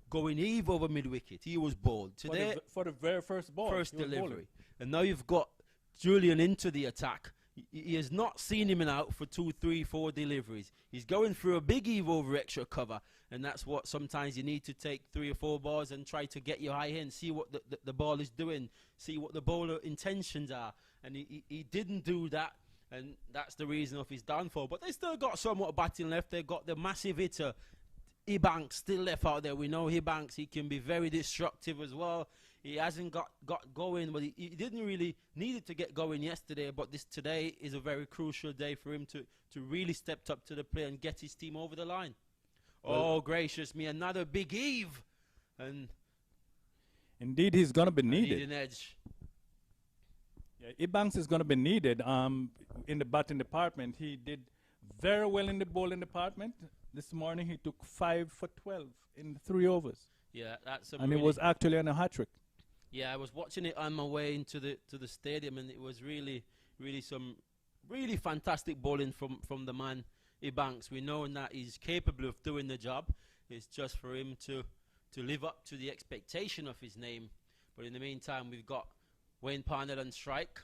Speaker 5: going eve over mid-wicket. He was bowled. Today,
Speaker 4: for the very first ball.
Speaker 5: First delivery. And now you've got Julian into the attack. He has not seen him out for 2, 3, 4 deliveries. He's going through a big eve over extra cover, and that's what sometimes you need to take 3 or 4 balls and try to get your high hand, see what the ball is doing, see what the bowler intentions are. And he didn't do that, and that's the reason of his downfall. But they still got somewhat batting left. They've got the massive hitter, Ebanks, still left out there. We know Ebanks, he can be very destructive as well. He hasn't got going, but he didn't really need it to get going yesterday. But today is a very crucial day for him to really step up to the plate and get his team over the line. Oh, gracious me, another big eve. And
Speaker 4: indeed, he's going to be
Speaker 5: need
Speaker 4: needed.
Speaker 5: an edge.
Speaker 4: Yeah, Ebanks is going to be needed in the batting department. He did very well in the bowling department. This morning he took 5 for 12 in 3 overs.
Speaker 5: Yeah, that's a
Speaker 4: and it was actually on a hat-trick.
Speaker 5: Yeah, I was watching it on my way into the stadium, and it was really some really fantastic bowling from the man Ebanks. We know that he's capable of doing the job. It's just for him to live up to the expectation of his name. But in the meantime, we've got Wayne Parnell on strike.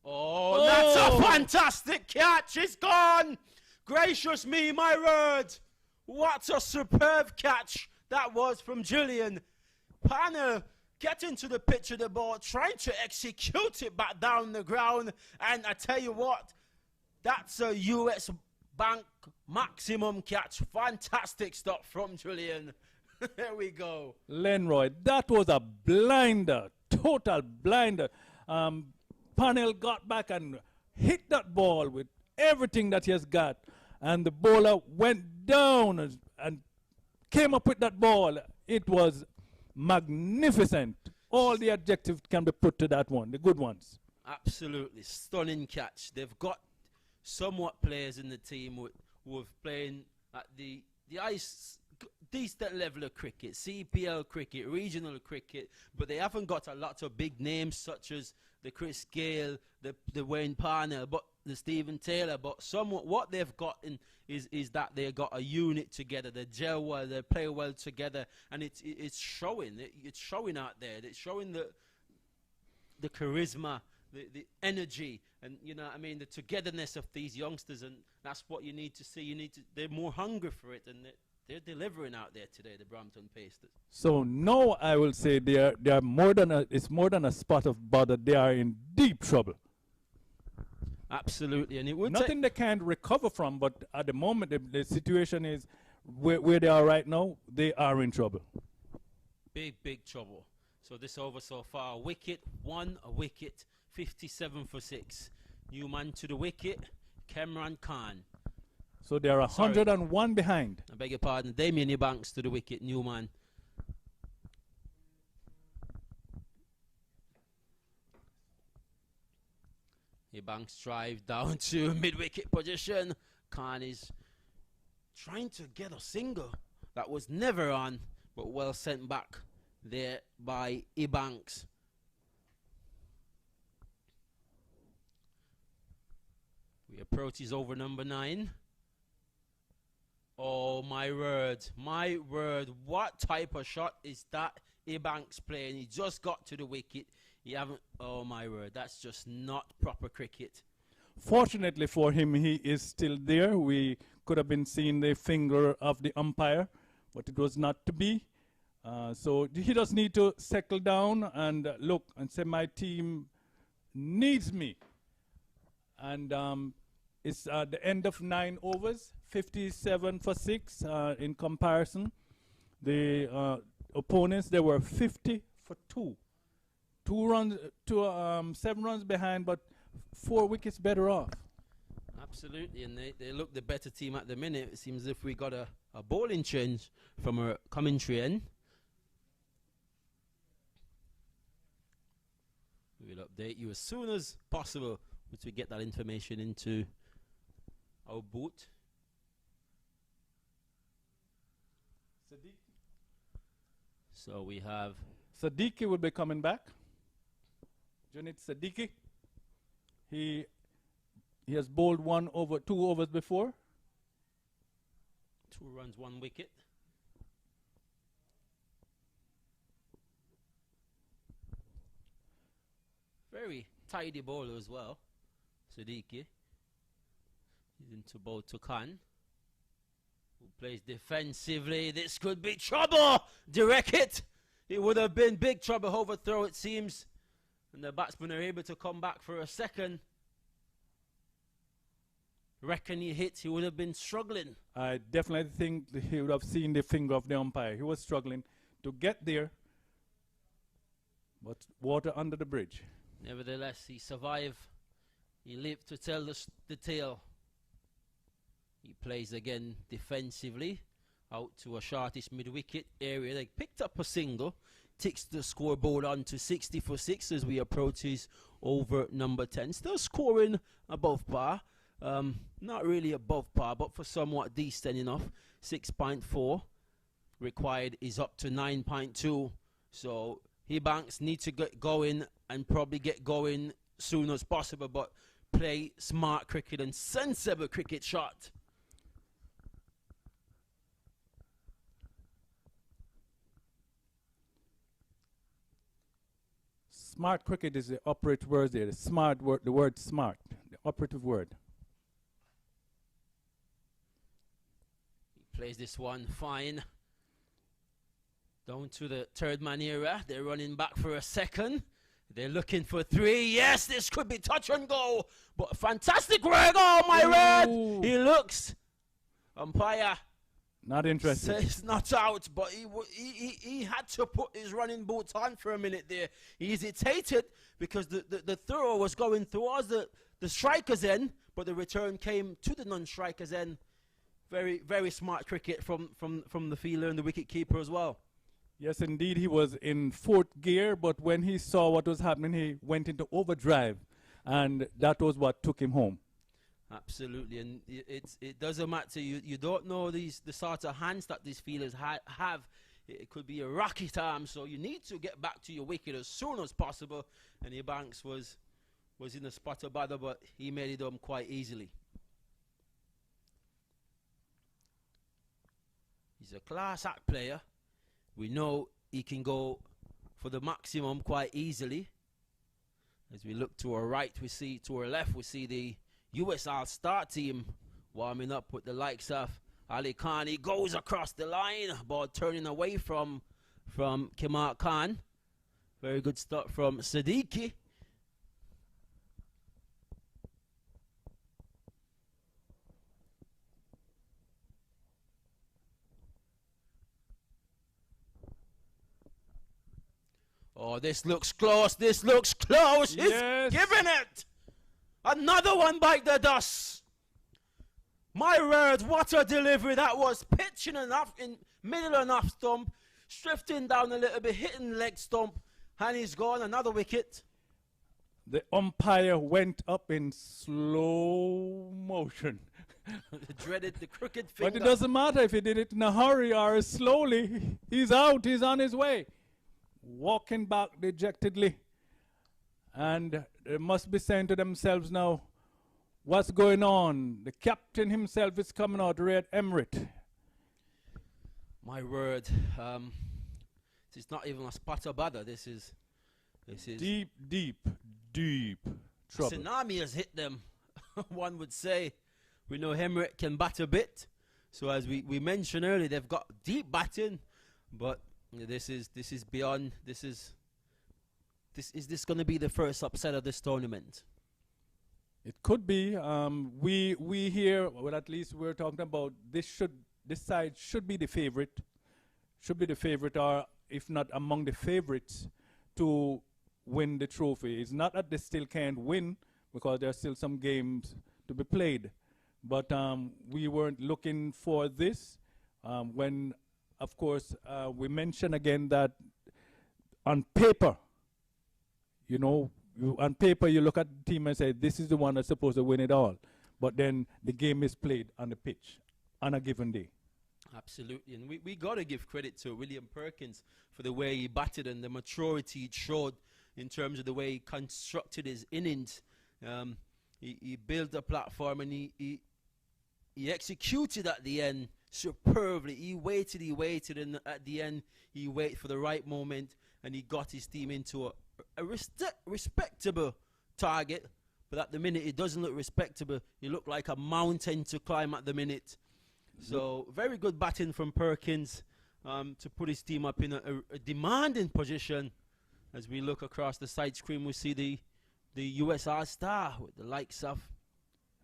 Speaker 5: Oh, that's a fantastic catch! It's gone! Gracious me, my word! What a superb catch that was from Julian. Parnell getting to the pitch of the ball, trying to execute it back down the ground. And I tell you what, that's a US Bank maximum catch. Fantastic stop from Julian. There we go.
Speaker 4: Lenroy, that was a blinder, total blinder. Parnell got back and hit that ball with everything that he has got. And the bowler went down and came up with that ball. It was magnificent. All the adjectives can be put to that one, the good ones.
Speaker 5: Absolutely. Stunning catch. They've got somewhat players in the team who have playing at the decent level of cricket, CPL cricket, regional cricket, but they haven't got a lot of big names such as the Chris Gayle, the Wayne Parnell, but the Stephen Taylor. But somewhat what they've got is that they got a unit together. They gel well, they play well together, and it's showing. It's showing out there. It's showing the charisma, the energy, and you know what I mean, the togetherness of these youngsters, and that's what you need to see. They're more hungry for it, and they're delivering out there today, the Brampton Pasters.
Speaker 4: So now I will say they are more than it's more than a spot of bother. They are in deep trouble.
Speaker 5: Absolutely, and it would
Speaker 4: nothing they can't recover from. But at the moment, the situation is where they are right now. They are in trouble.
Speaker 5: Big trouble. So this over so far, wicket, 1 wicket, 57 for 6. Newman to the wicket, Cameron Khan.
Speaker 4: So they are 101 behind.
Speaker 5: I beg your pardon. Damien Ebanks to the wicket, Newman. Ebanks drive down to mid-wicket position. Khan is trying to get a single. That was never on, but well sent back there by Ebanks. We approach his over number 9. Oh, my word, what type of shot is that Ebanks playing? He just got to the wicket. Oh, my word, that's just not proper cricket.
Speaker 4: Fortunately for him, he is still there. We could have been seeing the finger of the umpire, but it was not to be. So he just need to settle down and look and say, my team needs me. And it's the end of 9 overs, 57 for 6 in comparison. The opponents, they were 50 for 2. 7 runs behind, but 4 wickets better off.
Speaker 5: Absolutely, and they look the better team at the minute. It seems as if we got a bowling change from our commentary end. We'll update you as soon as possible once we get that information into our booth. So we have
Speaker 4: Siddiqui will be coming back. Junit Siddiqui. He has bowled 2 overs before.
Speaker 5: 2 runs, 1 wicket. Very tidy bowler as well, Siddiqui. He's into bowl to Khan, who plays defensively. This could be trouble. Direct it. It would have been big trouble. Overthrow, it seems. And the batsmen are able to come back for a second. Reckon he hit, he would have been struggling.
Speaker 4: I definitely think he would have seen the finger of the umpire. He was struggling to get there, but water under the bridge.
Speaker 5: Nevertheless, he survived. He lived to tell the tale. He plays again defensively out to a shortish mid-wicket area. They picked up a single, ticks the scoreboard on to 60 for 6 as we approach his over number 10. Still scoring above par. Not really above par, but for somewhat decent enough. 6.4 required is up to 9.2. So Banks need to get going and probably get going soon as possible, but play smart cricket and sensible cricket shot.
Speaker 4: Smart cricket is the operative word there. The smart word, the word smart, the operative word.
Speaker 5: He plays this one fine. Down to the third man era. They're running back for a second. They're looking for 3. Yes, this could be touch and go. But fantastic work. Oh, my word. He looks. Umpire.
Speaker 4: Not interested.
Speaker 5: Says not out, but he had to put his running boots on for a minute there. He hesitated because the throw was going towards the striker's end, but the return came to the non-striker's end. Very, very smart cricket from the fielder and the wicket keeper as well.
Speaker 4: Yes, indeed, he was in 4th gear, but when he saw what was happening, he went into overdrive, and that was what took him home.
Speaker 5: Absolutely, and it doesn't matter. You don't know the sort of hands that these fielders have. It could be a rocket arm, so you need to get back to your wicket as soon as possible. And Banks was in the spot of bother, but he made it home quite easily. He's a class act player. We know he can go for the maximum quite easily. As we look to our right, we see to our left, we see the US All-Star team warming up with the likes of Ali Khan. He goes across the line, ball turning away from Kimar Khan. Very good start from Siddiqui. Oh, this looks close. This looks close.
Speaker 4: Yes.
Speaker 5: He's giving it. Another one bite the dust. My word, what a delivery that was. Pitching enough in middle of off stump, drifting down a little bit, hitting leg stump, and he's gone. Another wicket.
Speaker 4: The umpire went up in slow motion.
Speaker 5: Dreaded the crooked finger.
Speaker 4: But it doesn't matter if he did it in a hurry or slowly. He's out. He's on his way. Walking back dejectedly. And they must be saying to themselves now, what's going on? The captain himself is coming out, Red Emirate.
Speaker 5: My word. It's not even a spot of bother. This is
Speaker 4: deep, deep, deep trouble.
Speaker 5: Tsunami has hit them, one would say. We know Emirate can bat a bit. So as we mentioned earlier, they've got deep batting, but this is beyond. Is this going to be the first upset of this tournament?
Speaker 4: It could be. We here, well, at least we're talking about this side should be the favorite. Should be the favorite, or if not among the favorites, to win the trophy. It's not that they still can't win, because there are still some games to be played. but we weren't looking for this. When, of course, we mentioned again that on paper, on paper you look at the team and say, this is the one that's supposed to win it all. But then the game is played on the pitch on a given day.
Speaker 5: Absolutely, and we got to give credit to William Perkins for the way he batted and the maturity he showed in terms of the way he constructed his innings. He built a platform and he executed at the end superbly. He waited, and at the end he waited for the right moment, and he got his team into a respectable target. But at the minute, it doesn't look respectable. He looked like a mountain to climb at the minute. So very good batting from Perkins to put his team up in a demanding position. As we look across the side screen, we see the USR star with the likes of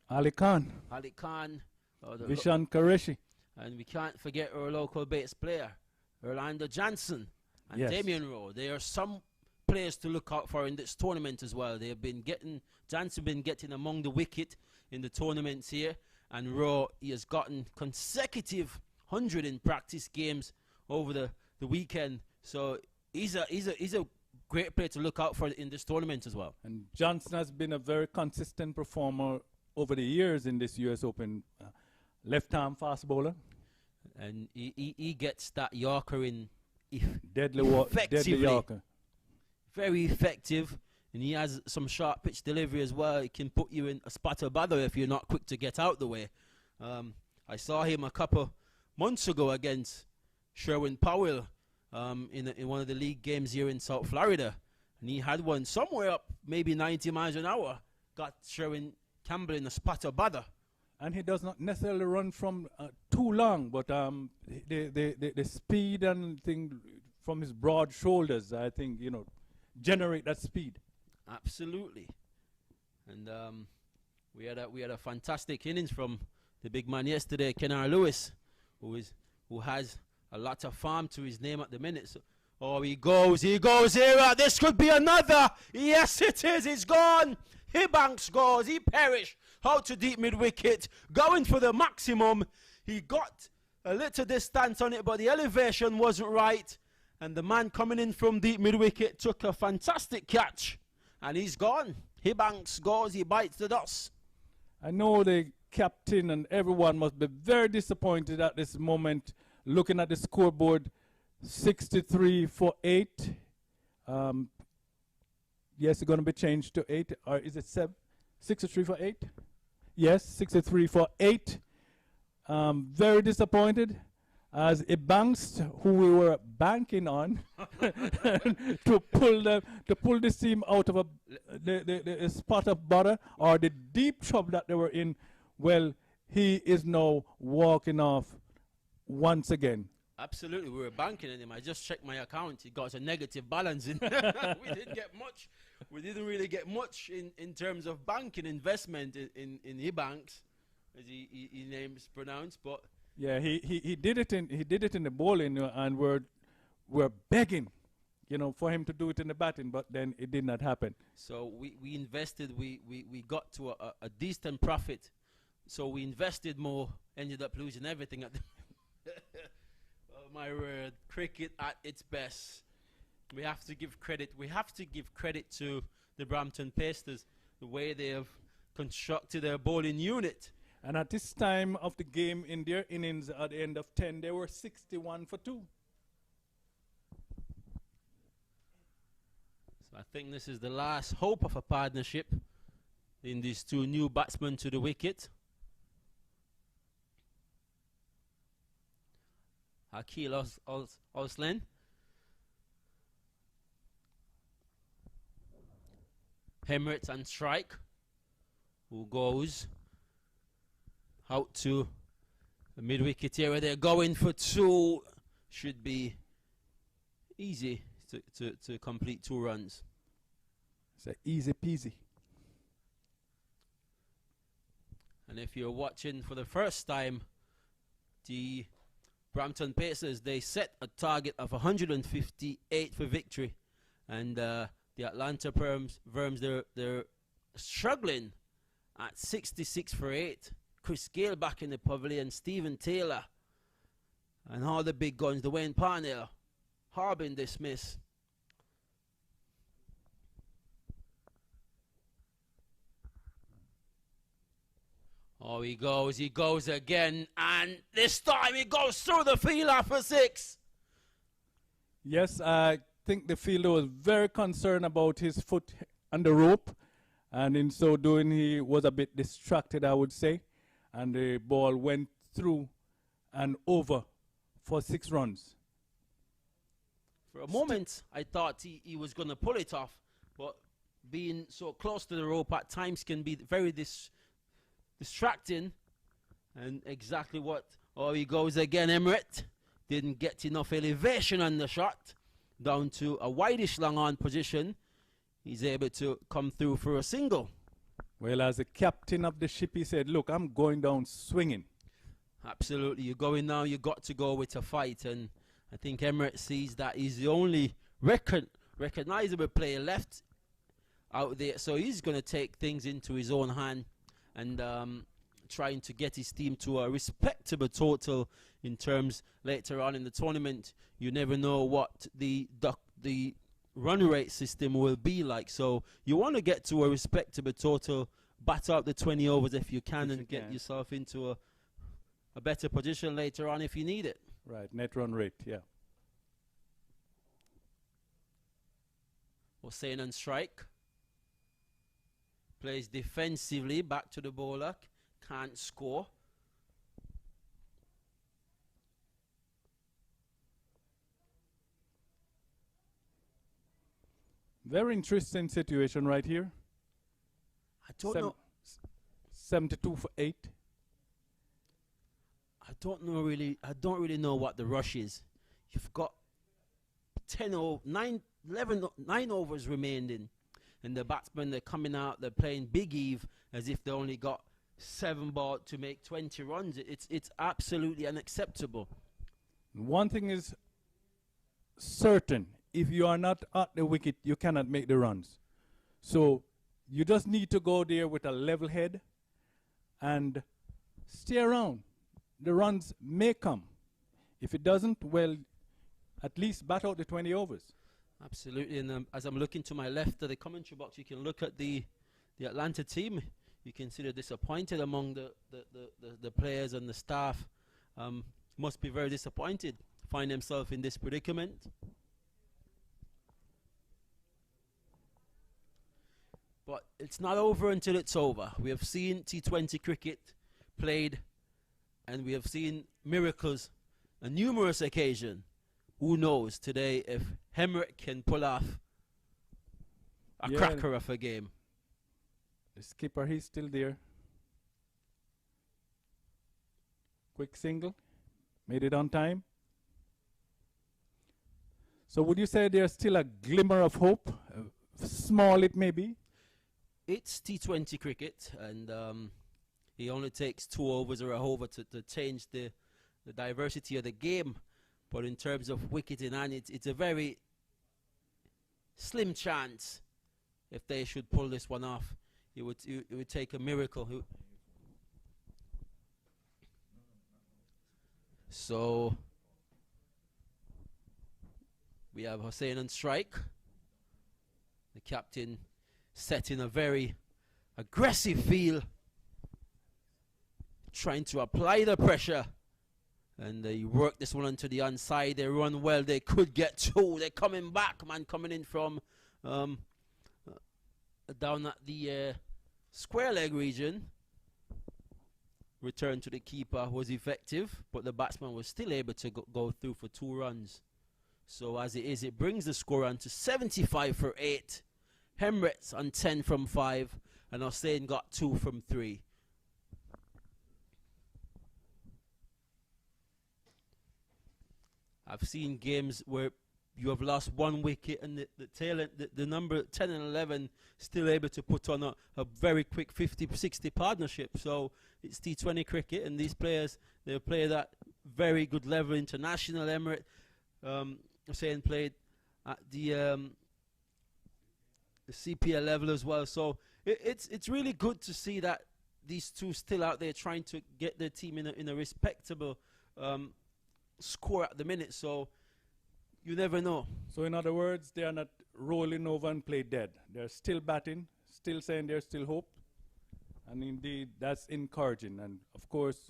Speaker 4: Ali Khan, Vishan Qureshi.
Speaker 5: And we can't forget our local base player, Orlando Johnson and
Speaker 4: Yes.
Speaker 5: Damien Rowe. There are some players to look out for in this tournament as well. They have been getting, Johnson been getting among the wicket in the tournaments here. And Rowe, he has gotten consecutive 100 in practice games over the weekend. So he's a great player to look out for in this tournament as well.
Speaker 4: And Johnson has been a very consistent performer over the years in this US Open. Left-arm fast bowler.
Speaker 5: And he gets that Yorker in
Speaker 4: Deadly
Speaker 5: effectively.
Speaker 4: Yorker.
Speaker 5: Very effective. And he has some sharp pitch delivery as well. He can put you in a spot of bother if you're not quick to get out the way. I saw him a couple months ago against Sherwin Powell in one of the league games here in South Florida. And he had one somewhere up maybe 90 miles an hour. Got Sherwin Campbell in a spot of bother.
Speaker 4: And he does not necessarily run from too long, but the speed and thing from his broad shoulders, I think, generate that speed.
Speaker 5: Absolutely. And we had a fantastic innings from the big man yesterday, Kenar Lewis, who has a lot of farm to his name at the minute. So, he goes here. This could be another. Yes, it is. It's gone. Hibanks goes. He perished out to deep mid wicket, going for the maximum. He got a little distance on it, but the elevation wasn't right. And the man coming in from deep mid wicket took a fantastic catch. And he's gone. Hibanks goes, he bites the dust.
Speaker 4: I know the captain and everyone must be very disappointed at this moment, looking at the scoreboard, 63 for 8. Yes, it's going to be changed to 8. Or is it 7? 63 for 8? Yes, 63 for 8. Very disappointed. As Ibanks, who we were banking on to pull this team out of the spot of bother or the deep trouble that they were in, well, he is now walking off once again.
Speaker 5: Absolutely, we were banking on him. I just checked my account. He got a negative balance in. We didn't get much. We didn't really get much in terms of banking investment in Ibanks, as his name's pronounced, but.
Speaker 4: Yeah, he did it in the bowling, and we're begging, for him to do it in the batting, but then it did not happen.
Speaker 5: So we invested, we got to a decent profit. So we invested more, ended up losing everything at the oh my word, cricket at its best. We have to give credit. We have to give credit to the Brampton Pacers, the way they have constructed their bowling unit.
Speaker 4: And at this time of the game, in their innings at the end of 10, they were 61 for 2.
Speaker 5: So I think this is the last hope of a partnership in these two new batsmen to the wicket. Akil Oslen. Hemrit and Strike, who goes out to the mid-wicket area. They're going for 2. Should be easy to complete 2 runs.
Speaker 4: It's easy peasy.
Speaker 5: And if you're watching for the first time, the Brampton Pacers, they set a target of 158 for victory. And the Atlanta Verms, they're struggling at 66 for 8. Chris Gale back in the pavilion, Stephen Taylor, and all the big guns, Dwayne Parnell, Harbin dismiss. Oh, he goes again, and this time he goes through the fielder for 6.
Speaker 4: Yes, I think the fielder was very concerned about his foot on the rope, and in so doing he was a bit distracted, I would say, and the ball went through and over for 6 runs.
Speaker 5: For a moment, I thought he was going to pull it off, but being so close to the rope at times can be very distracting. And exactly what... Oh, he goes again, Emirates. Didn't get enough elevation on the shot. Down to a wideish long-on position. He's able to come through for a single.
Speaker 4: Well, as the captain of the ship, he said, look, I'm going down swinging.
Speaker 5: Absolutely. You're going now, you got to go with a fight. And I think Emirates sees that he's the only recognizable player left out there. So he's going to take things into his own hand and trying to get his team to a respectable total in terms later on in the tournament. You never know what the run rate system will be like. So you want to get to a respectable total, bat out the 20 overs if you can, and get yourself into a better position later on if you need it.
Speaker 4: Right, net run rate, yeah.
Speaker 5: Hossein on strike. Plays defensively, back to the bowler. Can't score.
Speaker 4: Very interesting situation right here.
Speaker 5: I don't know.
Speaker 4: 72 for 8.
Speaker 5: I don't really know what the rush is. You've got 9 overs remaining, and the batsmen, they're coming out, they're playing big Eve as if they only got 7 balls to make 20 runs. It's absolutely unacceptable.
Speaker 4: One thing is certain: if you are not at the wicket, you cannot make the runs. So you just need to go there with a level head and stay around. The runs may come. If it doesn't, well, at least bat out the 20 overs.
Speaker 5: Absolutely. And as I'm looking to my left of the commentary box, you can look at the Atlanta team. You can see they're disappointed among the players and the staff. Must be very disappointed, find themselves in this predicament. But it's not over until it's over. We have seen T20 cricket played, and we have seen miracles on numerous occasions. Who knows today if Hemrick can pull off a cracker of a game.
Speaker 4: The skipper, he's still there. Quick single. Made it on time. So would you say there's still a glimmer of hope? Small it may be?
Speaker 5: It's T20 cricket, and it only takes 2 overs or a over to change the diversity of the game. But in terms of wicket in hand, it's a very slim chance if they should pull this one off. It would take a miracle. So we have Hossein on strike. The captain setting a very aggressive feel, trying to apply the pressure. And they work this one onto the onside. They run well. They could get 2. They're coming back, man, coming in from down at the square leg region. Return to the keeper was effective, but the batsman was still able to go through for 2 runs. So as it is, it brings the score on to 75 for 8. Hemrets on 10 from 5, and Hossein got 2 from 3. I've seen games where you have lost 1 wicket and the number 10 and 11 still able to put on a very quick 50-60 partnership. So it's T20 cricket, and these players, they play that very good level international. Emirates, Hussein played at the CPL level as well. So it's really good to see that these two still out there trying to get their team in a respectable score at the minute. So you never know.
Speaker 4: So in other words, they are not rolling over and play dead. They're still batting, still saying there's still hope. And indeed, that's encouraging. And of course,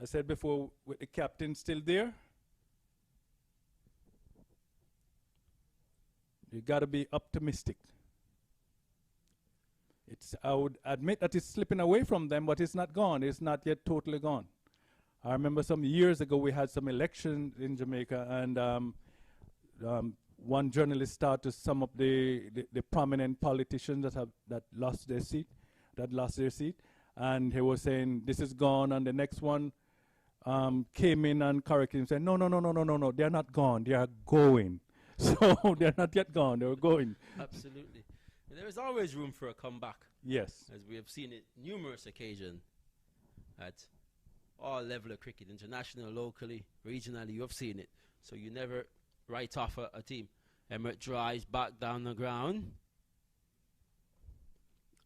Speaker 4: I said before, with the captain still there, you got to be optimistic. I would admit that it's slipping away from them, but it's not gone. It's not yet totally gone. I remember some years ago we had some elections in Jamaica, and one journalist started to sum up the prominent politicians that lost their seat, and he was saying this is gone, and the next one came in and corrected him, saying no, they're not gone, they are going. So they're not yet gone, they're going.
Speaker 5: Absolutely. And there is always room for a comeback.
Speaker 4: Yes.
Speaker 5: As we have seen it numerous occasions at all level of cricket, international, locally, regionally, you have seen it. So you never write off a team. Emirates drives back down the ground.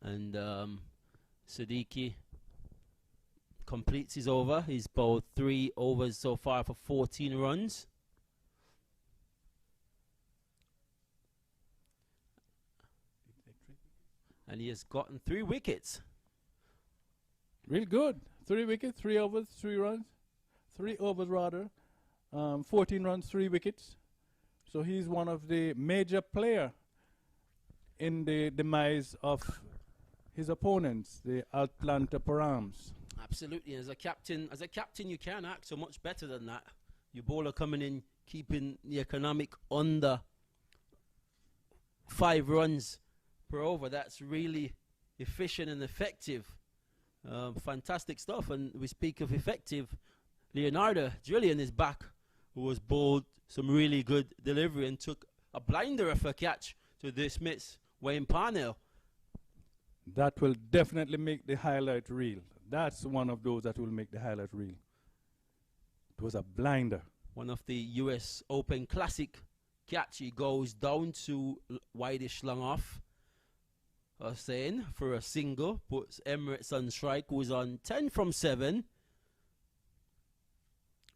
Speaker 5: And Siddiqui completes his over. He's bowled 3 overs so far for 14 runs. And he has gotten 3 wickets.
Speaker 4: Real good. 3 wickets, 3 overs, 3 runs. 3 overs rather. 14 runs, 3 wickets. So he's one of the major player in the demise of his opponents, the Atlanta Params.
Speaker 5: Absolutely. As a captain, you can't act so much better than that. Your bowler coming in, keeping the economic under 5 runs per over. That's really efficient and effective. Fantastic stuff. And we speak of effective. Leonardo Drillian is back, who was bowled some really good delivery and took a blinder of a catch to dismiss Wayne Parnell.
Speaker 4: That will definitely make the highlight reel. That's one of those that will make the highlight reel. It was a blinder.
Speaker 5: One of the US Open Classic catch. He goes down to wideish long off. Hussain for a single, puts Emirates on strike, who's on 10 from 7,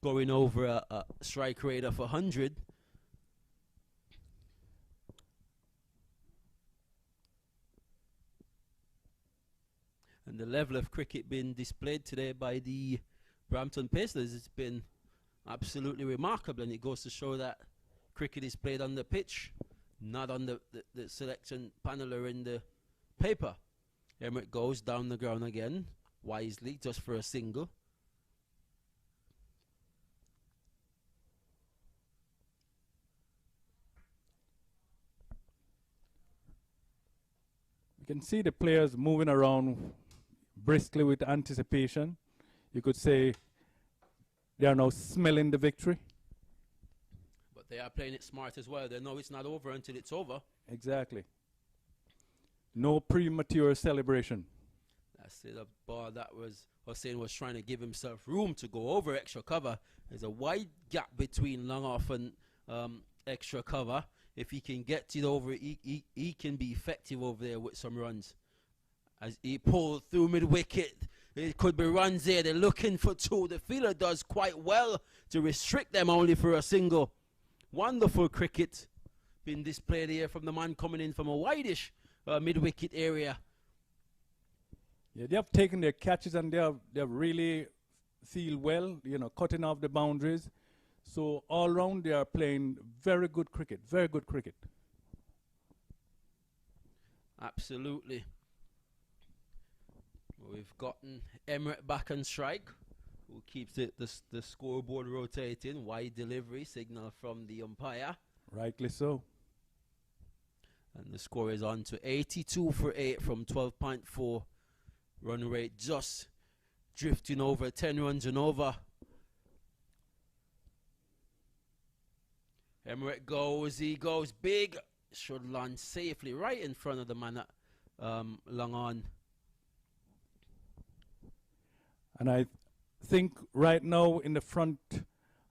Speaker 5: going over a strike rate of 100. And the level of cricket being displayed today by the Brampton Pacers has been absolutely remarkable, and it goes to show that cricket is played on the pitch, not on the selection panel or in the paper. Emirates goes down the ground again, wisely, just for a single.
Speaker 4: You can see the players moving around briskly with anticipation. You could say they are now smelling the victory.
Speaker 5: But they are playing it smart as well. They know it's not over until it's over.
Speaker 4: Exactly. No premature celebration.
Speaker 5: That's it. A ball that was Hussain was trying to give himself room to go over extra cover. There's a wide gap between long off and extra cover. If he can get it over, he can be effective over there with some runs. As he pulled through mid-wicket, it could be runs there. They're looking for 2. The fielder does quite well to restrict them only for a single. Wonderful cricket being displayed here from the man coming in from a wideish mid-wicket area.
Speaker 4: Yeah, they have taken their catches and they have really feel well, cutting off the boundaries. So all round they are playing very good cricket, very good cricket.
Speaker 5: Absolutely. We've gotten Emirates back on strike, who keeps the scoreboard rotating. Wide delivery signal from the umpire.
Speaker 4: Rightly so.
Speaker 5: And the score is on to 82 for 8 from 12.4 run rate, just drifting over 10 runs and over. Emirates goes, he goes big, should land safely right in front of the man at long on.
Speaker 4: And I think right now in the front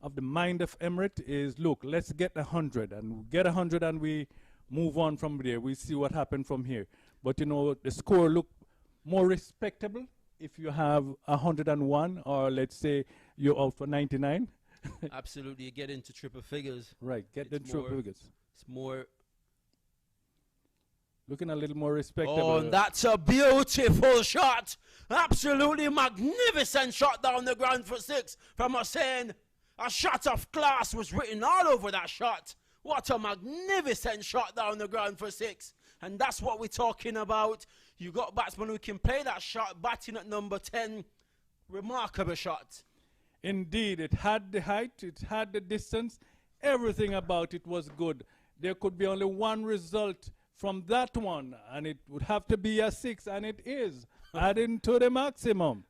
Speaker 4: of the mind of Emirates is, look, let's get 100 and get 100 and we move on from there. We see what happened from here. But the score looked more respectable if you have 101, or let's say you're out for 99.
Speaker 5: Absolutely, you get into triple figures.
Speaker 4: Right, get the
Speaker 5: It's
Speaker 4: triple
Speaker 5: more-
Speaker 4: figures.
Speaker 5: It's more.
Speaker 4: Looking a little more respectable.
Speaker 5: Oh, and that's a beautiful shot. Absolutely magnificent shot down the ground for 6 from Hussain. A shot of class was written all over that shot. What a magnificent shot down the ground for 6. And that's what we're talking about. You got batsmen who can play that shot, batting at number 10. Remarkable shot.
Speaker 4: Indeed, it had the height, it had the distance, everything about it was good. There could be only one result from that one, and it would have to be a 6, and it is, adding to the maximum.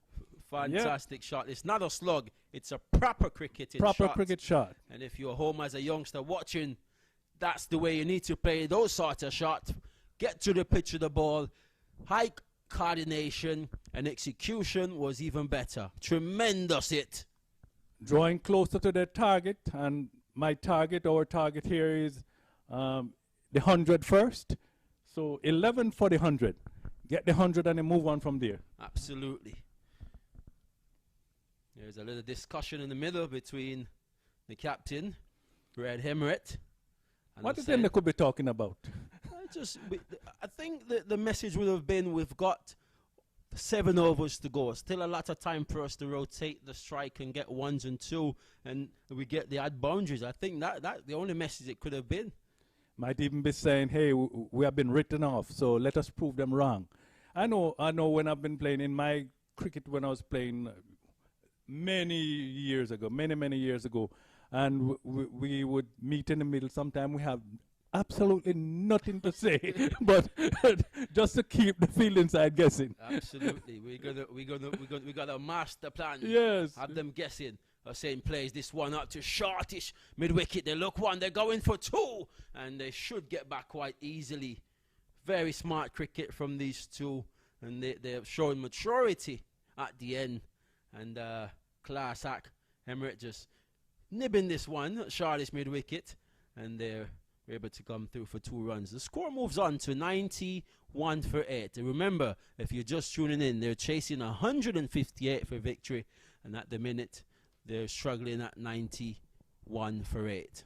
Speaker 5: Fantastic shot. It's not a slug. It's a proper cricketing shot.
Speaker 4: Proper cricket shot.
Speaker 5: And if you're home as a youngster watching, that's the way you need to play those sort of shots. Get to the pitch of the ball. High coordination and execution was even better. Tremendous hit.
Speaker 4: Drawing closer to their target, and my target, our target here is the 100 first. So 11 for the 100. Get the 100 and then move on from there.
Speaker 5: Absolutely. There's a little discussion in the middle between the captain, Red Hemeret. and
Speaker 4: What
Speaker 5: the
Speaker 4: is it they
Speaker 5: set.
Speaker 4: could be talking about?
Speaker 5: I think the message would have been, we've got 7 overs to go. Still a lot of time for us to rotate the strike and get 1s and 2, and we get the odd boundaries. I think that's the only message it could have been.
Speaker 4: Might even be saying, hey, we have been written off, so let us prove them wrong. I know when I've been playing in my cricket, when I was playing many years ago, many years ago, and we would meet in the middle. Sometimes we have absolutely nothing to say, but just to keep the feelings inside guessing.
Speaker 5: Absolutely, we got a master plan.
Speaker 4: Yes.
Speaker 5: Have them guessing. Hussain plays this one up to shortish mid wicket. They look one. They're going for 2, and they should get back quite easily. Very smart cricket from these two, and they're showing maturity at the end. And class act. Hemeret just nibbing this one, shortish mid wicket, and they're able to come through for 2 runs. The score moves on to 91 for 8. And remember, if you're just tuning in, they're chasing 158 for victory, and at the minute they're struggling at 91 for 8.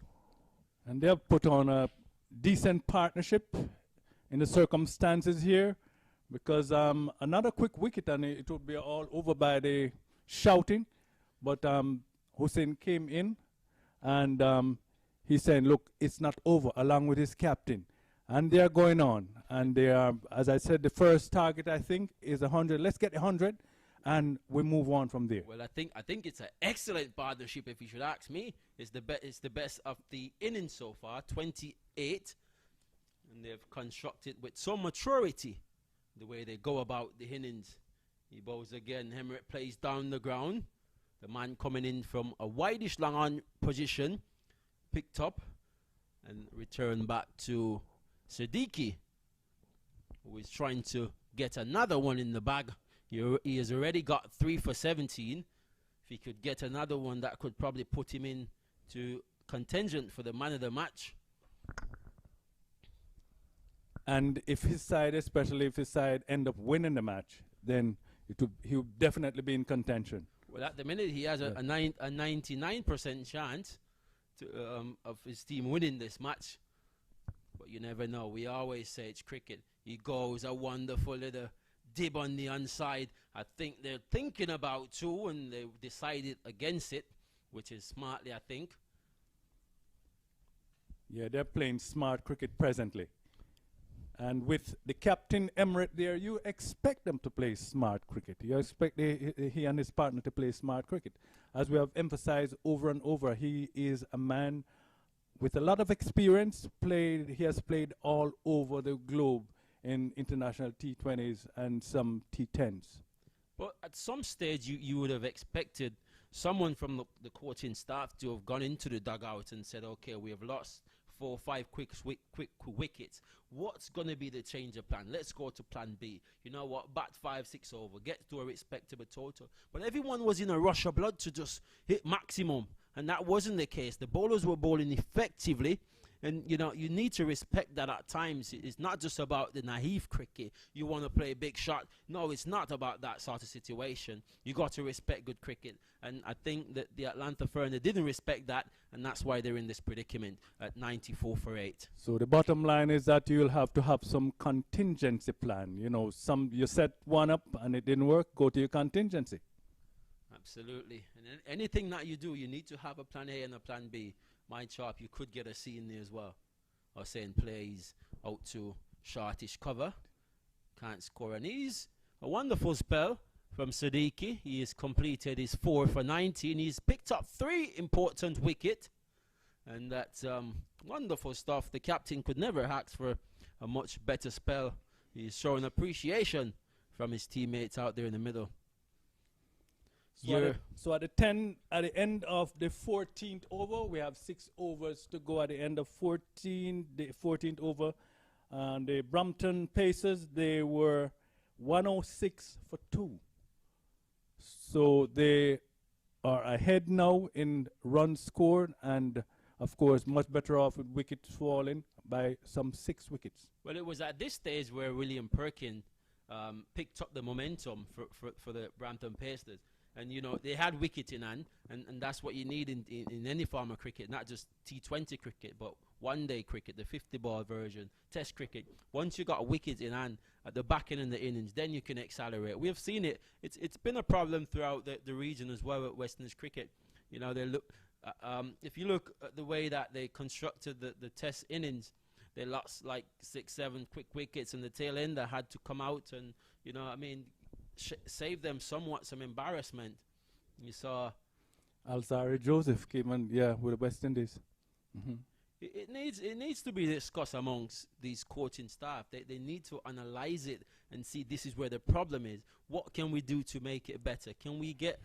Speaker 4: And they have put on a decent partnership in the circumstances here, because another quick wicket and it would be all over by the shouting. But Hussain came in and he's saying, look, it's not over, along with his captain. And they're going on. And they are, as I said, the first target, I think, is 100. Let's get 100, and we move on from there.
Speaker 5: Well, I think it's an excellent partnership, if you should ask me. It's the best of the innings so far, 28. And they've constructed with some maturity the way they go about the innings. He bows again. Hemeret plays down the ground. The man coming in from a wideish long on position, picked up and returned back to Siddiqui, who is trying to get another one in the bag. He has already got 3 for 17. If he could get another one, that could probably put him in to contingent for the man of the match.
Speaker 4: And if his side, especially if his side end up winning the match, then he would definitely be in contention.
Speaker 5: Well, at the minute, he has a 99% chance of his team winning this match. But you never know. We always say it's cricket. He goes a wonderful little dib on the onside. I think they're thinking about 2, and they decided against it, which is smartly, I think.
Speaker 4: Yeah, they're playing smart cricket presently. And with the captain Hemeret there, you expect them to play smart cricket. You expect he and his partner to play smart cricket. As we have emphasized over and over, he is a man with a lot of experience. He has played all over the globe in international T20s and some T10s.
Speaker 5: But at some stage, you would have expected someone from the coaching staff to have gone into the dugout and said, okay, we have lost 4 or 5 quick wickets. What's going to be the change of plan? Let's go to plan B. You know what? Bat 5, 6 over. Get to a respectable total. But everyone was in a rush of blood to just hit maximum. And that wasn't the case. The bowlers were bowling effectively. And you know, you need to respect that at times. It's not just about the naive cricket. You want to play a big shot. No, it's not about that sort of situation. You got to respect good cricket. And I think that the Atlanta Fern, didn't respect that, and that's why they're in this predicament at 94 for 8.
Speaker 4: So the bottom line is that you'll have to have some contingency plan. You know, you set one up and it didn't work, go to your contingency.
Speaker 5: Absolutely. And anything that you do, you need to have a plan A and a plan B. Mind sharp, you could get a C in there as well. Or saying plays out to shortish cover. Can't score an ease. A wonderful spell from Siddiqui. He has completed his 4 for 19. He's picked up 3 important wickets. And that's wonderful stuff. The captain could never ask for a much better spell. He's showing appreciation from his teammates out there in the middle.
Speaker 4: So at the end of the 14th over, we have 6 overs to go at the end of the 14th over. And the Brampton Pacers, they were 106 for 2. So they are ahead now in runs scored, and of course much better off with wickets falling by some 6 wickets.
Speaker 5: Well, it was at this stage where William Perkin picked up the momentum for the Brampton Pacers. And, you know, they had wicket in hand, and that's what you need in any form of cricket, not just T20 cricket, but one-day cricket, the 50-ball version, test cricket. Once you got a wicket in hand at the back end of the innings, then you can accelerate. We have seen it. It's been a problem throughout the region as well at West Indies cricket. You know, they look. If you look at the way that they constructed the test innings, they lost like 6, 7 quick wickets, and the tail ender had to come out and, you know, I mean, save them somewhat some embarrassment. You saw
Speaker 4: Alzari Joseph came on, with the West Indies.
Speaker 5: It needs to be discussed amongst these coaching staff. They need to analyze it and see this is where the problem is. What can we do to make it better? Can we get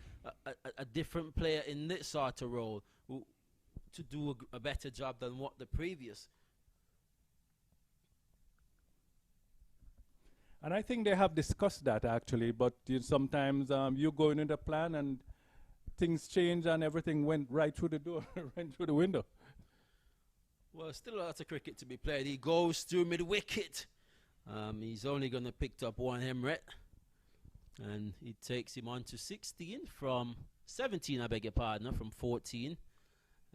Speaker 5: a different player in this sort of role to do a better job than what the previous?
Speaker 4: And I think they have discussed that actually, but sometimes you go into the plan and things change and everything went right through the door, right through the window.
Speaker 5: Well, still a lot of cricket to be played. He goes through mid-wicket. He's only going to pick up 1 Emirates. And he takes him on to 16 from 17, I beg your pardon, from 14.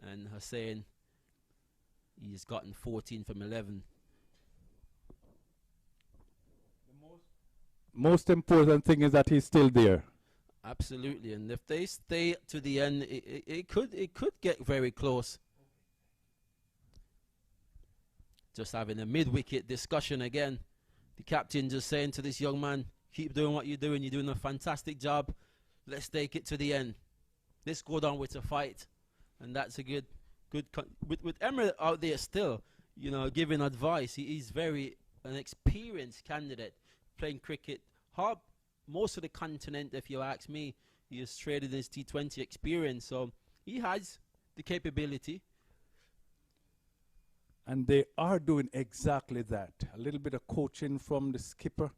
Speaker 5: And Hussain, he's gotten 14 from 11.
Speaker 4: Most important thing is that he's still there.
Speaker 5: Absolutely, and if they stay to the end, it could get very close. Just having a mid-wicket discussion again. The captain just saying to this young man, keep doing what you're doing. You're doing a fantastic job. Let's take it to the end. Let's go down with a fight. And that's a good with Emre out there still, you know, giving advice. He's an experienced candidate playing cricket. Most of the continent, if you ask me, he has traded his T20 experience. So he has the capability.
Speaker 4: And they are doing exactly that. A little bit of coaching from the skipper.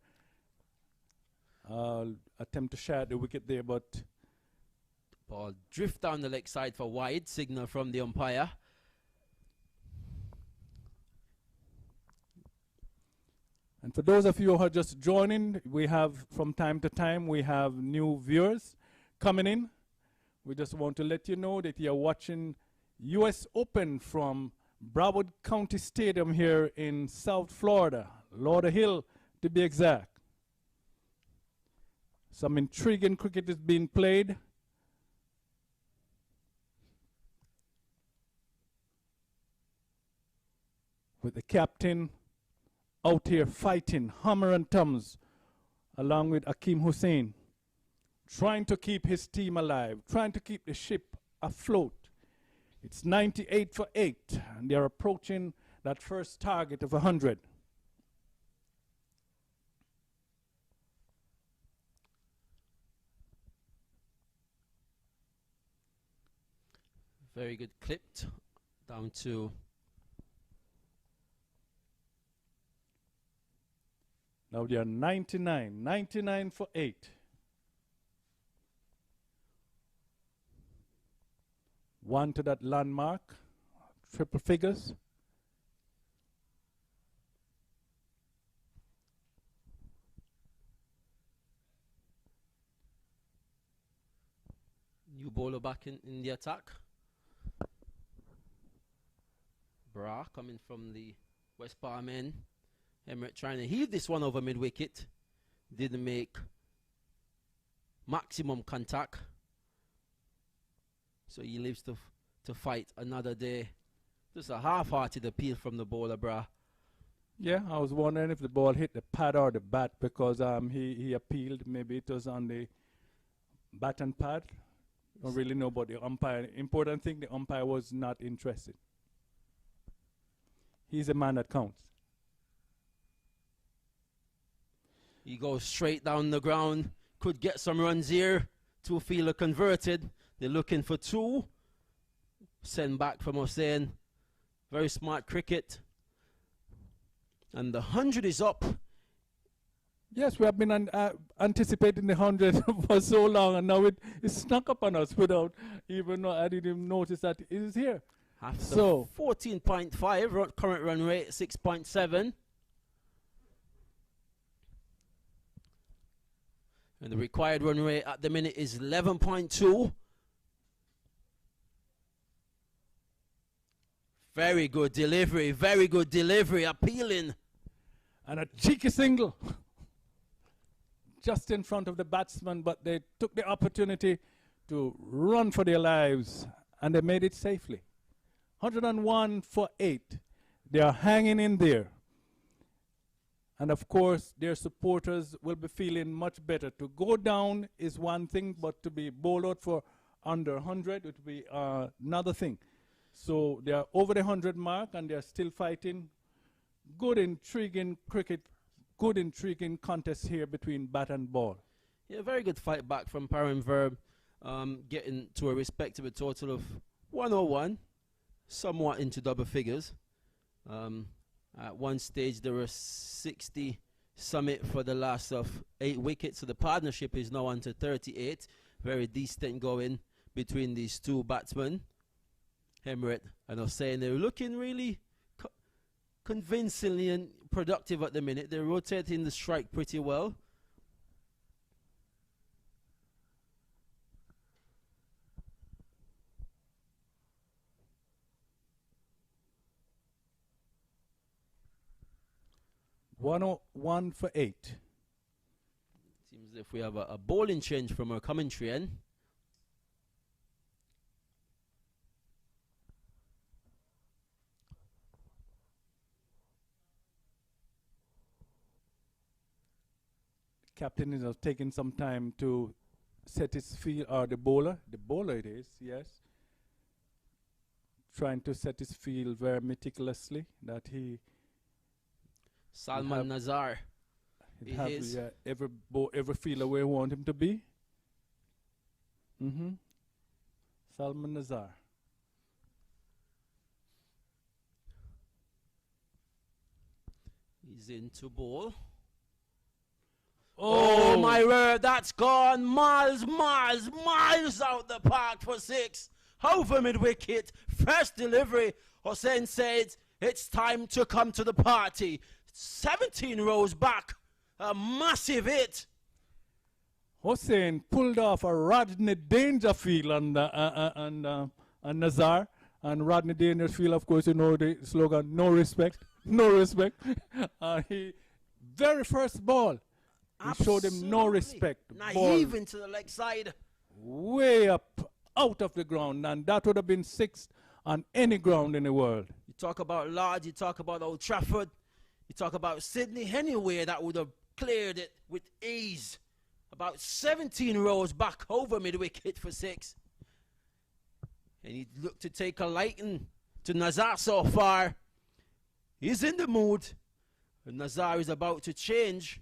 Speaker 4: Attempt to share the wicket there, but
Speaker 5: ball drift down the leg side for wide. Signal from the umpire.
Speaker 4: And for those of you who are just joining, we have, from time to time, we have new viewers coming in. We just want to let you know that you're watching U.S. Open from Broward County Stadium here in South Florida, Lauderhill to be exact. Some intriguing cricket is being played. With the captain out here fighting, hammer and thumbs, along with Akeem Hussain, trying to keep his team alive, trying to keep the ship afloat. It's 98 for 8, and they're approaching that first target of 100.
Speaker 5: Very good clipped down to.
Speaker 4: Now they are 99 for 8. One to that landmark, triple figures.
Speaker 5: New bowler back in the attack. Bra coming from the West Palm end. Emirates trying to heave this one over mid-wicket. Didn't make maximum contact. So he lives to fight another day. Just a half-hearted appeal from the bowler, Bra.
Speaker 4: Yeah, I was wondering if the ball hit the pad or the bat, because he appealed. Maybe it was on the bat and pad. Don't really know about the umpire. Important thing, the umpire was not interested. He's a man that counts.
Speaker 5: He goes straight down the ground. Could get some runs here. Two-fielder converted. They're looking for two. Send back from Hussain. Very smart cricket. And the 100 is up.
Speaker 4: Yes, we have been anticipating the 100 for so long, and now it snuck up on us without even, I didn't even notice that it is here.
Speaker 5: After
Speaker 4: So
Speaker 5: 14.5, current run rate 6.7. And the required run rate at the minute is 11.2. Very good delivery, appealing.
Speaker 4: and a cheeky single just in front of the batsman, but they took the opportunity to run for their lives, and they made it safely. 101 for 8. They are hanging in there. And of course, their supporters will be feeling much better. To go down is one thing, but to be bowled out for under 100 would be another thing. So they are over the 100 mark, and they are still fighting. Good, intriguing cricket, good, intriguing contest here between bat and ball.
Speaker 5: Yeah, very good fight back from Param Verb, getting to a respectable total of 101, somewhat into double figures. At one stage, there were 60 summit for the last of 8 wickets, so the partnership is now on to 38. Very decent going between these two batsmen, Emirates and Hussain. They're looking really convincingly and productive at the minute. They're rotating the strike pretty well.
Speaker 4: One for 8.
Speaker 5: Seems as if we have a bowling change from our commentary end.
Speaker 4: Captain is taking some time to set his field, or the bowler it is, yes, trying to set his field very meticulously, that he
Speaker 5: Salman Nazar.
Speaker 4: Every fielder where we want him to be. Salman Nazar.
Speaker 5: He's into bowl. Oh my word, that's gone miles out the park for 6. Over mid-wicket, first delivery. Hussain said, it's time to come to the party. 17 rows back, a massive hit.
Speaker 4: Hussain pulled off a Rodney Dangerfield on Nazar. And Rodney Dangerfield, of course, you know the slogan, no respect, no respect. He very first ball, he showed him no respect.
Speaker 5: Naive into the leg side.
Speaker 4: Way up, out of the ground, and that would have been 6 on any ground in the world.
Speaker 5: You talk about Lodge, you talk about Old Trafford, you talk about Sydney, anywhere that would have cleared it with ease. About 17 rows back over mid-wicket for 6. And he looked to take a liking to Nazar so far. He's in the mood. And Nazar is about to change.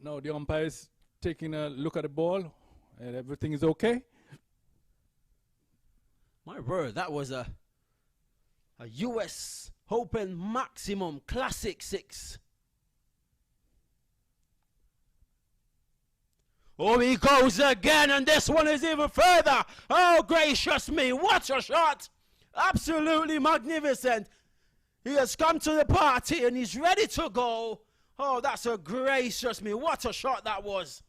Speaker 4: Now the umpire is taking a look at the ball, and everything is okay.
Speaker 5: My word, that was a US Open maximum classic 6. Oh, he goes again, and this one is even further. Oh, gracious me, what a shot. Absolutely magnificent. He has come to the party, and he's ready to go. Oh, that's a gracious me, what a shot that was.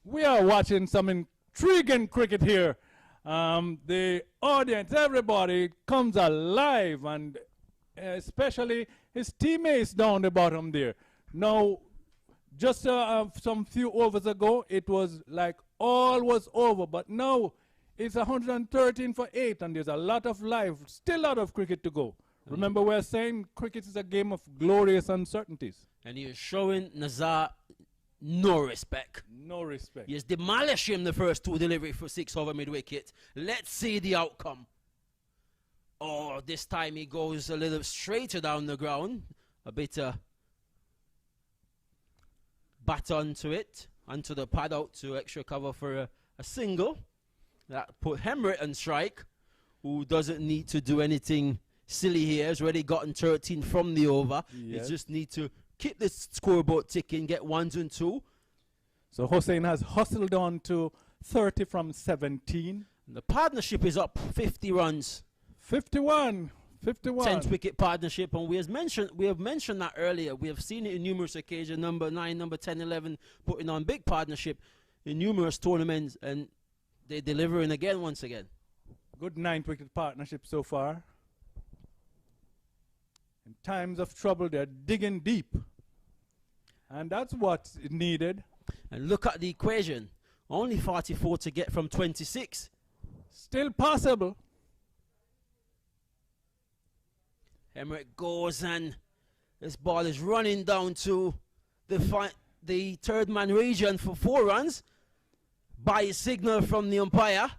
Speaker 4: We are watching some intriguing cricket here. The audience, everybody comes alive, and especially his teammates down the bottom there. Now, just some few overs ago, it was like all was over, but now it's 113 for 8, and there's a lot of life, still a lot of cricket to go. Remember, we're saying cricket is a game of glorious uncertainties.
Speaker 5: And you're showing Nazar no respect.
Speaker 4: No respect.
Speaker 5: He's demolished him the first 2 delivery for 6 over mid-wicket. Let's see the outcome. Oh, this time he goes a little straighter down the ground. A bit bat onto it, onto the pad out to extra cover for a single. That put Hemritt on strike, who doesn't need to do anything silly here. He's already gotten 13 from the over.
Speaker 4: Yes.
Speaker 5: He just need to keep the scoreboard ticking, get 1s and 2.
Speaker 4: So Hussein has hustled on to 30 from 17.
Speaker 5: And the partnership is up 50 runs.
Speaker 4: 51.
Speaker 5: 10th wicket partnership, and we have mentioned that earlier. We have seen it in numerous occasions. Number 9, number 10, 11 putting on big partnership in numerous tournaments, and they're delivering again once again.
Speaker 4: Good 9th wicket partnership so far. In times of trouble, they're digging deep, and that's what's needed.
Speaker 5: And look at the equation. Only 44 to get from 26.
Speaker 4: Still possible.
Speaker 5: Hemritt goes, and this ball is running down to the third man region for 4 runs by a signal from the umpire.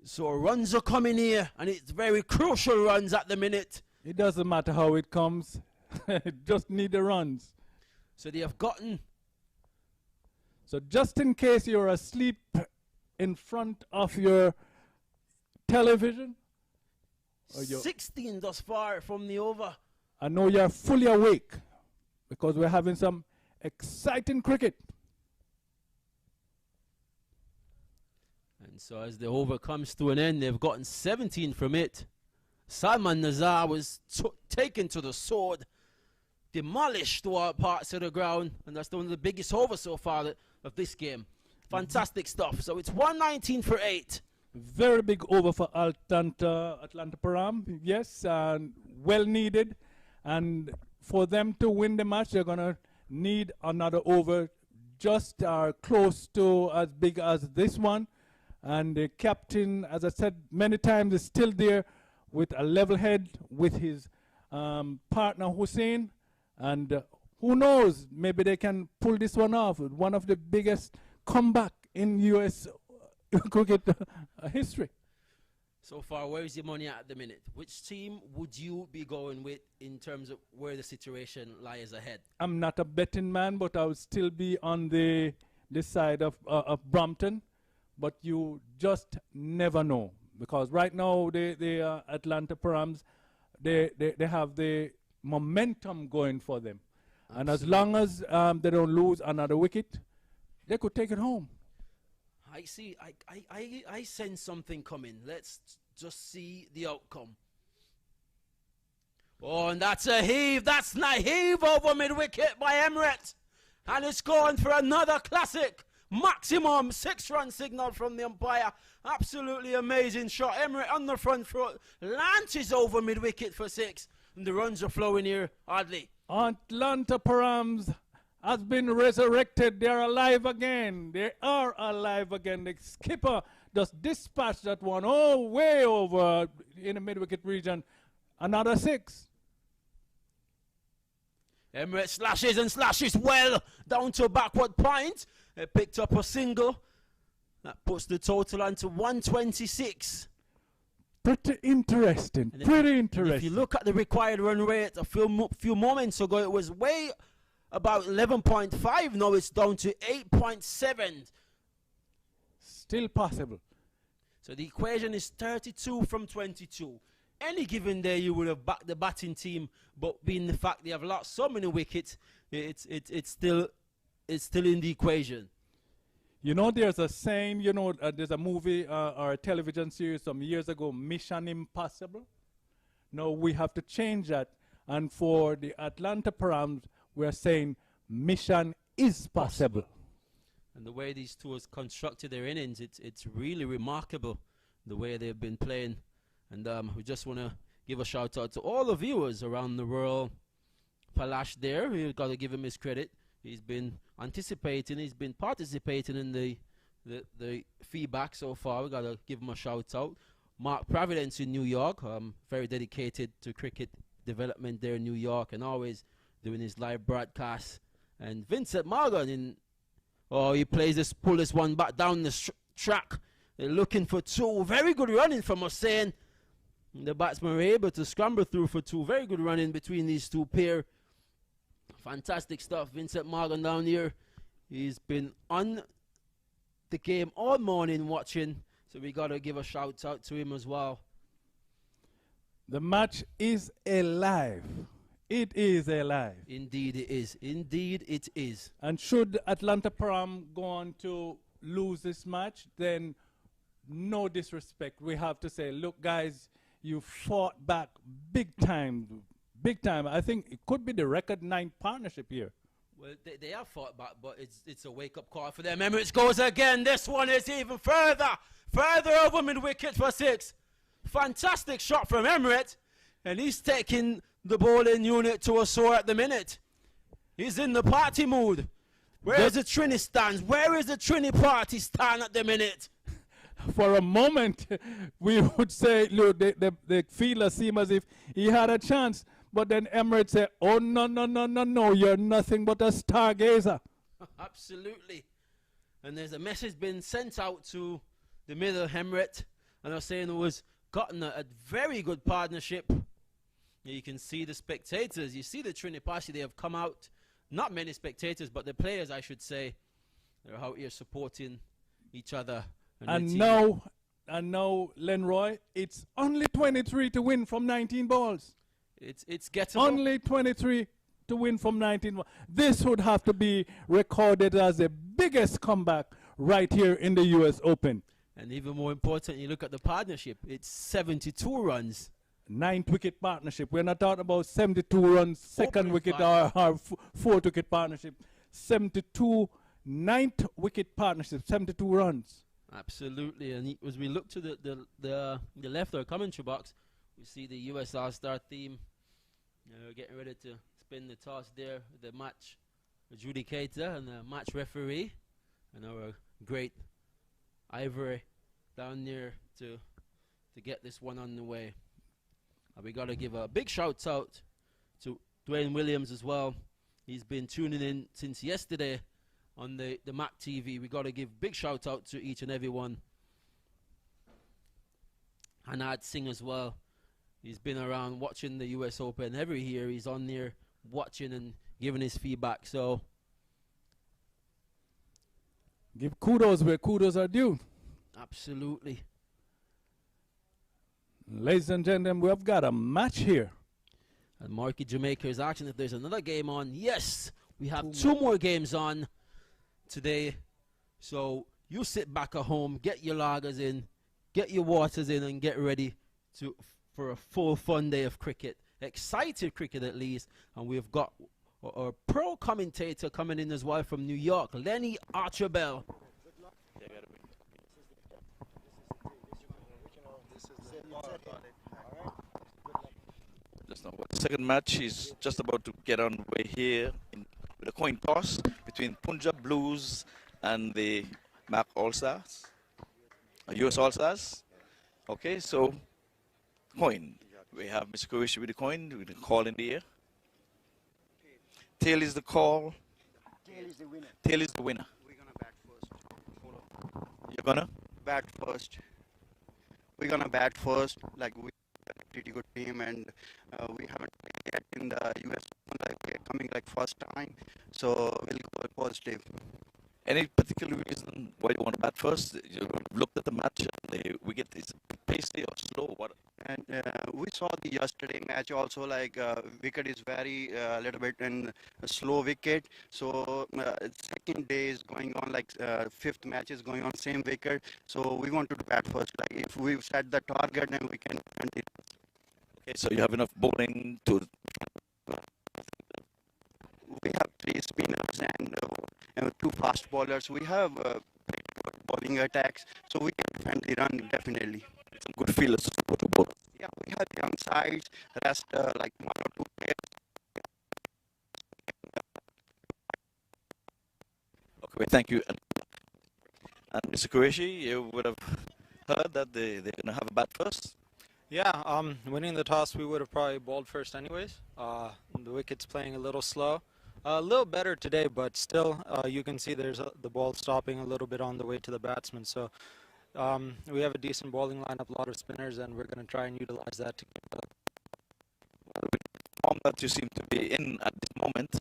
Speaker 5: So runs are coming here, and it's very crucial runs at the minute.
Speaker 4: It doesn't matter how it comes. Just need the runs.
Speaker 5: So they have gotten.
Speaker 4: So just in case you're asleep in front of your television,
Speaker 5: 16 thus far from the over.
Speaker 4: I know you're fully awake because we're having some exciting cricket.
Speaker 5: And so as the over comes to an end, they've gotten 17 from it. Salman Nazar was taken to the sword, demolished to all parts of the ground, and that's one of the biggest overs so far of this game. Fantastic stuff. So it's 119 for 8.
Speaker 4: Very big over for Atlanta Param, yes, and well needed. And for them to win the match, they're going to need another over just close to as big as this one. And the captain, as I said many times, is still there with a level head with his partner Hussein. And who knows, maybe they can pull this one off. One of the biggest comeback in U.S. cricket history.
Speaker 5: So far, where is your money at the minute? Which team would you be going with in terms of where the situation lies ahead?
Speaker 4: I'm not a betting man, but I would still be on the side of Brampton. But you just never know, because right now the Atlanta Params, they have the momentum going for them. Absolutely. And as long as they don't lose another wicket, they could take it home.
Speaker 5: I see. I sense something coming. Let's just see the outcome. Oh, and that's a heave. That's not heave over mid-wicket by Hemritt. And it's going for another classic. Maximum 6-run signal from the umpire. Absolutely amazing shot. Hemritt on the front foot. Launches over mid-wicket for 6. And the runs are flowing here hardly.
Speaker 4: Atlanta Params has been resurrected. They're alive again. They are alive again. The skipper just dispatched that one way over in the mid-wicket region. Another 6.
Speaker 5: Hemritt slashes and slashes well down to a backward point. It picked up a single. That puts the total on to 126.
Speaker 4: Pretty interesting. Pretty interesting.
Speaker 5: If you look at the required run rate a few moments ago, it was way about 11.5. Now it's down to 8.7.
Speaker 4: Still possible.
Speaker 5: So the equation is 32 from 22. Any given day you would have backed the batting team, but being the fact they have lost so many wickets, it's still in the equation.
Speaker 4: You know, there's a saying, there's a movie or a television series some years ago, Mission Impossible. Now we have to change that. And for the Atlanta Params, we're saying Mission is possible.
Speaker 5: And the way these two has constructed their innings, it's really remarkable the way they've been playing. And we just want to give a shout out to all the viewers around the world. Palash there, we've got to give him his credit. He's been anticipating, he's been participating in the feedback so far. We've got to give him a shout out. Mark Providence in New York, very dedicated to cricket development there in New York and always doing his live broadcasts. And Vincent Morgan he plays this, pull this one back down the track. They're looking for two. Very good running from Hussain. The batsmen were able to scramble through for two. Very good running between these two pair. Fantastic stuff. Vincent Morgan down here. He's been on the game all morning watching. So we got to give a shout out to him as well.
Speaker 4: The match is alive. It is alive.
Speaker 5: Indeed it is. Indeed it is.
Speaker 4: And should Atlanta Param go on to lose this match, then no disrespect. We have to say, look, guys, you fought back big time. Big time. I think it could be the record 9th partnership here.
Speaker 5: Well, they have fought back, but it's a wake-up call for them. Emirates goes again. This one is even further. Further over mid-wicket for 6. Fantastic shot from Emirates. And he's taking the bowling unit to a soar at the minute. He's in the party mood. Where is the Trini stands? Where is the Trini party stand at the minute?
Speaker 4: For a moment, we would say, look, the fielder seemed as if he had a chance. But then Emirates said, oh, no, you're nothing but a stargazer.
Speaker 5: Absolutely. And there's a message being sent out to the middle Emirates. And I was saying it was gotten a very good partnership. You can see the spectators. You see the Trini party. They have come out. Not many spectators, but the players, I should say. They're out here supporting each other.
Speaker 4: And now, Lenroy, it's only 23 to win from 19 balls.
Speaker 5: It's getting
Speaker 4: only 23 to win from 19 balls. This would have to be recorded as the biggest comeback right here in the U.S. Open.
Speaker 5: And even more important, you look at the partnership. It's 72 runs.
Speaker 4: 9th wicket partnership. We're not talking about 72 runs, second wicket or 4th wicket partnership. 72 9th wicket partnership, 72 runs.
Speaker 5: Absolutely, and as we look to the left of our commentary box, we see the US All-Star team getting ready to spin the toss there. The match adjudicator and the match referee, and our great Ivory down there to get this one on the way. And we got to give a big shout out to Dwayne Williams as well. He's been tuning in since yesterday on the MAQ TV. We got to give big shout out to each and every one. And I'd Singh as well. He's been around watching the US Open every year. He's on there watching and giving his feedback. So
Speaker 4: give kudos where kudos are due.
Speaker 5: Absolutely.
Speaker 4: Ladies and gentlemen, we have got a match here.
Speaker 5: And Marky Jamaica is asking if there's another game on. Yes, we have two more games on today. So you sit back at home, get your lagers in, get your waters in, and get ready for a full fun day of cricket. Excited cricket at least. And we've got our pro commentator coming in as well from New York, Lenny Archibald.
Speaker 3: The second match is just about to get underway here with a coin toss between Punjab Blues and the MAQ All-Stars, US All-Stars. Okay, so coin. We have Mr. Kurishi with the coin, with the call in the air. Tail is the call.
Speaker 7: Tail is the winner.
Speaker 3: Tail is the winner.
Speaker 7: We're going to bat first.
Speaker 3: You're gonna?
Speaker 7: Bat first. We're going to bat first. Like, we have a pretty good team, and we haven't played yet in the US. Like, we're coming like first time. So we'll go positive.
Speaker 3: Any particular reason why you want to bat first? You looked at the match, and the wicket is pacey or slow? What?
Speaker 7: And we saw the yesterday match also, like wicket is very little bit in a slow wicket. So second day is going on, like fifth match is going on same wicket. So we want to bat first. Like if we set the target, then we can continue.
Speaker 3: Okay, so you have enough bowling to.
Speaker 7: We have three spinners and two fast bowlers. We have bowling attacks, so we can defend the run definitely.
Speaker 3: Some good fielders to support the bowlers.
Speaker 7: Yeah, we have young sides, rest like one or two players.
Speaker 3: Okay, thank you. And Mr. Qureshi, you would have heard that they're going to have a bat first.
Speaker 6: Yeah, winning the toss, we would have probably bowled first anyways. The wicket's playing a little slow. A little better today, but still, you can see there's the ball stopping a little bit on the way to the batsman. So we have a decent bowling lineup, a lot of spinners, and we're going to try and utilize that to get the
Speaker 3: Form that you seem to be in at this moment.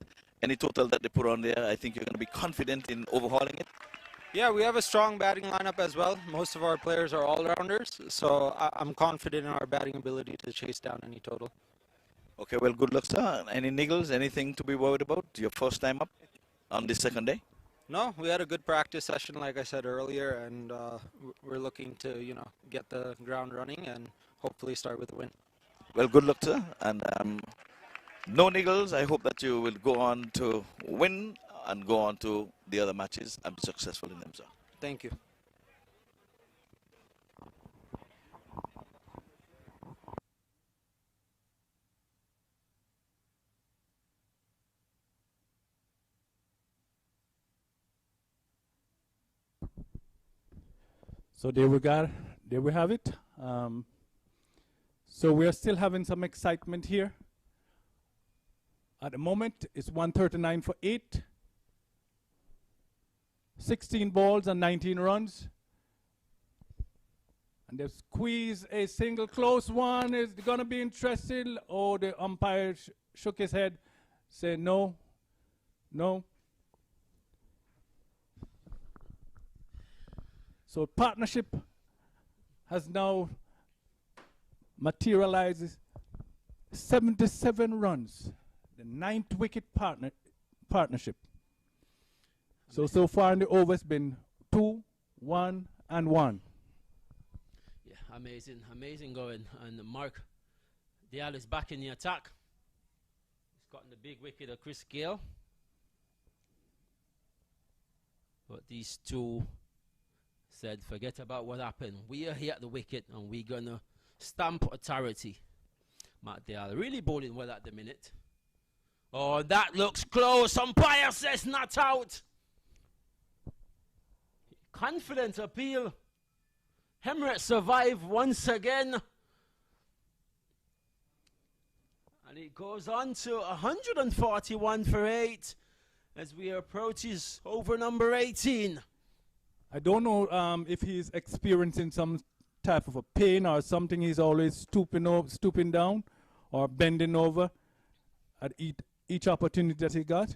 Speaker 3: Any total that they put on there, I think you're going to be confident in overhauling it.
Speaker 6: Yeah, we have a strong batting lineup as well. Most of our players are all-rounders, so I'm confident in our batting ability to chase down any total.
Speaker 3: Okay, well, good luck, sir. Any niggles, anything to be worried about? Your first time up on the second day?
Speaker 6: No, we had a good practice session, like I said earlier, and we're looking to, get the ground running and hopefully start with a win.
Speaker 3: Well, good luck, sir. And no niggles. I hope that you will go on to win and go on to the other matches and be successful in them, sir.
Speaker 6: Thank you.
Speaker 4: So there we have it. So we are still having some excitement here. At the moment, it's 139 for 8. 16 balls and 19 runs. And they've squeezed a single close one. Is going to be interesting. Oh, the umpire shook his head, said no, no. So partnership has now materialized 77 runs. The 9th wicket partnership. So far in the over it's been 2, 1, and 1.
Speaker 5: Yeah, amazing going. And Mark Dial is back in the attack. He's gotten the big wicket of Chris Gayle. But these two said, forget about what happened. We are here at the wicket and we're going to stamp authority. Mark Dial really bowling well at the minute. Oh, that looks close. Umpire says not out. Confident appeal. Emirates survive once again. And it goes on to 141 for 8 as we approach his over number 18.
Speaker 4: I don't know if he's experiencing some type of a pain or something. He's always stooping down or bending over at each opportunity that he got.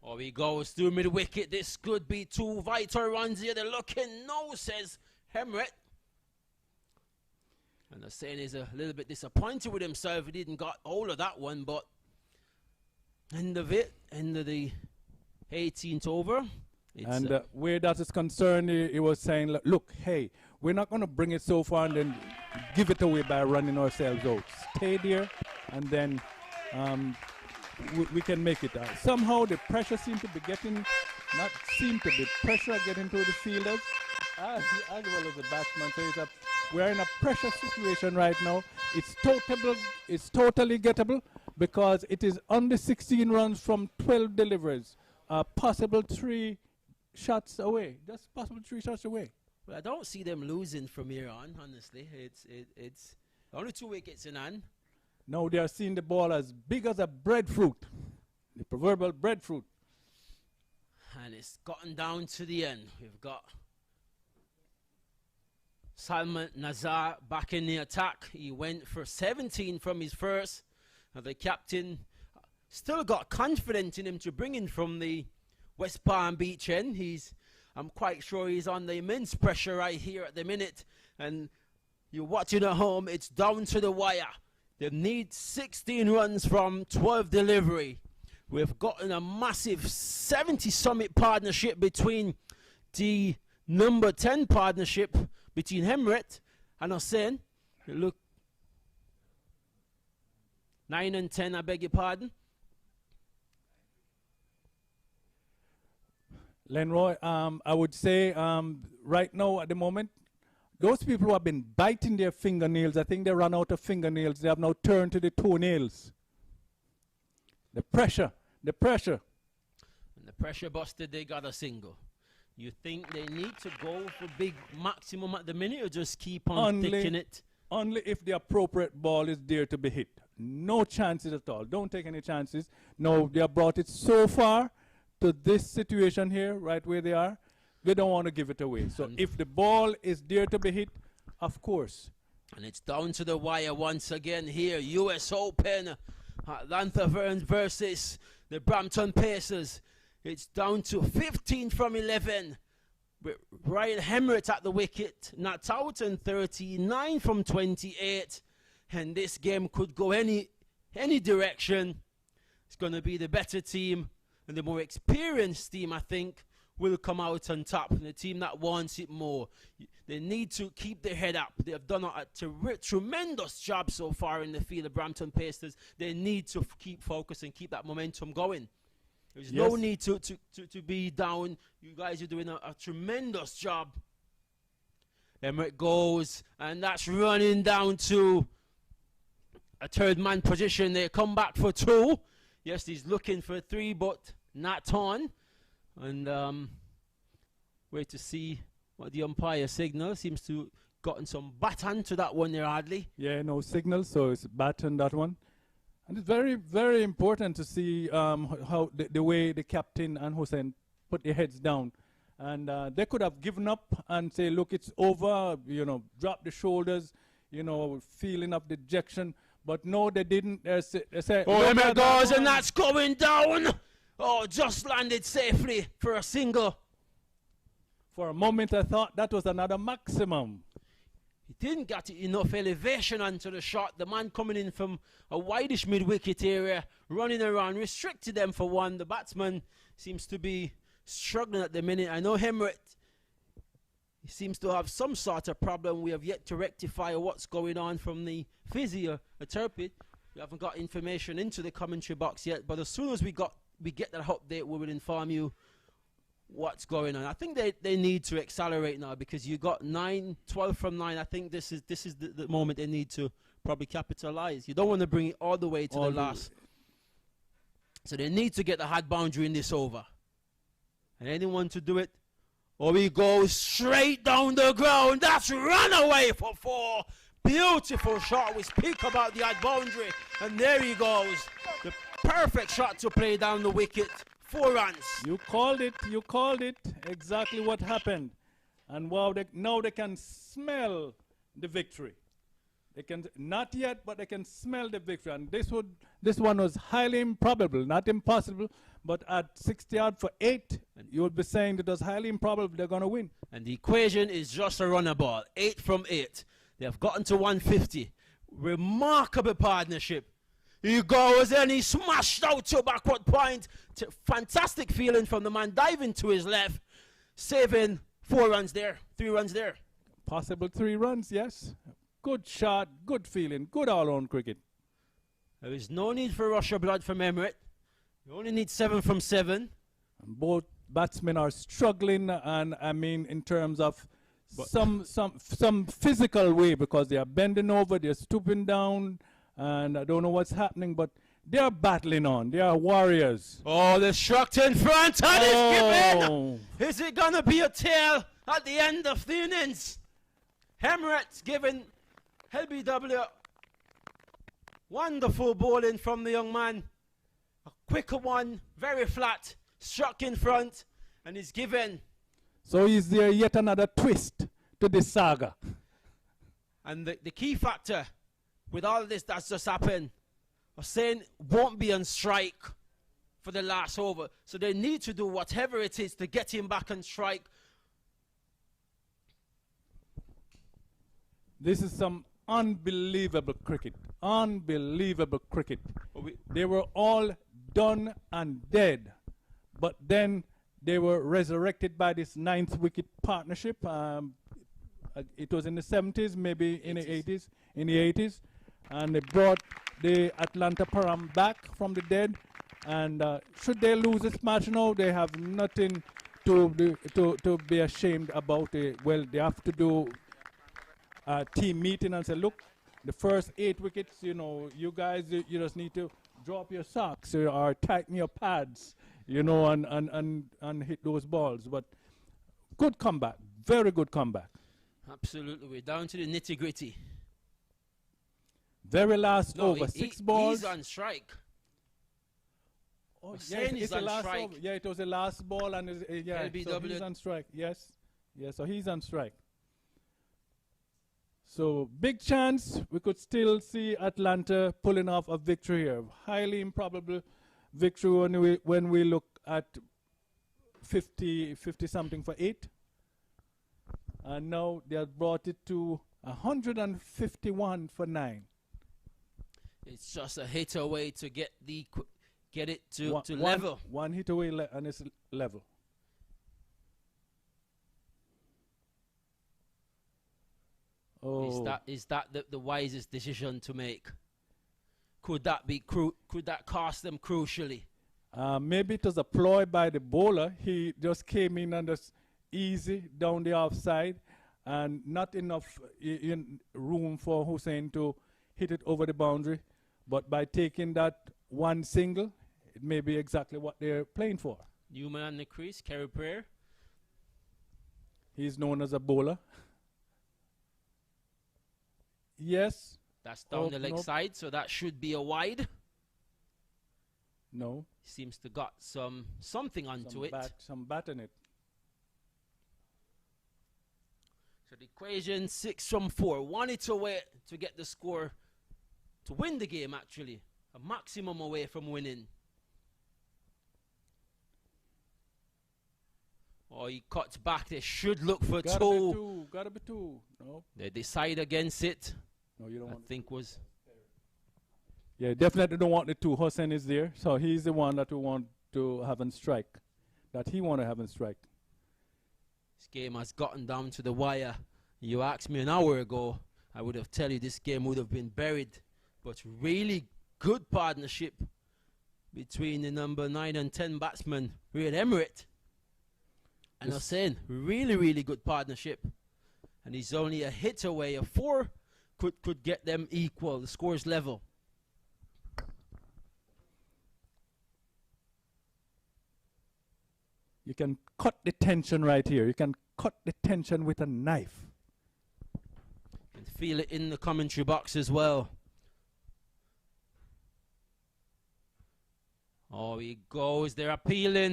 Speaker 5: Oh, he goes through mid-wicket. This could be 2 vital runs here. They're looking no, says Hemret. And the saying is a little bit disappointed with himself. He didn't got hold of that one, but end of the 18th over.
Speaker 4: And where that is concerned, he was saying, look, hey, we're not going to bring it so far and then give it away by running ourselves out. Stay there, and then we can make it. Somehow the pressure seems to be getting, pressure getting to the fielders as well as the batsman. So we're in a pressure situation right now. It's totally gettable because it is under 16 runs from 12 deliveries. Possible 3 shots away. Just possible 3 shots away.
Speaker 5: Well, I don't see them losing from here on, honestly. It's only 2 wickets in hand.
Speaker 4: Now they are seeing the ball as big as a breadfruit, the proverbial breadfruit.
Speaker 5: And it's gotten down to the end. We've got Salman Nazar back in the attack. He went for 17 from his first. The captain still got confidence in him to bring in from the West Palm Beach end. I'm quite sure he's under immense pressure right here at the minute. And you're watching at home, it's down to the wire. They need 16 runs from 12 delivery. We've gotten a massive 70 summit partnership between the number 10 partnership between Hemret and Hussein. Look, 9 and 10, I beg your pardon.
Speaker 4: Lenroy, I would say right now at the moment, those people who have been biting their fingernails, I think they run out of fingernails. They have now turned to the toenails. The pressure, the pressure.
Speaker 5: And the pressure busted, they got a single. You think they need to go for big maximum at the minute or just keep on sticking it?
Speaker 4: Only if the appropriate ball is there to be hit. No chances at all. Don't take any chances. No, they have brought it so far to this situation here, right where they are. They don't want to give it away. So if the ball is there to be hit, of course.
Speaker 5: And it's down to the wire once again here. US Open, Atlanta versus the Brampton Pacers. It's down to 15 from 11. With Ryan Hemritt at the wicket, not out, and 39 from 28. And this game could go any direction. It's going to be the better team and the more experienced team, I think, will come out on top. And the team that wants it more. They need to keep their head up. They have done a tremendous job so far in the field, the Brampton Pacers. They need to keep focused and keep that momentum going. There's no need to be down. You guys are doing a tremendous job. Emmerich goes, and that's running down to a third man position. They come back for two. Yes, he's looking for three, but not on. And wait to see what the umpire signals. Seems to have gotten some baton to that one there, hardly.
Speaker 4: Yeah, no signal, so it's baton, that one. And it's very, very important to see how the way the captain and Hussein put their heads down. And they could have given up and say, look, it's over, you know, drop the shoulders, you know, feeling of dejection. But no, they didn't. They said,
Speaker 5: oh, there goes, and that's going down. Oh, just landed safely for a single.
Speaker 4: For a moment, I thought that was another maximum.
Speaker 5: He didn't get enough elevation onto the shot. The man coming in from a wideish mid-wicket area, running around, restricted them for one. The batsman seems to be struggling at the minute. I know Hemritt, he seems to have some sort of problem. We have yet to rectify what's going on from the physiotherapist. We haven't got information into the commentary box yet, but as soon as we get that update, we will inform you what's going on. I think they need to accelerate now because you got 12 from 9. I think this is the moment they need to probably capitalize. You don't want to bring it all the way to the last. So they need to get the hard boundary in this over. And anyone to do it, or he goes straight down the ground. That's run away for 4. Beautiful shot. We speak about the hard boundary. And there he goes. The perfect shot to play down the wicket. 4 runs.
Speaker 4: You called it. You called it. Exactly what happened. And wow, now they can smell the victory. They can not yet, but they can smell the victory. And this one was highly improbable, not impossible. But at 60 yard for 8, you would be saying that it was highly improbable they're going to win.
Speaker 5: And the equation is just a runner ball. 8 from 8. They have gotten to 150. Remarkable partnership. He goes and he smashed out to backward point. Fantastic feeling from the man diving to his left, saving 4 runs there, 3 runs there.
Speaker 4: Possible 3 runs, yes. Good shot, good feeling, good all-round cricket.
Speaker 5: There is no need for rush of blood from Emirates. You only need 7 from 7.
Speaker 4: And both batsmen are struggling, and I mean in terms of some physical way, because they are bending over, they're stooping down, and I don't know what's happening, but they are battling on. They are warriors.
Speaker 5: Oh, they're struck in front, and it's given. Is it going to be a tail at the end of the innings? Emirates giving LBW wonderful bowling from the young man. A quicker one, very flat, struck in front, and is given.
Speaker 4: So is there yet another twist to this saga?
Speaker 5: And the key factor with all of this that's just happened, Hussein won't be on strike for the last over. So they need to do whatever it is to get him back on strike.
Speaker 4: This is some unbelievable cricket. Unbelievable cricket. They were all done and dead. But then they were resurrected by this 9th wicket partnership. It was in the 70s, maybe in the 80s. In the 80s. And they brought the Atlanta Param back from the dead. And should they lose this match now, they have nothing to be ashamed about it. Well, they have to do a team meeting and say, look, the first 8 wickets, you know, you guys, you just need to drop your socks or tighten your pads, you know, and hit those balls. But good comeback, very good comeback.
Speaker 5: Absolutely, we're down to the nitty gritty.
Speaker 4: Very last over, 6 balls.
Speaker 5: He's on strike.
Speaker 4: Oh, yes,
Speaker 5: He's on strike.
Speaker 4: over. Yeah, it was the last ball, and yeah, so he's on strike. Yes, yeah, so he's on strike. So big chance we could still see Atlanta pulling off a victory here. Highly improbable victory when we look at 50 something for 8. And now they have brought it to 151 for 9.
Speaker 5: It's just a hit away to get it to level.
Speaker 4: One hit away and it's level. Oh.
Speaker 5: Is that the wisest decision to make? Could that cost them crucially?
Speaker 4: Maybe it was a ploy by the bowler. He just came in and just easy down the offside, and not enough room for Hussein to hit it over the boundary. But by taking that one single, it may be exactly what they're playing for.
Speaker 5: Newman on the crease, Kerry Prayer.
Speaker 4: He's known as a bowler. Yes.
Speaker 5: That's down the leg side, so that should be a wide.
Speaker 4: No.
Speaker 5: Seems to got something onto it.
Speaker 4: Some bat in it.
Speaker 5: So the equation 6 from 4. 1 hit away to get the score to win the game, actually. A maximum away from winning. Oh, he cuts back. They should look for two.
Speaker 4: Gotta be 2. No.
Speaker 5: They decide against it.
Speaker 4: No, you don't want
Speaker 5: think was.
Speaker 4: Yeah, definitely don't want the 2. Hussein is there, so he's the one that we want to have in strike. That he want to have in strike.
Speaker 5: This game has gotten down to the wire. You asked me an hour ago, I would have told you this game would have been buried. But really good partnership between the number 9 and 10 batsman, Real Emirate. And Hussein, really, really good partnership. And he's only a hit away. A 4 could get them equal. The score's level.
Speaker 4: You can cut the tension right here. You can cut the tension with a knife.
Speaker 5: You can feel it in the commentary box as well. Oh, he goes. They're appealing.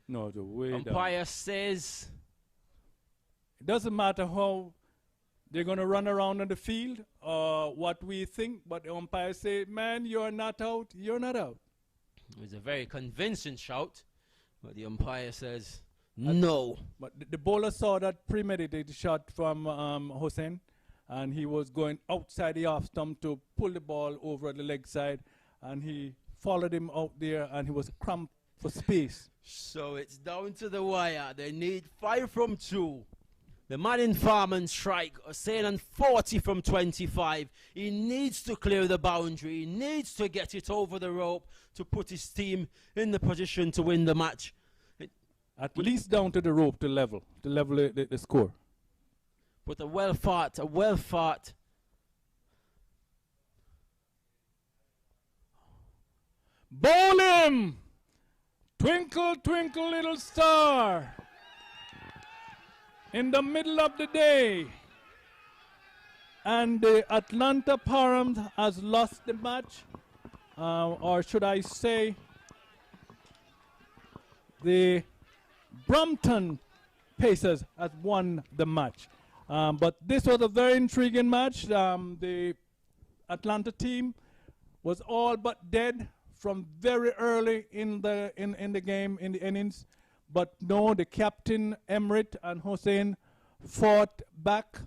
Speaker 4: No, the way
Speaker 5: umpire
Speaker 4: down.
Speaker 5: says.
Speaker 4: It doesn't matter how they're going to run around on the field or what we think, but the umpire say, man, you're not out. You're not out.
Speaker 5: It was a very convincing shout, but the umpire says no.
Speaker 4: But the bowler saw that premeditated shot from Hussein, and he was going outside the off stump to pull the ball over the leg side, and he followed him out there, and he was cramped for space.
Speaker 5: So it's down to the wire. They need 5 from 2. The man in farm and strike, Hussein on 40 from 25. He needs to clear the boundary. He needs to get it over the rope to put his team in the position to win the match.
Speaker 4: At least down to the rope to level the score.
Speaker 5: But a well fought.
Speaker 4: Bowl him! Twinkle, twinkle, little star. In the middle of the day. And the Atlanta Param has lost the match. Or should I say, the Brampton Pacers has won the match. But this was a very intriguing match. The Atlanta team was all but dead from very early in the game, in the innings. But no, the captain, Emirate and Hussein, fought back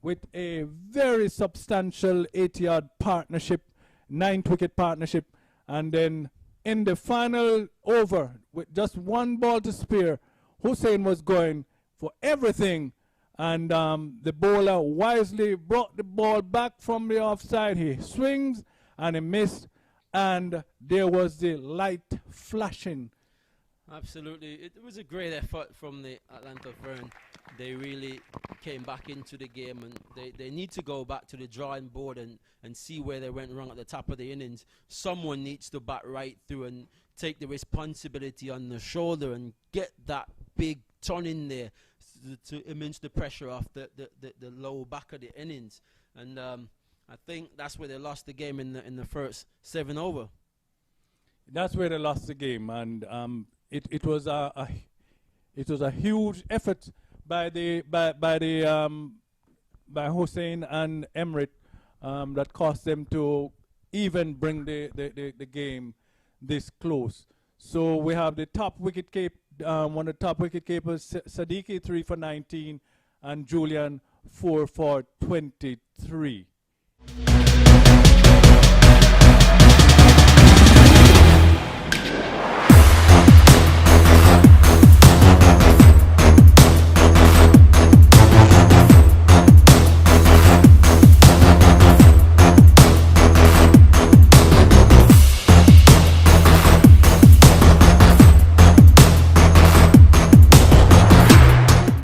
Speaker 4: with a very substantial 8-yard partnership, 9-wicket partnership. And then in the final over, with just 1 ball to spare, Hussein was going for everything. And the bowler wisely brought the ball back from the offside. He swings and he missed. And there was the light flashing.
Speaker 5: Absolutely. It was a great effort from the Atlanta Fern. They really came back into the game, and they need to go back to the drawing board and see where they went wrong at the top of the innings. Someone needs to bat right through and take the responsibility on the shoulder and get that big ton in there to immense the pressure off the low back of the innings. And I think that's where they lost the game in the first 7 over.
Speaker 4: That's where they lost the game, and it was a huge effort by Hussein and Emrit that cost them to even bring the game this close. So we have the top wicket one of the top wicket keepers, Siddiqui 3 for 19, and Julian 4 for 23.